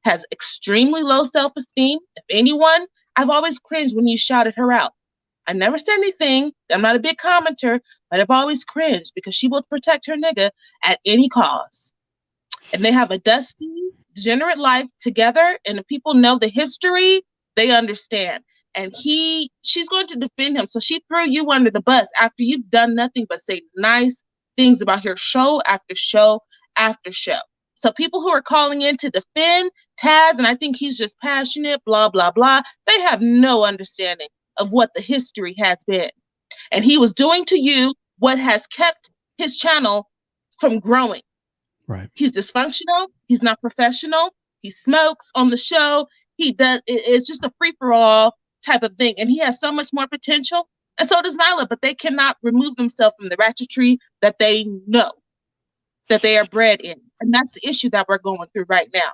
has extremely low self-esteem. If anyone, I've always cringed when you shouted her out. I never said anything. I'm not a big commenter, but I've always cringed because she will protect her nigga at any cause. And they have a dusty, degenerate life together. And if people know the history, they understand. And she's going to defend him. So she threw you under the bus after you've done nothing but say nice things about her show after show after show. So people who are calling in to defend Taz, and I think he's just passionate, blah, blah, blah, they have no understanding of what the history has been. And he was doing to you what has kept his channel from growing. Right. He's dysfunctional. He's not professional. He smokes on the show. It's just a free-for-all type of thing, and he has so much more potential, and so does Nyla, but they cannot remove themselves from the ratchetry that they know that they are bred in, and that's the issue that we're going through right now.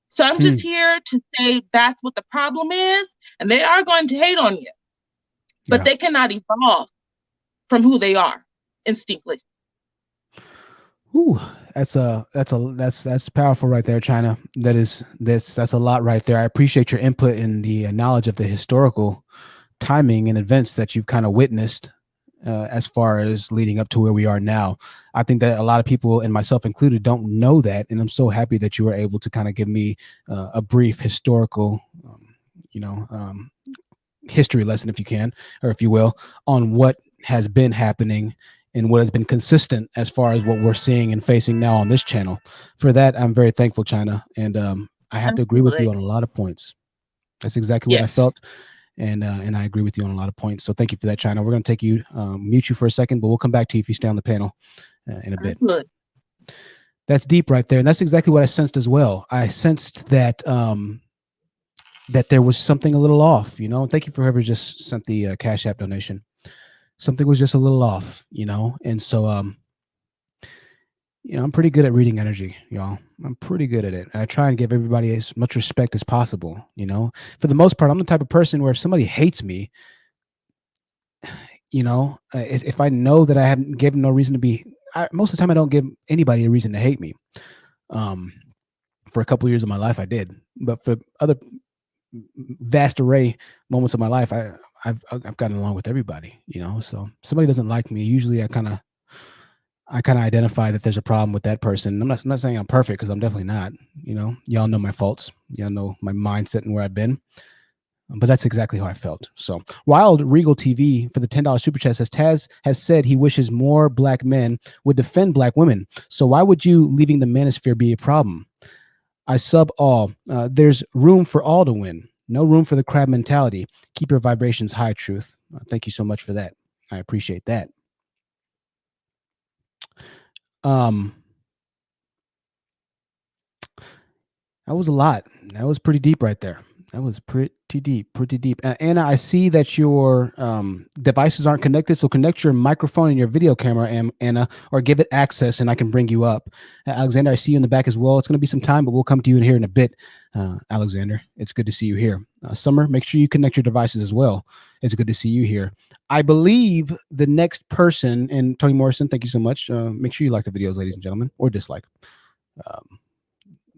So I'm just here to say that's what the problem is, and they are going to hate on you, but they cannot evolve from who they are instinctively. Ooh, that's powerful right there, China. That's a lot right there. I appreciate your input and the knowledge of the historical timing and events that you've kind of witnessed as far as leading up to where we are now. I think that a lot of people, and myself included, don't know that, and I'm so happy that you were able to kind of give me a brief historical, history lesson, if you can, or if you will, on what has been happening and what has been consistent as far as what we're seeing and facing now on this channel. For that, I'm very thankful, China. And I have to agree with you on a lot of points. That's exactly what I felt. And I agree with you on a lot of points. So thank you for that, China. We're going to take you, mute you for a second, but we'll come back to you if you stay on the panel in a bit. Good. That's deep right there. And that's exactly what I sensed as well. I sensed that that there was something a little off, Thank you for whoever just sent the Cash App donation. Something was just a little off, and so You know, I'm pretty good at reading energy, y'all. I'm pretty good at it. And I try and give everybody as much respect as possible. You know, for the most part, I'm the type of person where if somebody hates me, you know, if I know that I haven't given no reason to be, most of the time I don't give anybody a reason to hate me. For a couple of years of my life, I did, but for other vast array moments of my life, I've gotten along with everybody. You know, so if somebody doesn't like me, usually I kind of identify that there's a problem with that person. I'm not saying I'm perfect, because I'm definitely not. You know, y'all know my faults. Y'all know my mindset and where I've been. But that's exactly how I felt. So Wild Regal TV for the $10 super chat says, Taz has said he wishes more black men would defend black women. So why would you leaving the manosphere be a problem? I sub all. There's room for all to win. No room for the crab mentality. Keep your vibrations high, Truth. Thank you so much for that. I appreciate that. That was a lot. That was pretty deep right there. That was pretty deep. Anna, I see that your devices aren't connected, so connect your microphone and your video camera, Anna, or give it access, and I can bring you up. Alexander, I see you in the back as well. It's going to be some time, but we'll come to you in here in a bit. Alexander, it's good to see you here. Summer, make sure you connect your devices as well. It's good to see you here. I believe the next person, and Tony Morrison, thank you so much. Make sure you like the videos, ladies and gentlemen, or dislike.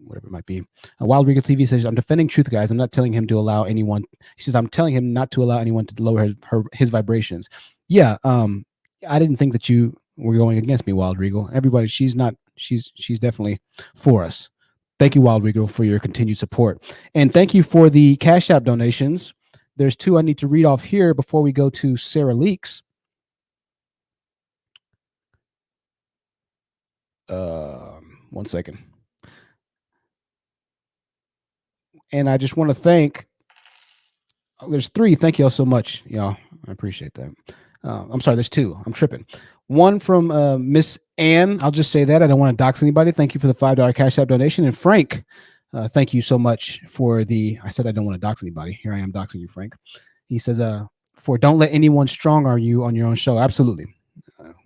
Whatever it might be. Wild Regal TV says, I'm defending Truth, guys. I'm not telling him to allow anyone. He says, I'm telling him not to allow anyone to lower his vibrations. Yeah. I didn't think that you were going against me, Wild Regal. Everybody, she's definitely for us. Thank you, Wild Regal, for your continued support. And thank you for the Cash App donations. There's two I need to read off here before we go to Sarah Leaks. 1 second. And I just want to thank, there's three. Thank you all so much, y'all. I appreciate that. I'm sorry, there's two. I'm tripping. One from Miss Ann. I'll just say that. I don't want to dox anybody. Thank you for the $5 Cash App donation. And Frank, thank you so much for I said I don't want to dox anybody. Here I am doxing you, Frank. He says, for don't let anyone strong arm you on your own show. Absolutely.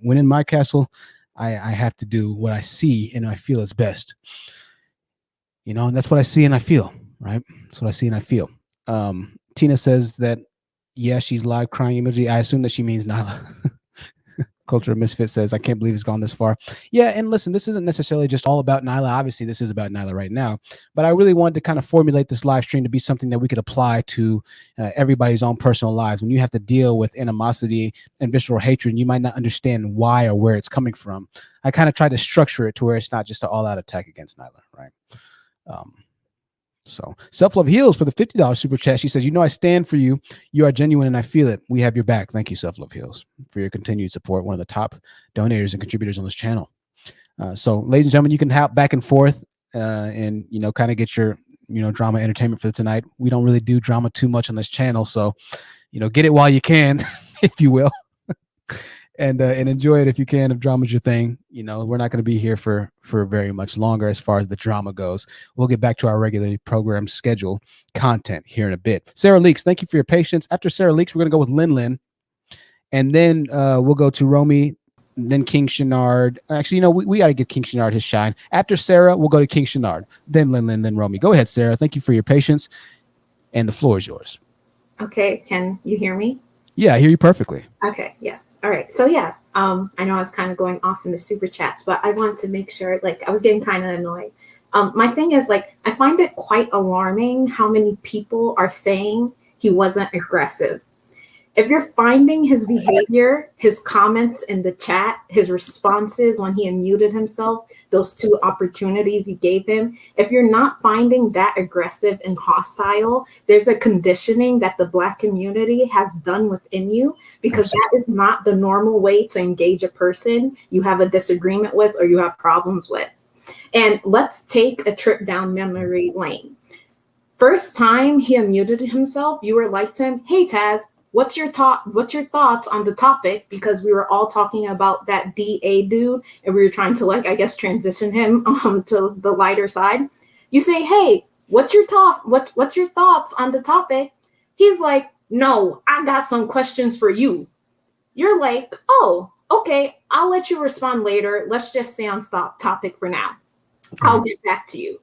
When in my castle, I have to do what I see and I feel is best. You know, and that's what I see and I feel. Right. That's what I see and I feel. Tina says that, yeah, she's live crying emoji. I assume that she means Nyla. Culture of Misfit says, I can't believe it's gone this far. Yeah. And listen, this isn't necessarily just all about Nyla. Obviously, this is about Nyla right now. But I really wanted to kind of formulate this live stream to be something that we could apply to everybody's own personal lives. When you have to deal with animosity and visceral hatred, you might not understand why or where it's coming from. I kind of tried to structure it to where it's not just an all-out attack against Nyla, right? So Self-Love Heals for the $50 super chat. She says, you know, I stand for you. You are genuine and I feel it. We have your back. Thank you, Self-Love Heals, for your continued support. One of the top donators and contributors on this channel. So ladies and gentlemen, you can hop back and forth and, you know, kind of get your, you know, drama entertainment for tonight. We don't really do drama too much on this channel. So, you know, get it while you can, if you will. And enjoy it if you can. If drama's your thing, you know, we're not going to be here for very much longer as far as the drama goes. We'll get back to our regularly programmed schedule content here in a bit. Sarah Leaks, thank you for your patience. After Sarah Leaks, we're going to go with Lin, and then we'll go to Romy, then King Shenard. Actually, you know, we got to give King Shenard his shine. After Sarah, we'll go to King Shenard, then Lin, then Romy. Go ahead, Sarah. Thank you for your patience, and the floor is yours. Okay, can you hear me? Yeah, I hear you perfectly. Okay, yes. All right. So yeah, I know I was kind of going off in the super chats, but I wanted to make sure, like, I was getting kind of annoyed. My thing is, like, I find it quite alarming how many people are saying he wasn't aggressive. If you're finding his behavior, his comments in the chat, his responses when he unmuted himself, those two opportunities he gave him, if you're not finding that aggressive and hostile, there's a conditioning that the Black community has done within you, because that is not the normal way to engage a person you have a disagreement with or you have problems with. And let's take a trip down memory lane. First time he unmuted himself, you were like to him, hey Taz, what's your thoughts on the topic? Because we were all talking about that DA dude and we were trying to, like, I guess, transition him to the lighter side. You say, hey, what's your thoughts on the topic? He's like, no, I got some questions for you. You're like, oh, okay, I'll let you respond later. Let's just stay on stop topic for now. I'll get back to you.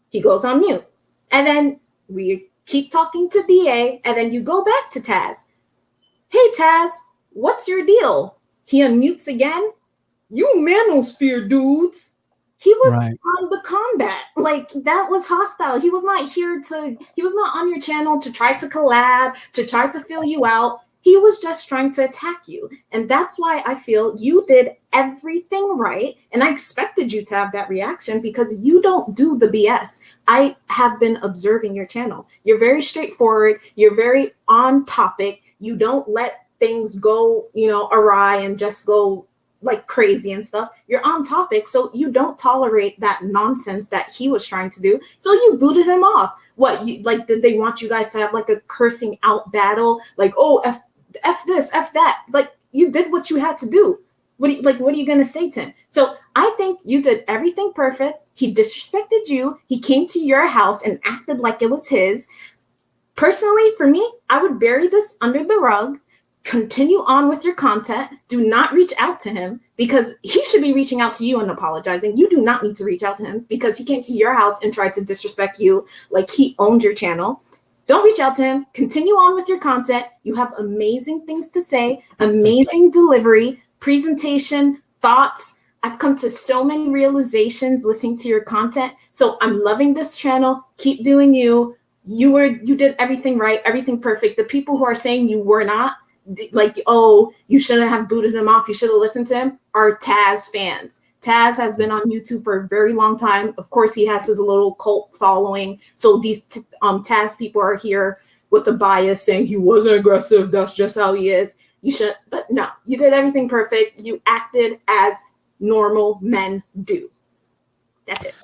He goes on mute. And then we keep talking to DA, and then you go back to Taz. Hey, Taz, what's your deal? He unmutes again. You Manosphere dudes. He was on the combat. Like, that was hostile. He was not on your channel to try to collab, to try to fill you out. He was just trying to attack you. And that's why I feel you did everything right. And I expected you to have that reaction because you don't do the BS. I have been observing your channel. You're very straightforward. You're very on topic. You don't let things go, awry and just go like crazy and stuff. You're on topic. So you don't tolerate that nonsense that he was trying to do. So you booted him off. What, did they want you guys to have like a cursing out battle? Like, oh, F this, F that. Like, you did what you had to do. What are you gonna say to him? So I think you did everything perfect. He disrespected you. He came to your house and acted like it was his. Personally, for me, I would bury this under the rug. Continue on with your content. Do not reach out to him because he should be reaching out to you and apologizing. You do not need to reach out to him because he came to your house and tried to disrespect you like he owned your channel. Don't reach out to him. Continue on with your content. You have amazing things to say, amazing delivery, presentation, thoughts. I've come to so many realizations listening to your content. So I'm loving this channel. Keep doing you. You did everything right, everything perfect. The people who are saying you were not, like, oh, you shouldn't have booted him off, you should have listened to him, are Taz fans. Taz has been on YouTube for a very long time. Of course, he has his little cult following. So these Taz people are here with a bias saying he wasn't aggressive. That's just how he is. You should, but no, you did everything perfect. You acted as normal men do. That's it.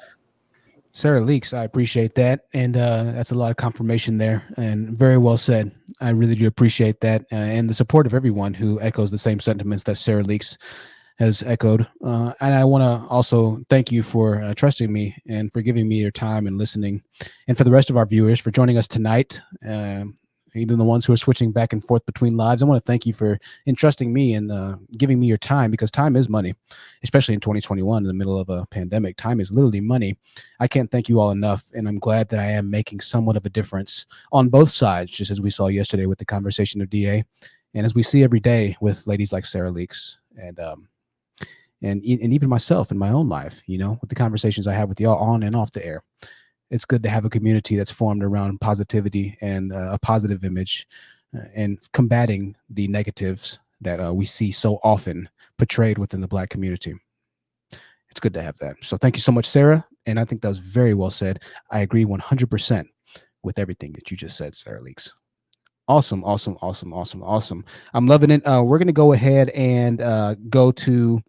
Sarah Leaks, I appreciate that. And that's a lot of confirmation there and very well said. I really do appreciate that and the support of everyone who echoes the same sentiments that Sarah Leaks has echoed. And I want to also thank you for trusting me and for giving me your time and listening. And for the rest of our viewers for joining us tonight, even the ones who are switching back and forth between lives, I want to thank you for entrusting me and giving me your time, because time is money, especially in 2021 in the middle of a pandemic. Time is literally money. I can't thank you all enough. And I'm glad that I am making somewhat of a difference on both sides, just as we saw yesterday with the conversation of DA. And as we see every day with ladies like Sarah Leaks and even myself in my own life, with the conversations I have with y'all on and off the air. It's good to have a community that's formed around positivity and a positive image and combating the negatives that we see so often portrayed within the Black community. It's good to have that. So thank you so much, Sarah. And I think that was very well said. I agree 100% with everything that you just said, Sarah Leaks. Awesome, awesome, awesome, awesome, awesome. I'm loving it. We're going to go ahead and go to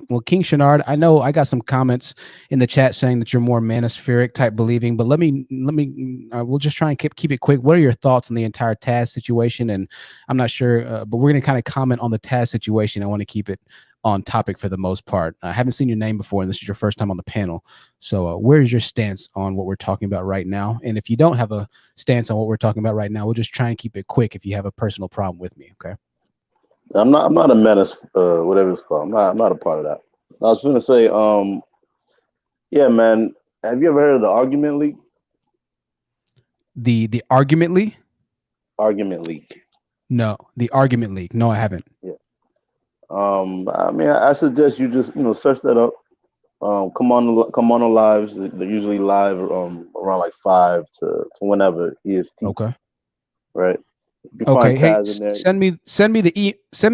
well, King Shenard, I know I got some comments in the chat saying that you're more manospheric type believing, but we'll just try and keep it quick. What are your thoughts on the entire Taz situation? And I'm not sure, but we're going to kind of comment on the Taz situation. I want to keep it on topic for the most part. I haven't seen your name before, and this is your first time on the panel. So where is your stance on what we're talking about right now? And if you don't have a stance on what we're talking about right now, we'll just try and keep it quick if you have a personal problem with me, okay? I'm not a menace, whatever it's called. I'm not a part of that. I was gonna say, yeah, man. Have you ever heard of the Argument League? The Argument League? Argument League. No, the Argument League. No, I haven't. Yeah. I mean, I suggest you just search that up. Come on the lives. They're usually live around like 5 to whenever EST. Okay. Right. Okay, hey, send me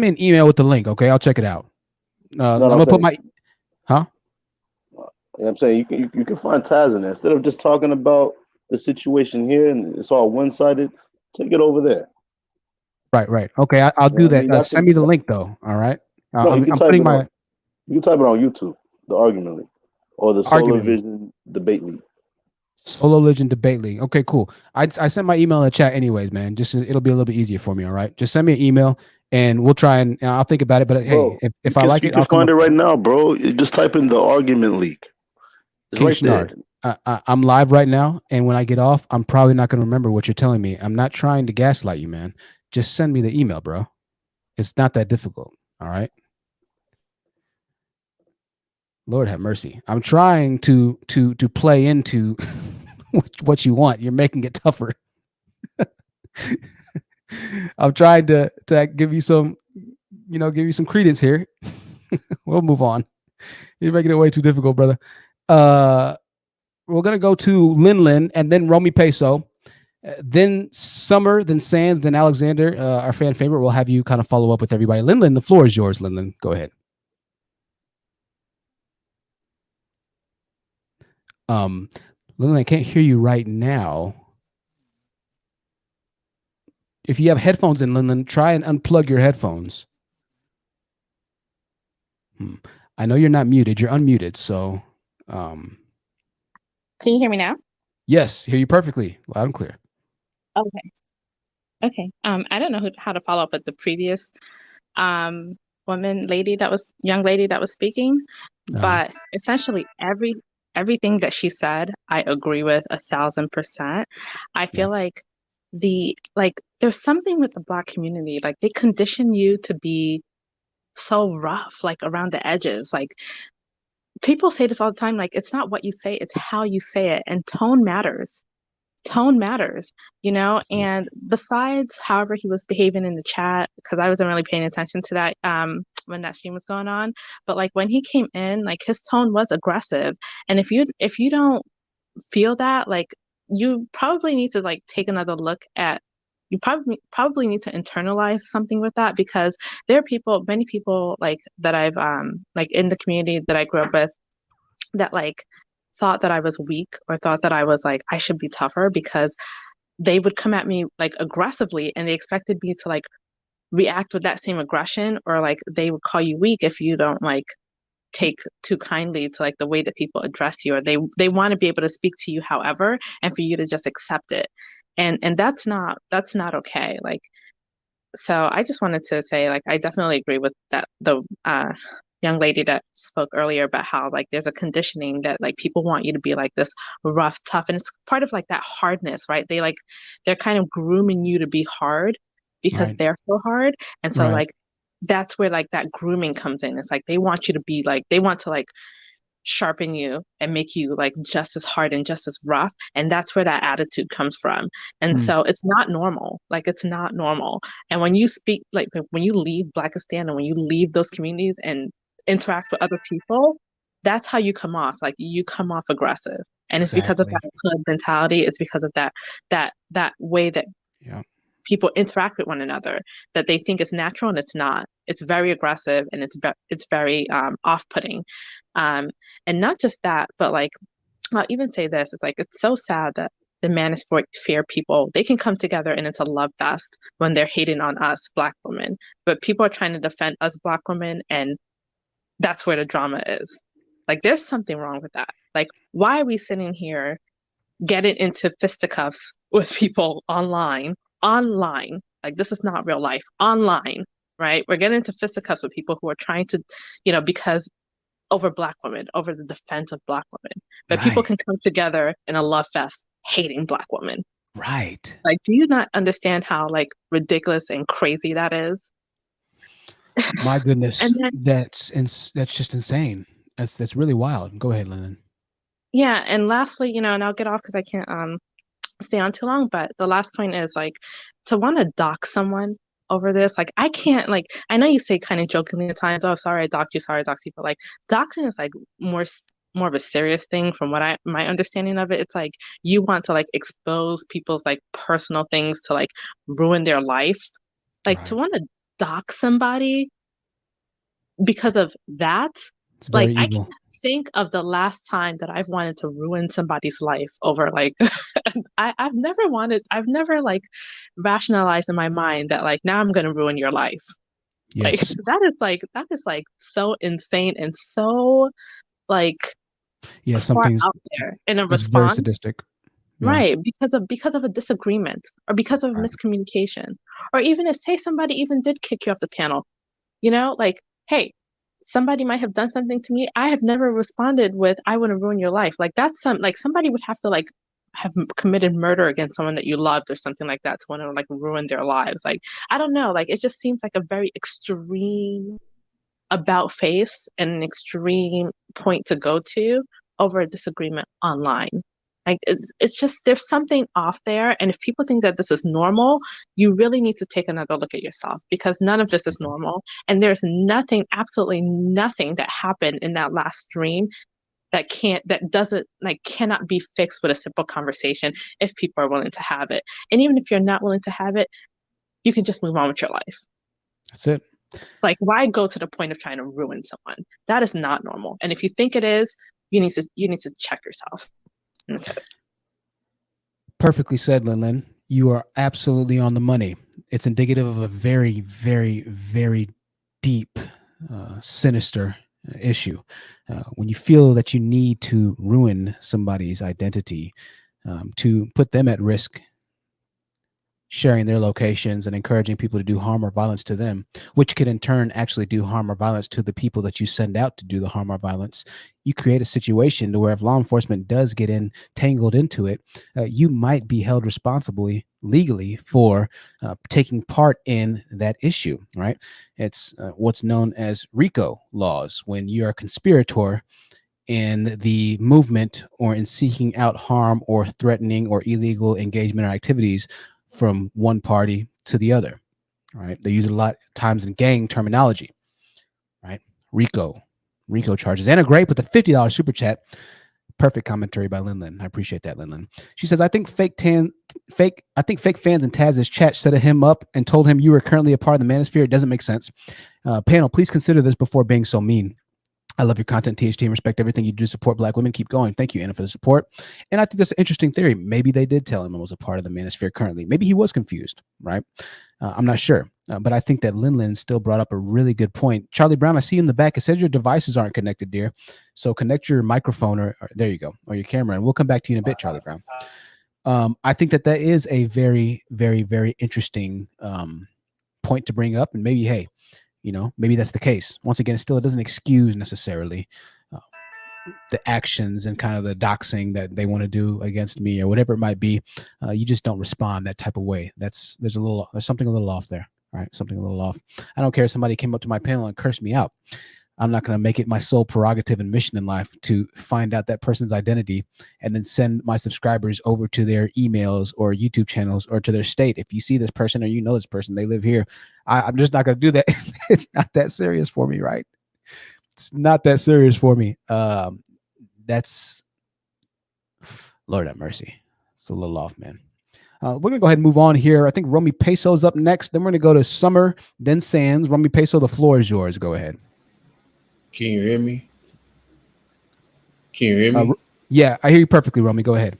an email with the link. Okay, I'll check it out. I'm gonna put my, huh? Yeah, I'm saying you can find Taz in there instead of just talking about the situation here and it's all one-sided. Take it over there. Right. Okay, I'll do that. Send me the link though. All right. No, you can type it on YouTube, the Argument League, or the Solar Vision Debate League. Solo Legend Debate League. Okay, cool. I sent my email in the chat anyways, man. Just it'll be a little bit easier for me. All right. Just send me an email and we'll try and I'll think about it. But bro, hey, if I like it, I'll find it right now, bro. You just type in the Argument League. It's King right Shenard, there. I'm live right now, and when I get off, I'm probably not going to remember what you're telling me. I'm not trying to gaslight you, man. Just send me the email, bro. It's not that difficult. All right. Lord have mercy. I'm trying to play into what you want. You're making it tougher. I'm trying to give you some, give you some credence here. We'll move on. You're making it way too difficult, brother. We're gonna go to Lin and then Romy Peso, then Summer, then Sands, then Alexander, our fan favorite. We'll have you kind of follow up with everybody. Lin, the floor is yours. Lin, go ahead. Lin, I can't hear you right now. If you have headphones in, Lin, try and unplug your headphones. I know you're not muted. You're unmuted. So, can you hear me now? Yes, hear you perfectly, loud and clear. Okay. I don't know how to follow up with the previous young lady that was speaking, but essentially everything that she said, I agree with 1,000%. I feel like there's something with the Black community, like they condition you to be so rough, like around the edges. Like people say this all the time, like it's not what you say, it's how you say it, and tone matters. Tone matters, and besides however he was behaving in the chat, because I wasn't really paying attention to that when that stream was going on, but like when he came in, like his tone was aggressive, and if you don't feel that, like you probably need to like take another look at, you probably need to internalize something with that, because there are many people like that I've like in the community that I grew up with that like thought that I was weak or thought that I was like I should be tougher, because they would come at me like aggressively and they expected me to like react with that same aggression, or like they would call you weak if you don't like take too kindly to like the way that people address you, or they want to be able to speak to you however, and for you to just accept it, and that's not okay. Like, so I just wanted to say, like, I definitely agree with that, the young lady that spoke earlier about how like there's a conditioning that like people want you to be like this rough, tough, and it's part of like that hardness, right? They're kind of grooming you to be hard because they're so hard, and so like that's where like that grooming comes in. It's like they want you to be like, they want to like sharpen you and make you like just as hard and just as rough, and that's where that attitude comes from. And so it's not normal. Like it's not normal. And when you speak, like when you leave Blackistan and when you leave those communities and interact with other people, that's how you come off. Like you come off aggressive, and it's because of that hood mentality. It's because of that way that people interact with one another, that they think is natural, and it's not. It's very aggressive, and it's very off-putting. And not just that, but like I'll even say this: it's like it's so sad that the Manosphere people, they can come together and it's a love fest when they're hating on us Black women, but people are trying to defend us Black women, and that's where the drama is. Like there's something wrong with that. Like why are we sitting here getting into fisticuffs with people online? Like this is not real life. Online, right? We're getting into fisticuffs with people who are trying to, because over Black women, over the defense of Black women. But people can come together in a love fest hating Black women. Right. Like, do you not understand how like ridiculous and crazy that is? My goodness. And then, that's just insane. That's really wild. Go ahead, Lennon. Yeah. And lastly, and I'll get off because I can't stay on too long, but the last point is like to want to dox someone over this. Like I can't, like I know you say kind of jokingly at times, oh sorry I doxed you, but like doxing is like more of a serious thing from what my understanding of it. It's like you want to like expose people's like personal things to like ruin their life. Like to want to dox somebody because of that, like I can't think of the last time that I've wanted to ruin somebody's life over like I've never like rationalized in my mind that like now I'm gonna ruin your life. Yes. Like that is like so insane and so like something out there in a response. Very sadistic. Yeah. Right, because of a disagreement or because of miscommunication, or even if say somebody even did kick you off the panel, like, hey, somebody might have done something to me. I have never responded with, I want to ruin your life. Like that's somebody would have to like have committed murder against someone that you loved or something like that to want to like ruin their lives. Like, I don't know. Like, it just seems like a very extreme about face and an extreme point to go to over a disagreement online. Like it's just there's something off there. And if people think that this is normal, you really need to take another look at yourself, because none of this is normal. And there's nothing, absolutely nothing that happened in that last stream that cannot be fixed with a simple conversation if people are willing to have it. And even if you're not willing to have it, you can just move on with your life. That's it. Like, why go to the point of trying to ruin someone? That is not normal. And if you think it is, you need to check yourself. And that's it. Perfectly said, Lin. You are absolutely on the money. It's indicative of a very, very, very deep, sinister issue. When you feel that you need to ruin somebody's identity, to put them at risk, sharing their locations and encouraging people to do harm or violence to them, which could in turn actually do harm or violence to the people that you send out to do the harm or violence, you create a situation to where if law enforcement does get entangled into it, you might be held responsibly legally for taking part in that issue, right? It's what's known as RICO laws, when you are a conspirator in the movement or in seeking out harm or threatening or illegal engagement or activities from one party to the other, right? They use it a lot of times in gang terminology, right? RICO charges. Anna Grape with a $50 super chat. Perfect commentary by Lin. I appreciate that, Lin. She says, I think fake fans in Taz's chat set him up and told him you were currently a part of the Manosphere. It doesn't make sense. Panel, please consider this before being so mean. I love your content, THT, and respect everything you do to support Black women. Keep going. Thank you, Anna, for the support. And I think that's an interesting theory. Maybe they did tell him I was a part of the Manosphere currently. Maybe he was confused, right? I'm not sure. But I think that Lin still brought up a really good point. Charlie Brown, I see you in the back. It says your devices aren't connected, dear. So connect your microphone or there you go, or your camera, and we'll come back to you in a bit, Charlie Brown. I think that is a very, very, very interesting point to bring up. And maybe, hey, maybe that's the case. Once again, it doesn't excuse necessarily the actions and kind of the doxing that they want to do against me or whatever it might be. You just don't respond that type of way. There's something a little off there, right? Something a little off. I don't care if somebody came up to my panel and cursed me out. I'm not going to make it my sole prerogative and mission in life to find out that person's identity and then send my subscribers over to their emails or YouTube channels or to their state. If you see this person or this person, they live here, I'm just not going to do that. It's not that serious for me, right? It's not that serious for me. That's, Lord have mercy. It's a little off, man. We're going to go ahead and move on here. I think Romy Peso is up next. Then we're going to go to Summer, then Sands. Romy Peso, the floor is yours. Go ahead. Can you hear me? Yeah, I hear you perfectly, Romy. Go ahead.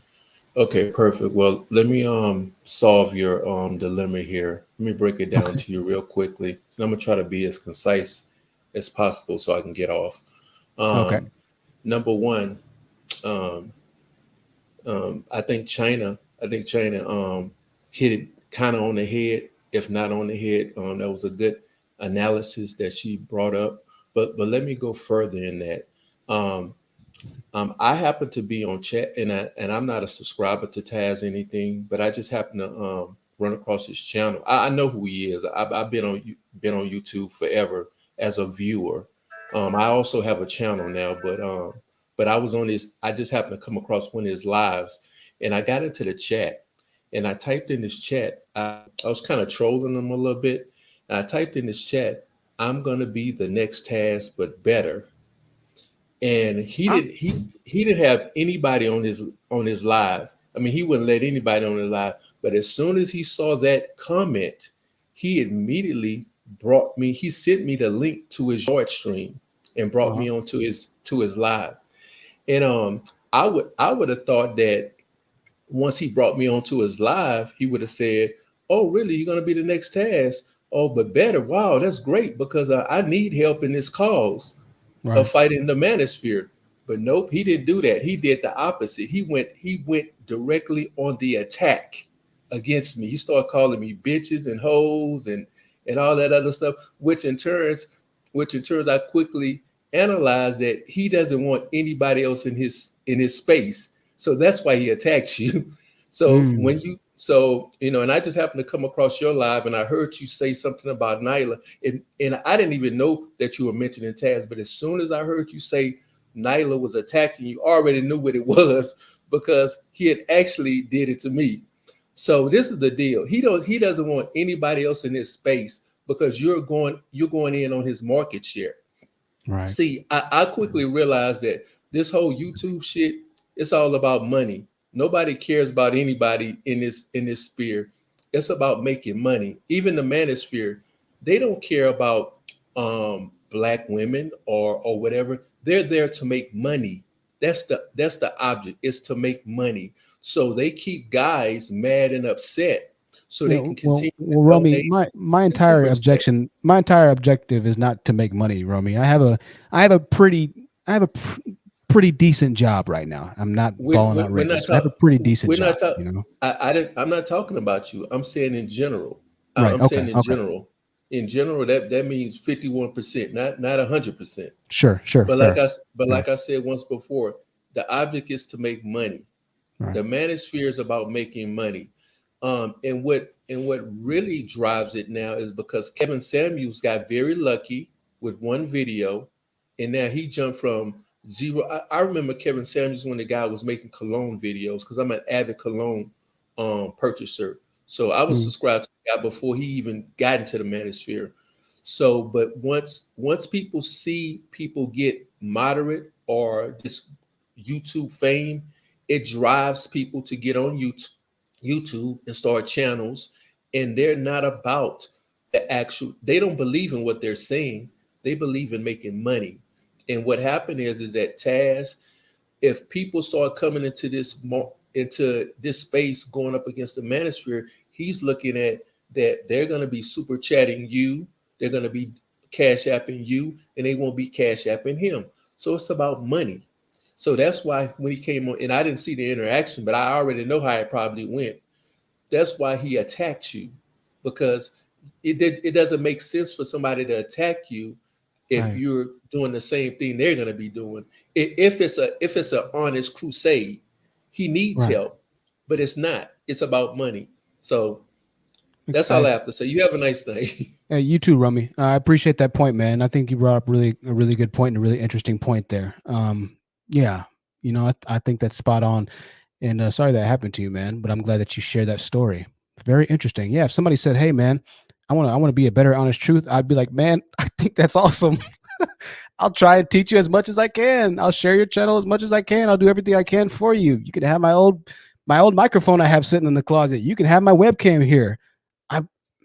Okay, perfect. Well, let me solve your dilemma here. Let me break it down to you real quickly. And I'm going to try to be as concise as possible so I can get off. Number one, I think China hit it kind of on the head, if not on the head. That was a good analysis that she brought up. But let me go further in that. I happen to be on chat, and I'm not a subscriber to Taz or anything, but I just happen to run across his channel. I know who he is. I've been on YouTube forever as a viewer. I also have a channel now, but I was on this. I just happened to come across one of his lives, and I got into the chat, and I typed in this chat. I was kind of trolling him a little bit, and I typed in this chat, I'm gonna be the next Taz, but better. And he didn't have anybody on his live. I mean, he wouldn't let anybody on his live. But as soon as he saw that comment, he immediately he sent me the link to his short stream and brought me onto his live. And I would have thought that once he brought me onto his live, he would have said, "Oh, really? You're gonna be the next Taz? Oh, but better. Wow, that's great, because I need help in this cause of fighting the Manosphere." But nope, he didn't do that. He did the opposite. He went directly on the attack against me. He started calling me bitches and hoes and all that other stuff, which in turns I quickly analyzed that he doesn't want anybody else in his space. So that's why he attacked you. So when So, and I just happened to come across your live, and I heard you say something about Nyla, and I didn't even know that you were mentioning Taz, but as soon as I heard you say Nyla was attacking you, I already knew what it was, because he had actually did it to me. So this is the deal. He doesn't want anybody else in this space, because you're going in on his market share. Right. See, I quickly realized that this whole YouTube shit, it's all about money. Nobody cares about anybody in this sphere. It's about making money. Even the Manosphere, they don't care about black women or whatever. They're there to make money. That's the object, is to make money. So they keep guys mad and upset so they can continue. Well, Romy, my entire objective is not to make money, Romy. I have a pretty decent job right now. I'm not balling outrageous. I have a pretty decent job. I'm not talking about you. I'm saying in general. Right. I'm saying in general. In general, that means 51%, not 100%. Sure. But like I said once before, the object is to make money. Right. The Manosphere is about making money. And what really drives it now is because Kevin Samuels got very lucky with one video, and now he jumped from zero. I remember Kevin Samuels when the guy was making cologne videos, because I'm an avid cologne purchaser. So I was subscribed to the guy before he even got into the Manosphere. So, but once people see people get moderate or just YouTube fame, it drives people to get on YouTube and start channels, and they're not about they don't believe in what they're saying. They believe in making money. And what happened is that Taz, if people start coming into this space going up against the Manosphere, he's looking at that they're going to be super chatting you, they're going to be cash apping you, and they won't be cash apping him. So it's about money. So that's why when he came on, and I didn't see the interaction, but I already know how it probably went. That's why he attacked you, because it doesn't make sense for somebody to attack you if you're doing the same thing they're going to be doing. If it's an honest crusade, he needs help, but it's not. It's about money. So that's all I have to say. You have a nice night. Hey, you too, Romy. I appreciate that point, man. I think you brought up a really good point and a really interesting point there. Yeah, I think that's spot on. And sorry that happened to you, man. But I'm glad that you shared that story. Very interesting. Yeah, if somebody said, "Hey, man, I want to be a better honest truth," I'd be like, "Man, I think that's awesome. I'll try and teach you as much as I can. I'll share your channel as much as I can. I'll do everything I can for you. You can have my old microphone I have sitting in the closet. You can have my webcam here,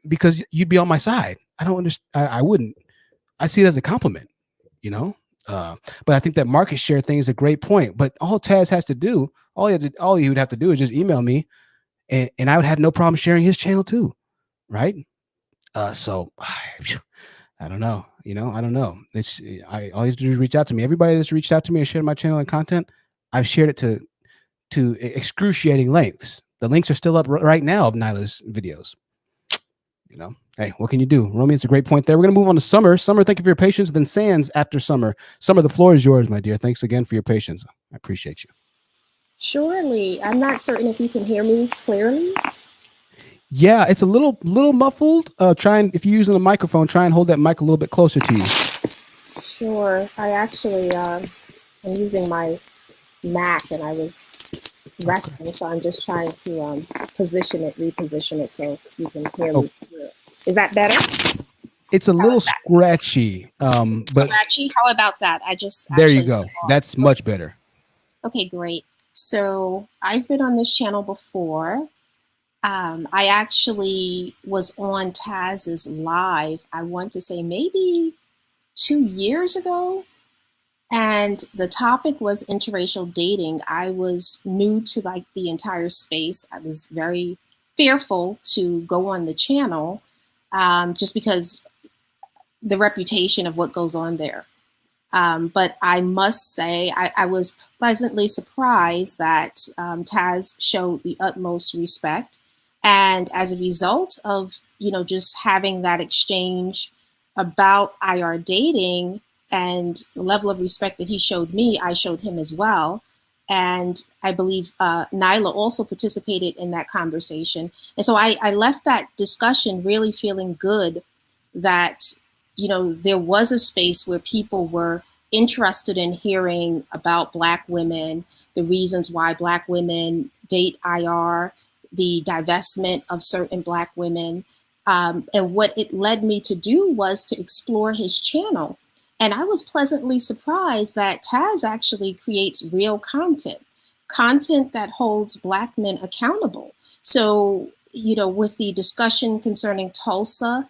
because you'd be on my side. I don't understand. I wouldn't. I see it as a compliment, But I think that market share thing is a great point. But all Taz has to do, all he would have to do is just email me, and I would have no problem sharing his channel too, right? So I don't know. I don't know. All you have to do is reach out to me. Everybody that's reached out to me and shared my channel and content, I've shared it to excruciating lengths. The links are still up right now of Nyla's videos. Hey, what can you do? Romy, it's a great point there. We're going to move on to Summer. Summer, thank you for your patience. Then Sands after Summer. Summer, the floor is yours, my dear. Thanks again for your patience. I appreciate you. Surely. I'm not certain if you can hear me clearly. Yeah, it's a little muffled. If you're using a microphone, try and hold that mic a little bit closer to you. Sure. I actually am using my Mac, and I was resting, so I'm just trying to reposition it so you can hear me. Is that better? It's a little scratchy. But scratchy? How about that? There you go. That's much better. Okay, great. So I've been on this channel before. I actually was on Taz's live, I want to say maybe 2 years ago. And the topic was interracial dating. I was new to the entire space. I was very fearful to go on the channel just because the reputation of what goes on there. But I must say, I was pleasantly surprised that Taz showed the utmost respect. And as a result of, just having that exchange about IR dating and the level of respect that he showed me, I showed him as well. And I believe Nyla also participated in that conversation. And so I left that discussion really feeling good that, you know, there was a space where people were interested in hearing about Black women, the reasons why Black women date IR, the divestment of certain Black women. And what it led me to do was to explore his channel. And I was pleasantly surprised that Taz actually creates real content that holds Black men accountable. So, you know, with the discussion concerning Tulsa,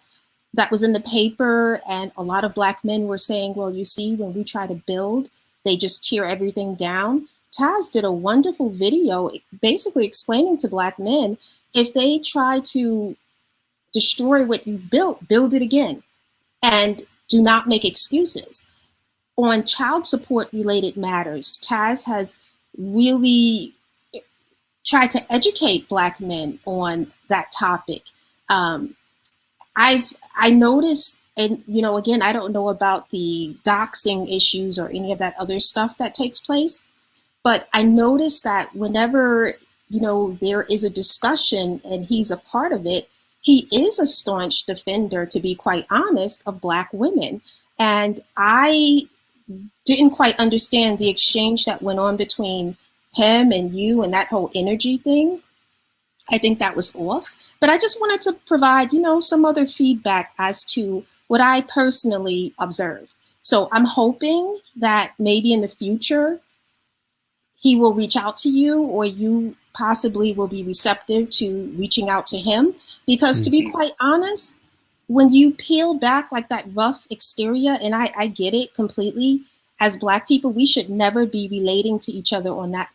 that was in the paper, and a lot of Black men were saying, well, you see, when we try to build, they just tear everything down. Taz did a wonderful video basically explaining to Black men, if they try to destroy what you've built, build it again, and do not make excuses. On child support related matters, Taz has really tried to educate Black men on that topic. I noticed, and you know, again, I don't know about the doxing issues or any of that other stuff that takes place, but I noticed that whenever, you know, there is a discussion and he's a part of it, he is a staunch defender, to be quite honest, of Black women. And I didn't quite understand the exchange that went on between him and you and that whole energy thing. I think that was off. But I just wanted to provide, you know, some other feedback as to what I personally observed. So I'm hoping that maybe in the future, he will reach out to you, or you possibly will be receptive to reaching out to him. Because to be quite honest, when you peel back like that rough exterior, and I get it completely, as Black people, we should never be relating to each other on that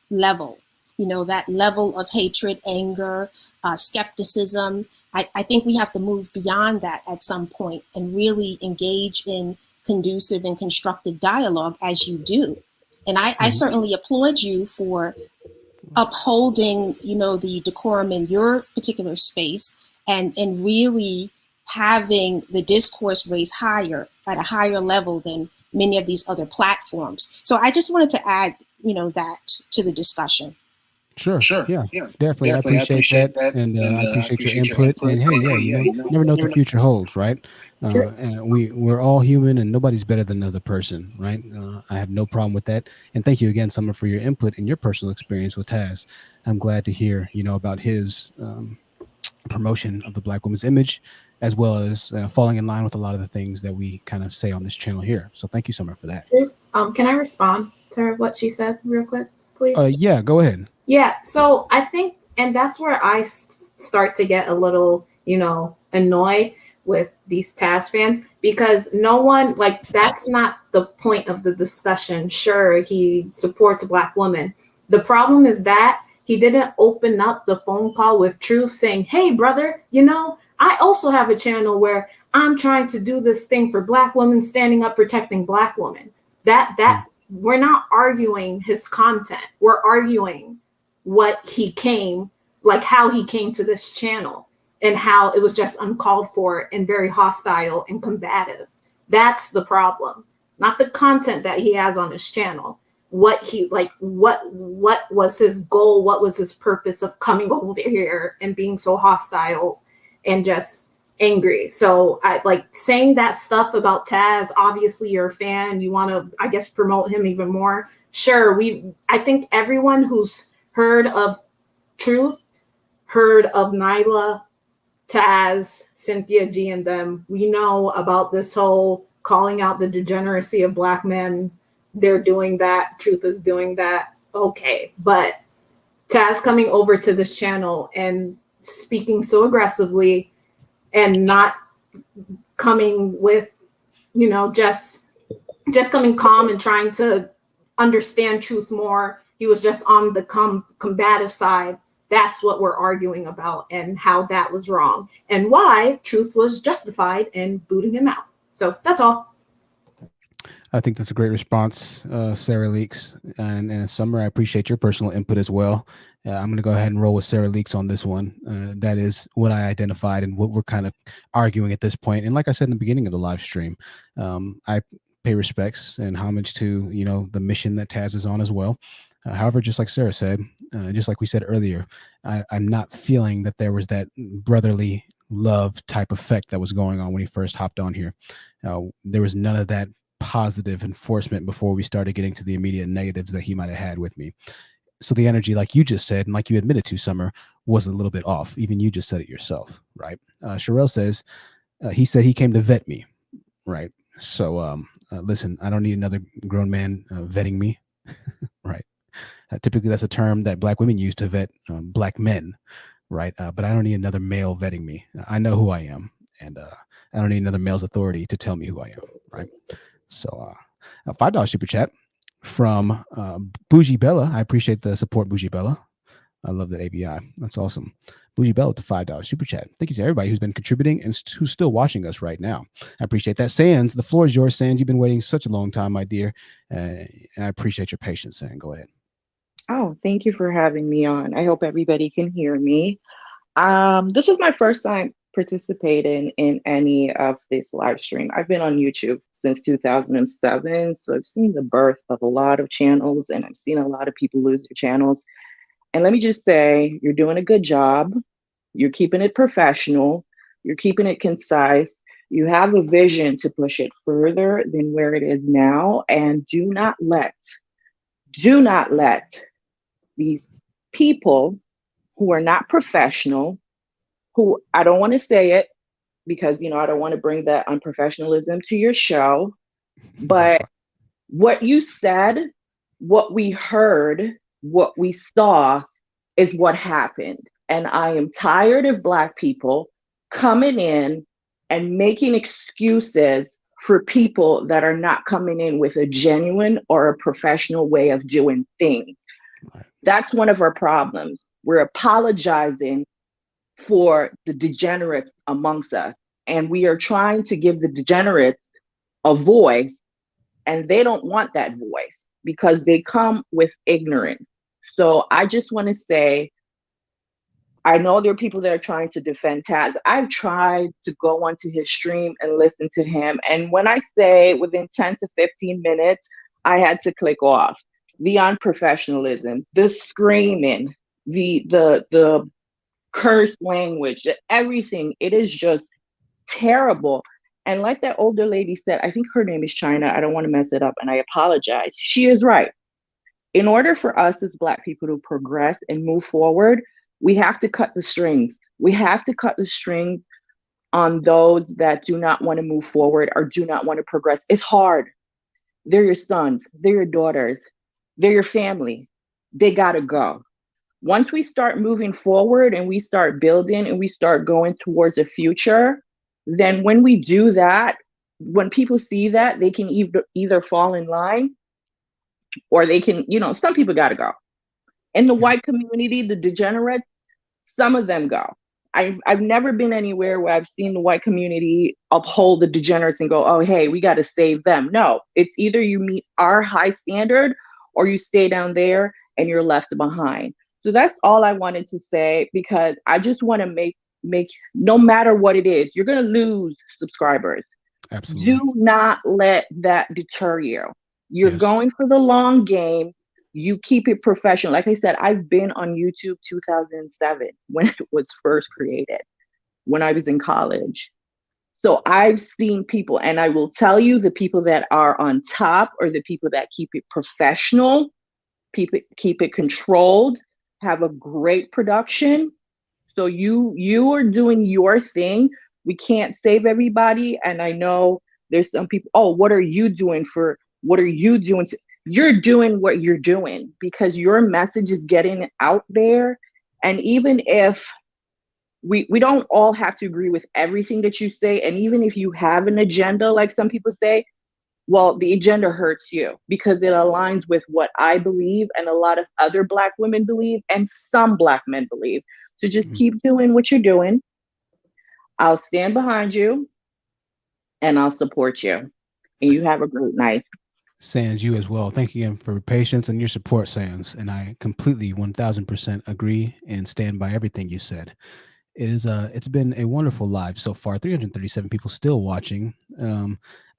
level. You know, that level of hatred, anger, skepticism. I think we have to move beyond that at some point and really engage in conducive and constructive dialogue as you do. And I certainly applaud you for upholding, you know, the decorum in your particular space and really having the discourse raise higher at a higher level than many of these other platforms. So I just wanted to add, you know, that to the discussion. Sure. Yeah, definitely. I appreciate that. And I appreciate your input. And hey, yeah, you never know what the future holds, right? And we're all human and nobody's better than another person, right? I have no problem with that. And thank you again, Summer, for your input and your personal experience with Taz. I'm glad to hear, you know, about his promotion of the Black woman's image, as well as falling in line with a lot of the things that we kind of say on this channel here. So thank you, Summer, for that. Can I respond to what she said real quick, please? Yeah, go ahead. Yeah, so I think, and that's where I start to get a little, you know, annoyed with these Taz fans, because no one, like, that's not the point of the discussion. Sure, he supports Black women. The problem is that he didn't open up the phone call with Truth saying, hey, brother, you know, I also have a channel where I'm trying to do this thing for Black women, standing up, protecting Black women. That we're not arguing his content. We're arguing what he came, like how he came to this channel and how it was just uncalled for and very hostile and combative. That's the problem, not the content that he has on his channel. What he, like, what was his goal? What was his purpose of coming over here and being so hostile and just angry? So I like saying that stuff about Taz. Obviously you're a fan, you want to, I guess, promote him even more. Sure, I think everyone who's heard of Truth, heard of Nyla, Taz, Cynthia G, and them, we know about this whole calling out the degeneracy of Black men. They're doing that. Truth is doing that. Okay. But Taz coming over to this channel and speaking so aggressively and not coming with, you know, just coming calm and trying to understand Truth more. He was just on the combative side. That's what we're arguing about, and how that was wrong and why Truth was justified in booting him out. So that's all. I think that's a great response, Sarah Leaks. And Summer, I appreciate your personal input as well. I'm going to go ahead and roll with Sarah Leaks on this one. That is what I identified and what we're kind of arguing at this point. And like I said in the beginning of the live stream, I pay respects and homage to, you know, the mission that Taz is on as well. However, just like Sarah said, just like we said earlier, I'm not feeling that there was that brotherly love type effect that was going on when he first hopped on here. There was none of that positive enforcement before we started getting to the immediate negatives that he might have had with me. So the energy, like you just said, and like you admitted to, Summer, was a little bit off. Even you just said it yourself, right? Sherelle says, he said he came to vet me, right? So listen, I don't need another grown man vetting me, right? Typically, that's a term that Black women use to vet Black men, right? But I don't need another male vetting me. I know who I am, and I don't need another male's authority to tell me who I am, right? So, a $5 super chat from Bougie Bella. I appreciate the support, Bougie Bella. I love that ABI. That's awesome. Bougie Bella with the $5 super chat. Thank you to everybody who's been contributing and who's still watching us right now. I appreciate that. Sands, the floor is yours, Sands. You've been waiting such a long time, my dear. And I appreciate your patience, Sands. Go ahead. Oh, thank you for having me on. I hope everybody can hear me. This is my first time participating in any of this live stream. I've been on YouTube since 2007, so I've seen the birth of a lot of channels, and I've seen a lot of people lose their channels. And let me just say, you're doing a good job. You're keeping it professional. You're keeping it concise. You have a vision to push it further than where it is now. And do not let these people who are not professional, who I don't want to say it because, I don't want to bring that unprofessionalism to your show, but what you said, what we heard, what we saw is what happened. And I am tired of Black people coming in and making excuses for people that are not coming in with a genuine or a professional way of doing things. That's one of our problems. We're apologizing for the degenerates amongst us. And we are trying to give the degenerates a voice, and they don't want that voice because they come with ignorance. So I just want to say, I know there are people that are trying to defend Taz. I've tried to go onto his stream and listen to him. And when I say within 10 to 15 minutes, I had to click off. The unprofessionalism, the screaming, the curse language, everything. It is just terrible. And like that older lady said, I think her name is China. I don't want to mess it up, and I apologize. She is right. In order for us as Black people to progress and move forward, we have to cut the strings. We have to cut the strings on those that do not want to move forward or do not want to progress. It's hard. They're your sons, they're your daughters, they're your family. They gotta go. Once we start moving forward and we start building and we start going towards a future, then when we do that, when people see that, they can either fall in line or they can, some people gotta go. In the white community, the degenerates, some of them go. I've never been anywhere where I've seen the white community uphold the degenerates and go, oh, hey, we got to save them. No, it's either you meet our high standard or you stay down there and you're left behind. So that's all I wanted to say, because I just want to make no matter what it is, you're going to lose subscribers. Absolutely. Do not let that deter you. You're going for the long game. You keep it professional. Like I said, I've been on YouTube 2007 when it was first created, when I was in college. So I've seen people, and I will tell you, the people that are on top are the people that keep it professional, keep it controlled, have a great production. So you are doing your thing. We can't save everybody. And I know there's some people, oh, what are you doing? You're doing what you're doing because your message is getting out there. And even if we don't all have to agree with everything that you say, and even if you have an agenda, like some people say, well, the agenda hurts you because it aligns with what I believe and a lot of other Black women believe and some Black men believe. So just keep doing what you're doing. I'll stand behind you and I'll support you. And you have a great night. Sands, you as well. Thank you again for your patience and your support, Sands. And I completely 1000% agree and stand by everything you said. It's been a wonderful live so far. 337 people still watching.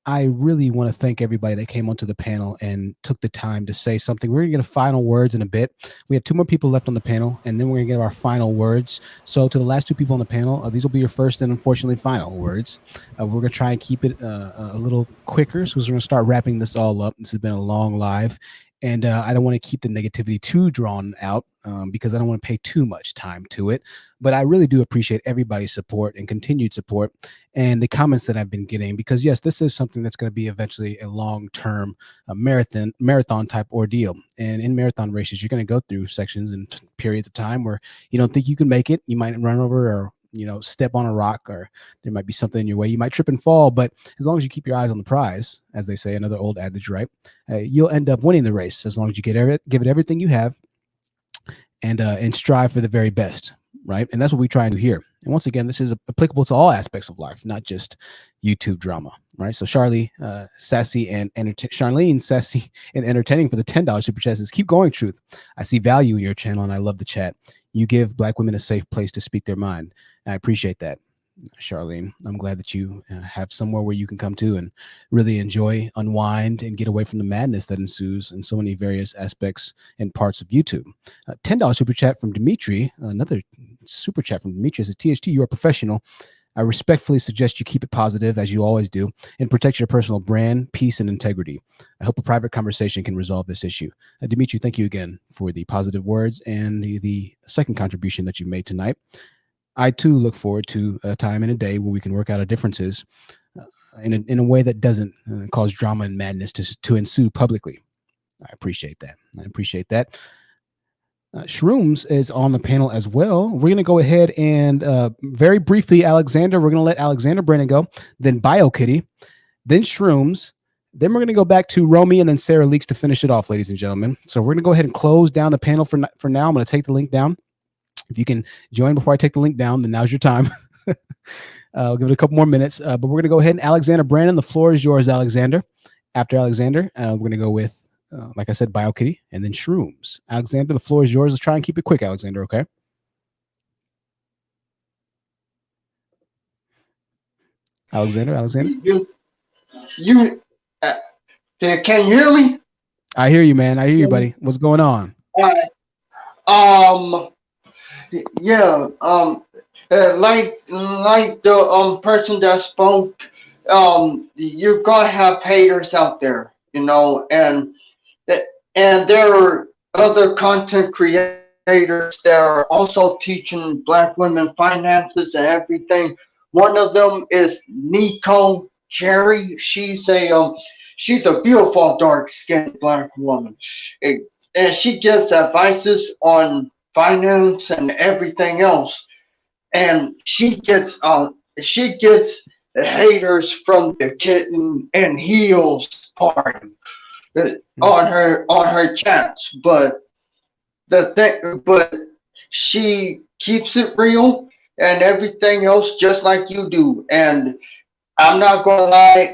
I really want to thank everybody that came onto the panel and took the time to say something. We're going to get a final words in a bit. We have 2 more people left on the panel, and then we're going to get our final words. So to the last 2 people on the panel, these will be your first and unfortunately final words. We're going to try and keep it a little quicker, so we're going to start wrapping this all up. This has been a long live, and I don't want to keep the negativity too drawn out because I don't want to pay too much time to it. But I really do appreciate everybody's support and continued support and the comments that I've been getting, because yes, this is something that's going to be eventually a long-term marathon type ordeal. And in marathon races, you're going to go through sections and periods of time where you don't think you can make it. You might run over or step on a rock, or there might be something in your way. You might trip and fall, but as long as you keep your eyes on the prize, as they say, another old adage, right? You'll end up winning the race as long as you give it everything you have and strive for the very best, right? And that's what we try and do here. And once again, this is applicable to all aspects of life, not just YouTube drama, right? So Charlene, sassy and entertaining for the $10 super chat says, keep going, Truth. I see value in your channel and I love the chat. You give Black women a safe place to speak their mind. And I appreciate that, Charlene. I'm glad that you have somewhere where you can come to and really enjoy, unwind, and get away from the madness that ensues in so many various aspects and parts of YouTube. $10 super chat from Dimitri. Another super chat from Dimitri says, THT, you're a professional. I respectfully suggest you keep it positive, as you always do, and protect your personal brand, peace, and integrity. I hope a private conversation can resolve this issue. Dimitri, thank you again for the positive words and the second contribution that you made tonight. I, too, look forward to a time and a day where we can work out our differences in a way that doesn't cause drama and madness to ensue publicly. I appreciate that. Shrooms is on the panel as well. We're going to go ahead and very briefly, Alexander, we're going to let Alexander Brennan go, then BioKitty, then Shrooms, then we're going to go back to Romy and then Sarah Leaks to finish it off, ladies and gentlemen. So we're going to go ahead and close down the panel for now. I'm going to take the link down. If you can join before I take the link down, then now's your time. I'll give it a couple more minutes, but we're going to go ahead and Alexander Brandon, the floor is yours, Alexander. After Alexander, we're going to go with, like I said, BioKitty and then Shrooms. Alexander, the floor is yours. Let's try and keep it quick, Alexander, okay? Alexander? Can you hear me? I hear you, man. I hear you, buddy. What's going on? Yeah, like the person that spoke, you're gonna have haters out there, and there are other content creators that are also teaching Black women finances and everything. One of them is Nico Cherry. She's a beautiful dark-skinned Black woman, and she gives advices on finance and everything else. And she gets haters from the kitten and heels party on her chats, but she keeps it real and everything else just like you do. And I'm not gonna lie,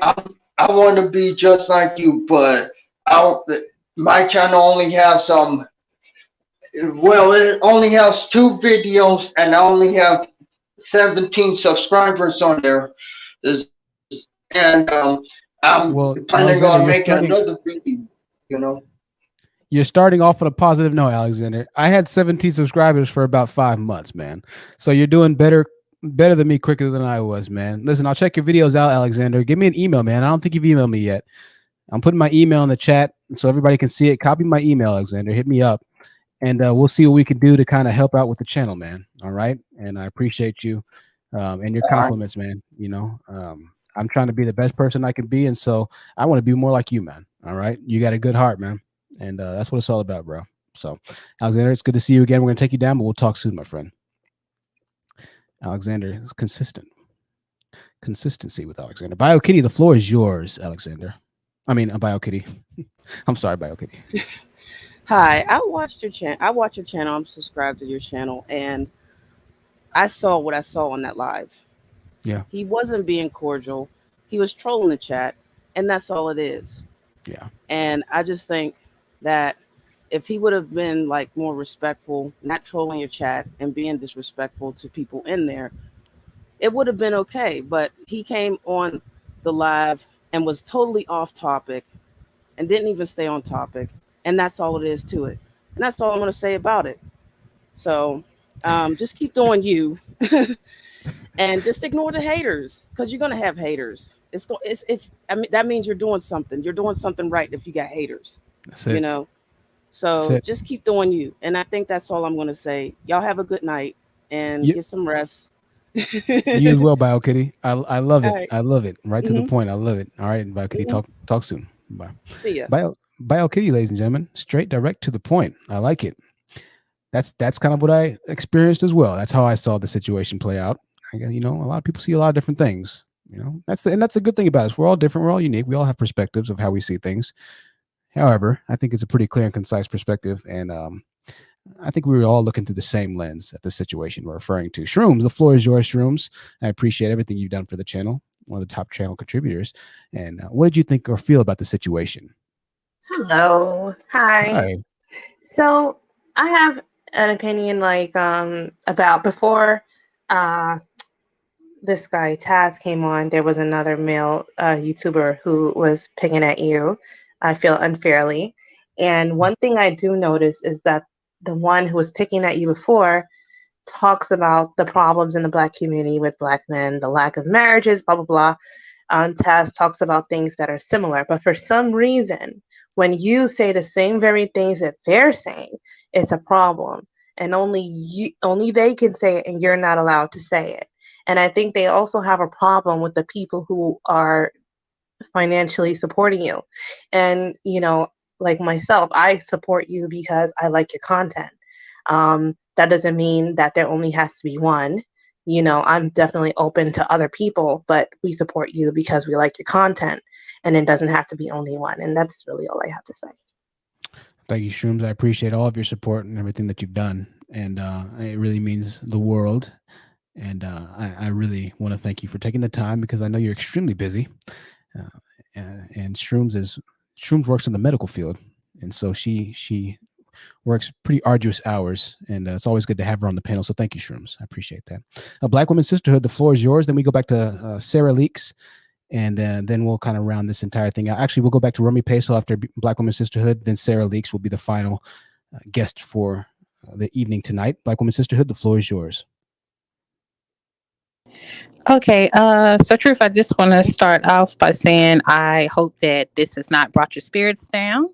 I want to be just like you, but my channel only has it only has 2 videos and I only have 17 subscribers on there. And I'm planning on making another video, You're starting off on a positive note, Alexander. I had 17 subscribers for about 5 months, man. So you're doing better than me, quicker than I was, man. Listen, I'll check your videos out, Alexander. Give me an email, man. I don't think you've emailed me yet. I'm putting my email in the chat so everybody can see it. Copy my email, Alexander. Hit me up. And we'll see what we can do to kind of help out with the channel, man. All right. And I appreciate you and your compliments, man. I'm trying to be the best person I can be. And so I want to be more like you, man. All right. You got a good heart, man. And that's what it's all about, bro. So, Alexander, it's good to see you again. We're going to take you down, but we'll talk soon, my friend. Alexander is consistent. Consistency with Alexander. BioKitty, the floor is yours, Alexander. I mean, BioKitty. I'm sorry, BioKitty. Hi, I watch your channel. I'm subscribed to your channel, and I saw what I saw on that live. Yeah. He wasn't being cordial. He was trolling the chat, and that's all it is. Yeah. And I just think that if he would have been like more respectful, not trolling your chat and being disrespectful to people in there, it would have been okay. But he came on the live and was totally off topic and didn't even stay on topic. And that's all it is to it. And that's all I'm going to say about it. So just keep doing you and just ignore the haters because you're going to have haters. It's I mean, that means you're doing something. You're doing something right if you got haters, That's you it. know? That's So it. just keep doing you. And I think that's all I'm going to say. Y'all have a good night and You, get some rest. you as well, Bio Kitty. I love All it. right. I love it. Right to the Mm-hmm. point. I love it. All right, Bio Kitty. Mm-hmm. Talk soon. Bye. See ya. Bio Kitty, ladies and gentlemen. Straight, direct to the point. I like it. That's kind of what I experienced as well. That's how I saw the situation play out. I guess, a lot of people see a lot of different things. That's a good thing about us. We're all different. We're all unique. We all have perspectives of how we see things. However, I think it's a pretty clear and concise perspective, and I think we were all looking through the same lens at the situation we're referring to. Shrooms, the floor is yours, Shrooms. I appreciate everything you've done for the channel. One of the top channel contributors. And what did you think or feel about the situation? Hello. Hi. Hi. So I have an opinion about before this guy Taz came on, there was another male YouTuber who was picking at you, I feel unfairly. And one thing I do notice is that the one who was picking at you before talks about the problems in the Black community with Black men, the lack of marriages, blah, blah, blah. Taz talks about things that are similar. But for some reason, when you say the same very things that they're saying, it's a problem. And only they can say it, and you're not allowed to say it. And I think they also have a problem with the people who are financially supporting you. And, like myself, I support you because I like your content. That doesn't mean that there only has to be one. I'm definitely open to other people, but we support you because we like your content, and it doesn't have to be only one. And that's really all I have to say. Thank you, Shrooms. I appreciate all of your support and everything that you've done. And it really means the world. And I really want to thank you for taking the time because I know you're extremely busy. And Shrooms works in the medical field. And so she works pretty arduous hours, and it's always good to have her on the panel. So thank you, Shrooms. I appreciate that. Black Women Sisterhood, the floor is yours. Then we go back to Sarah Leaks, and then we'll kind of round this entire thing out. Actually, we'll go back to Romy Peso after Black Women Sisterhood. Then Sarah Leaks will be the final guest for the evening tonight. Black Women Sisterhood, the floor is yours. Okay, so Truth, I just want to start off by saying I hope that this has not brought your spirits down.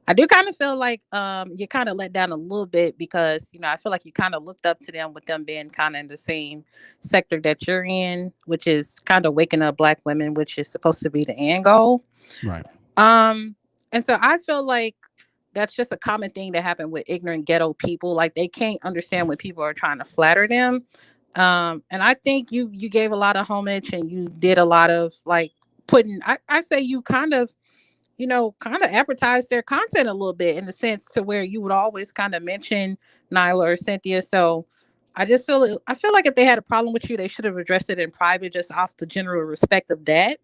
I do kind of feel like you kind of let down a little bit because, I feel like you kind of looked up to them with them being kind of in the same sector that you're in, which is kind of waking up Black women, which is supposed to be the end goal. Right. And so I feel like that's just a common thing that happened with ignorant ghetto people. Like they can't understand when people are trying to flatter them. And I think you gave a lot of homage and you did a lot of like putting, I say you kind of advertise their content a little bit in the sense to where you would always kind of mention Nyla or Cynthia. So I feel like if they had a problem with you, they should have addressed it in private, just off the general respect of that.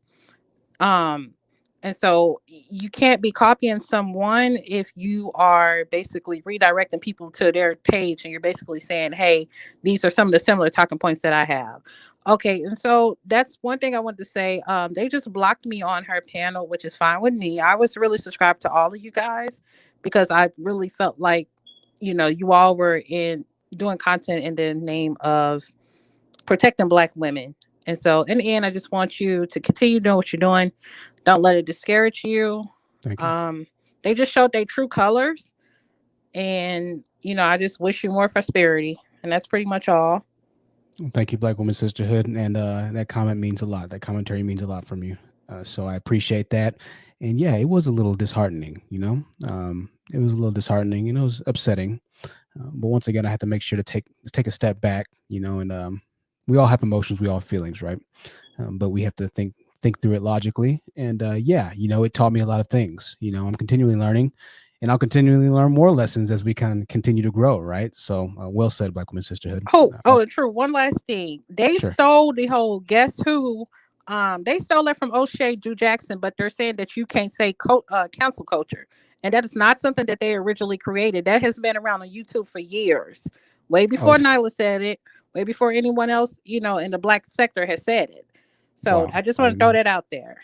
And so you can't be copying someone if you are basically redirecting people to their page and you're basically saying, hey, these are some of the similar talking points that I have. Okay, and so that's one thing I wanted to say. They just blocked me on her panel, which is fine with me. I was really subscribed to all of you guys because I really felt like, you all were doing content in the name of protecting Black women. And so in the end, I just want you to continue doing what you're doing. Don't let it discourage you. Thank you. They just showed their true colors. And, I just wish you more prosperity. And that's pretty much all. Thank you, Black Women Sisterhood. And that comment means a lot. That commentary means a lot from you. So I appreciate that. And yeah, it was a little disheartening, it was a little disheartening, it was upsetting. But once again, I have to make sure to take a step back, and we all have emotions, we all have feelings, right? But we have to think through it logically. And it taught me a lot of things. I'm continually learning, and I'll continually learn more lessons as we kind of continue to grow, right? So well said, Black Women Sisterhood. Oh, true. One last thing. They Sure. stole the whole guess who. They stole it from O'Shea Drew Jackson, but they're saying that you can't say cancel culture. And that is not something that they originally created. That has been around on YouTube for years. Way before Nyla said it, way before anyone else, in the Black sector has said it. So Wow. I just want to throw that out there.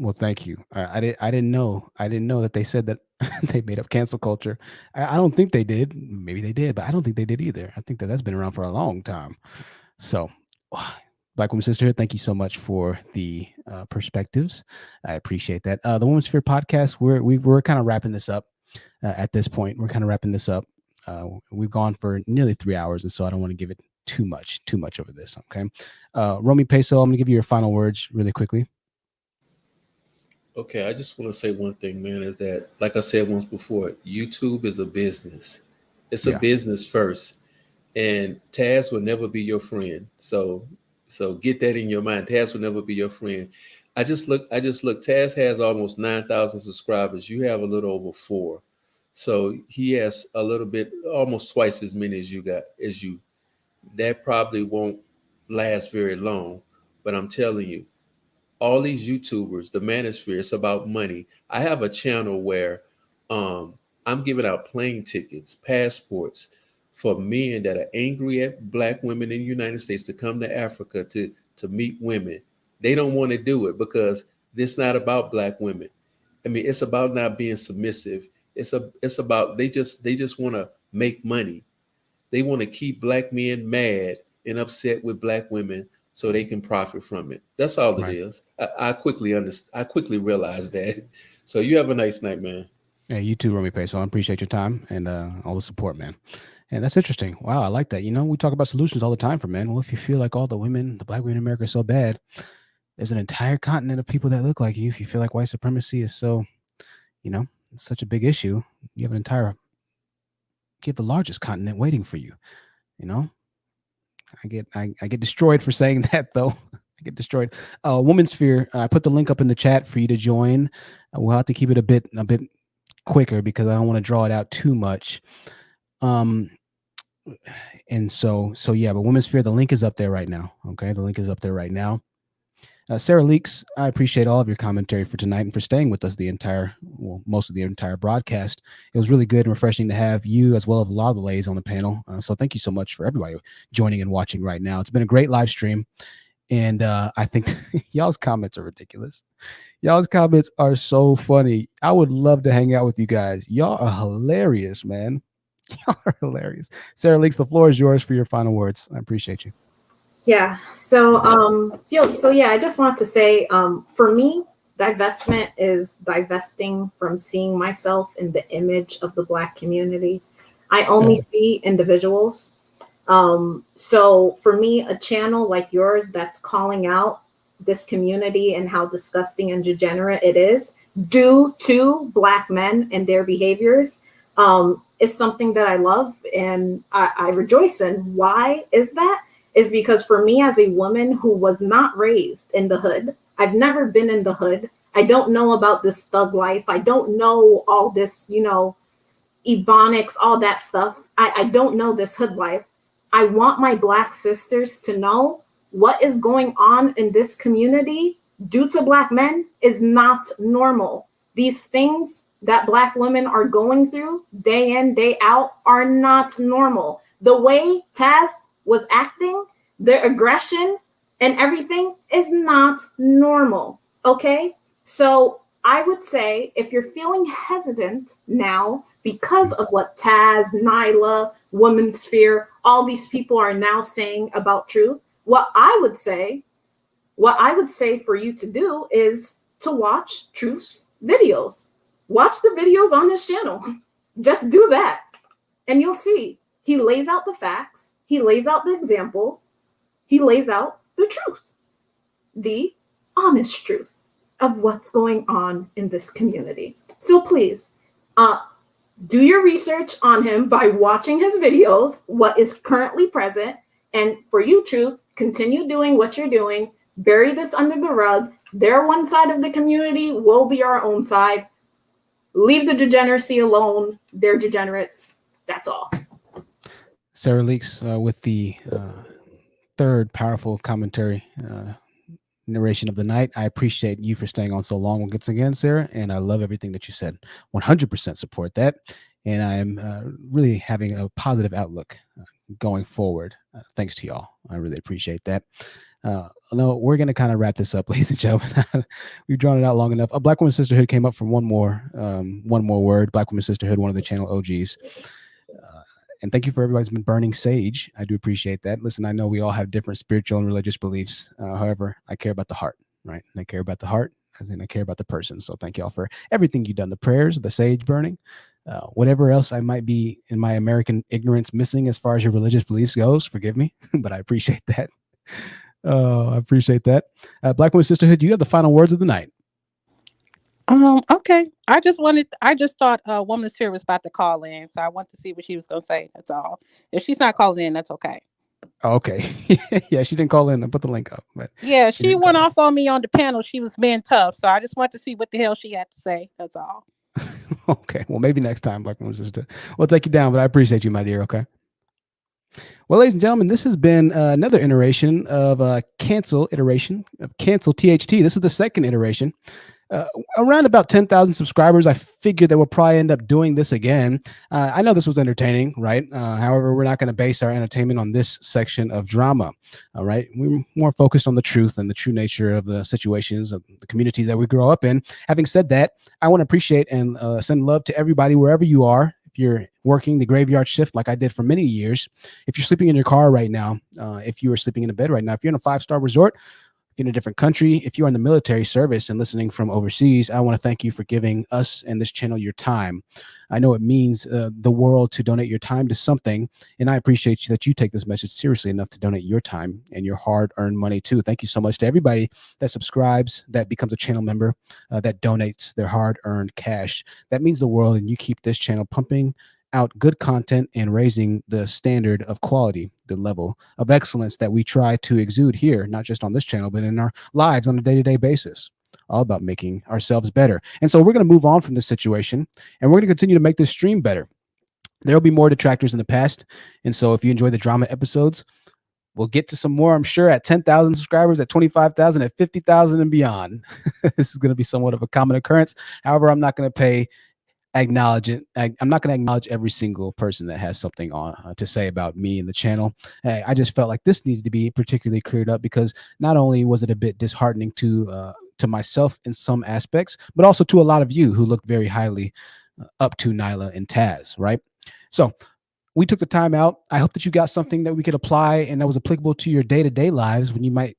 Well, thank you. I didn't know. I didn't know that they said that they made up cancel culture. I don't think they did. Maybe they did, but I don't think they did either. I think that that's been around for a long time. So, Black Woman Sister, thank you so much for the perspectives. I appreciate that. The Women's Sphere podcast, we're kind of wrapping this up at this point. We're kind of wrapping this up. We've gone for nearly 3 hours, and so I don't want to give it too much over this. Okay. Romy Peso, I'm going to give you your final words really quickly. Okay, I just want to say one thing, man, is that, like I said once before, YouTube is a business. It's a business first. And Taz will never be your friend. So get that in your mind. Taz will never be your friend. I just look, Taz has almost 9,000 subscribers. You have a little over 4. So he has a little bit, almost twice as many as you. That probably won't last very long. But I'm telling you, all these YouTubers, the Manosphere, it's about money. I have a channel where I'm giving out plane tickets, passports for men that are angry at Black women in the United States to come to Africa to meet women. They don't want to do it because it's not about Black women. I mean, it's about not being submissive. It's about they just want to make money. They want to keep Black men mad and upset with Black women so they can profit from it. That's all it is. I quickly realized that. So you have a nice night, man. Yeah, you too, Romy Peso. I appreciate your time and all the support, man. And that's interesting. Wow, I like that. You know, we talk about solutions all the time for men. Well, if you feel like all the Black women in America are so bad, there's an entire continent of people that look like you. If you feel like white supremacy is so, such a big issue, you have the largest continent waiting for you. I get destroyed for saying that, though. I get destroyed. Women's Sphere. I put the link up in the chat for you to join. We'll have to keep it a bit quicker because I don't want to draw it out too much. And so yeah, but Women's Sphere, the link is up there right now. Okay, the link is up there right now. Sarah Leaks, I appreciate all of your commentary for tonight and for staying with us most of the entire broadcast. It was really good and refreshing to have you as well as a lot of the ladies on the panel. So thank you so much for everybody joining and watching right now. It's been a great live stream. And I think y'all's comments are ridiculous. Y'all's comments are so funny. I would love to hang out with you guys. Y'all are hilarious, man. Y'all are hilarious. Sarah Leaks, the floor is yours for your final words. I appreciate you. Yeah. So yeah, I just want to say, for me, divestment is divesting from seeing myself in the image of the Black community. I only see individuals. So for me, a channel like yours that's calling out this community and how disgusting and degenerate it is due to Black men and their behaviors, is something that I love and I rejoice in. Why is that? Is because for me as a woman who was not raised in the hood, I've never been in the hood. I don't know about this thug life. I don't know all this, ebonics, all that stuff. I don't know this hood life. I want my Black sisters to know what is going on in this community due to Black men is not normal. These things that Black women are going through day in, day out are not normal. The way Taz was acting, their aggression and everything is not normal. Okay. So I would say if you're feeling hesitant now because of what Taz, Nyla, Women's Sphere, all these people are now saying about truth, what I would say for you to do is to watch Truth's videos. Watch the videos on his channel. Just do that. And you'll see he lays out the facts. He lays out the examples. He lays out the truth, the honest truth of what's going on in this community. So please, do your research on him by watching his videos, what is currently present. And for you, Truth, continue doing what you're doing. Bury this under the rug. They're one side of the community. We'll be our own side. Leave the degeneracy alone. They're degenerates. That's all. Sarah Leaks with the third powerful commentary narration of the night. I appreciate you for staying on so long once again, Sarah, and I love everything that you said. 100% support that, and I'm really having a positive outlook going forward. Thanks to y'all. I really appreciate that. No, we're going to kind of wrap this up, ladies and gentlemen. We've drawn it out long enough. A Black Woman Sisterhood came up for one more word. Black Woman Sisterhood, one of the channel OGs. And thank you for everybody who's been burning sage. I do appreciate that. Listen, I know we all have different spiritual and religious beliefs. However, I care about the heart, right? And I care about the heart, and I care about the person. So thank y'all for everything you've done. The prayers, the sage burning, whatever else I might be in my American ignorance missing as far as your religious beliefs goes, forgive me, but I appreciate that. I appreciate that. Black Women Sisterhood, you have the final words of the night. Okay. I just thought Manosphere was about to call in, so I wanted to see what she was gonna say. That's all. If she's not calling in, that's okay. Okay. Yeah, she didn't call in. I put the link up, but yeah, she went off on me on the panel. She was being tough, so I just wanted to see what the hell she had to say. That's all. Okay. Well, maybe next time, Black Woman Sister. We'll take you down, but I appreciate you, my dear. Okay. Well, ladies and gentlemen, this has been another iteration of Cancel THT. This is the second iteration. Around about 10,000 subscribers, I figured that we'll probably end up doing this again. I know this was entertaining, right? However, we're not going to base our entertainment on this section of drama, all right? We're more focused on the truth and the true nature of the situations of the communities that we grow up in. Having said that, I want to appreciate and send love to everybody wherever you are. If you're working the graveyard shift like I did for many years, if you're sleeping in your car right now, if you are sleeping in a bed right now, if you're in a 5-star resort, if you're in a different country, if you're in the military service and listening from overseas, I want to thank you for giving us and this channel your time. I know it means the world to donate your time to something, and I appreciate that you take this message seriously enough to donate your time and your hard-earned money too. Thank you so much to everybody that subscribes, that becomes a channel member, that donates their hard-earned cash. That means the world, and you keep this channel pumping out good content and raising the standard of quality, the level of excellence that we try to exude here, not just on this channel, but in our lives on a day-to-day basis. All about making ourselves better. And so we're going to move on from this situation, and we're going to continue to make this stream better. There'll be more detractors in the past. And so if you enjoy the drama episodes, we'll get to some more, I'm sure, at 10,000 subscribers, at 25,000, at 50,000 and beyond. This is going to be somewhat of a common occurrence. However, I'm not going to acknowledge it. I'm not going to acknowledge every single person that has something on to say about me and the channel. I just felt like this needed to be particularly cleared up because not only was it a bit disheartening to myself in some aspects, but also to a lot of you who looked very highly up to Nyla and Taz, right? So we took the time out. I hope that you got something that we could apply and that was applicable to your day-to-day lives when you might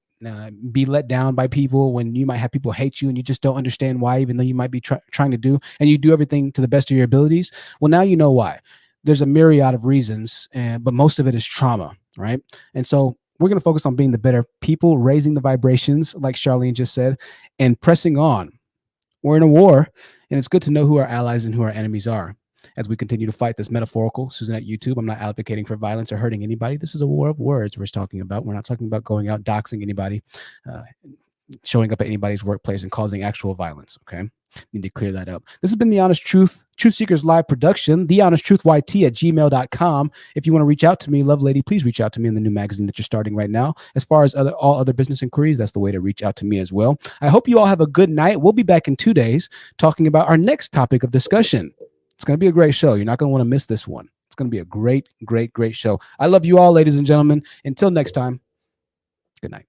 be let down by people, when you might have people hate you and you just don't understand why, even though you might be trying to do, and you do everything to the best of your abilities. Well, now you know why. There's a myriad of reasons, but most of it is trauma, right? And so we're going to focus on being the better people, raising the vibrations, like Charlene just said, and pressing on. We're in a war, and it's good to know who our allies and who our enemies are. As we continue to fight this metaphorical, Susan at YouTube, I'm not advocating for violence or hurting anybody. This is a war of words we're talking about. We're not talking about going out, doxing anybody, showing up at anybody's workplace and causing actual violence, okay? Need to clear that up. This has been The Honest Truth, Truth Seekers Live production, thehonestTruthYT@gmail.com. If you want to reach out to me, love lady, please reach out to me in the new magazine that you're starting right now. As far as all other business inquiries, that's the way to reach out to me as well. I hope you all have a good night. We'll be back in 2 days talking about our next topic of discussion. It's going to be a great show. You're not going to want to miss this one. It's going to be a great, great, great show. I love you all, ladies and gentlemen. Until next time, good night.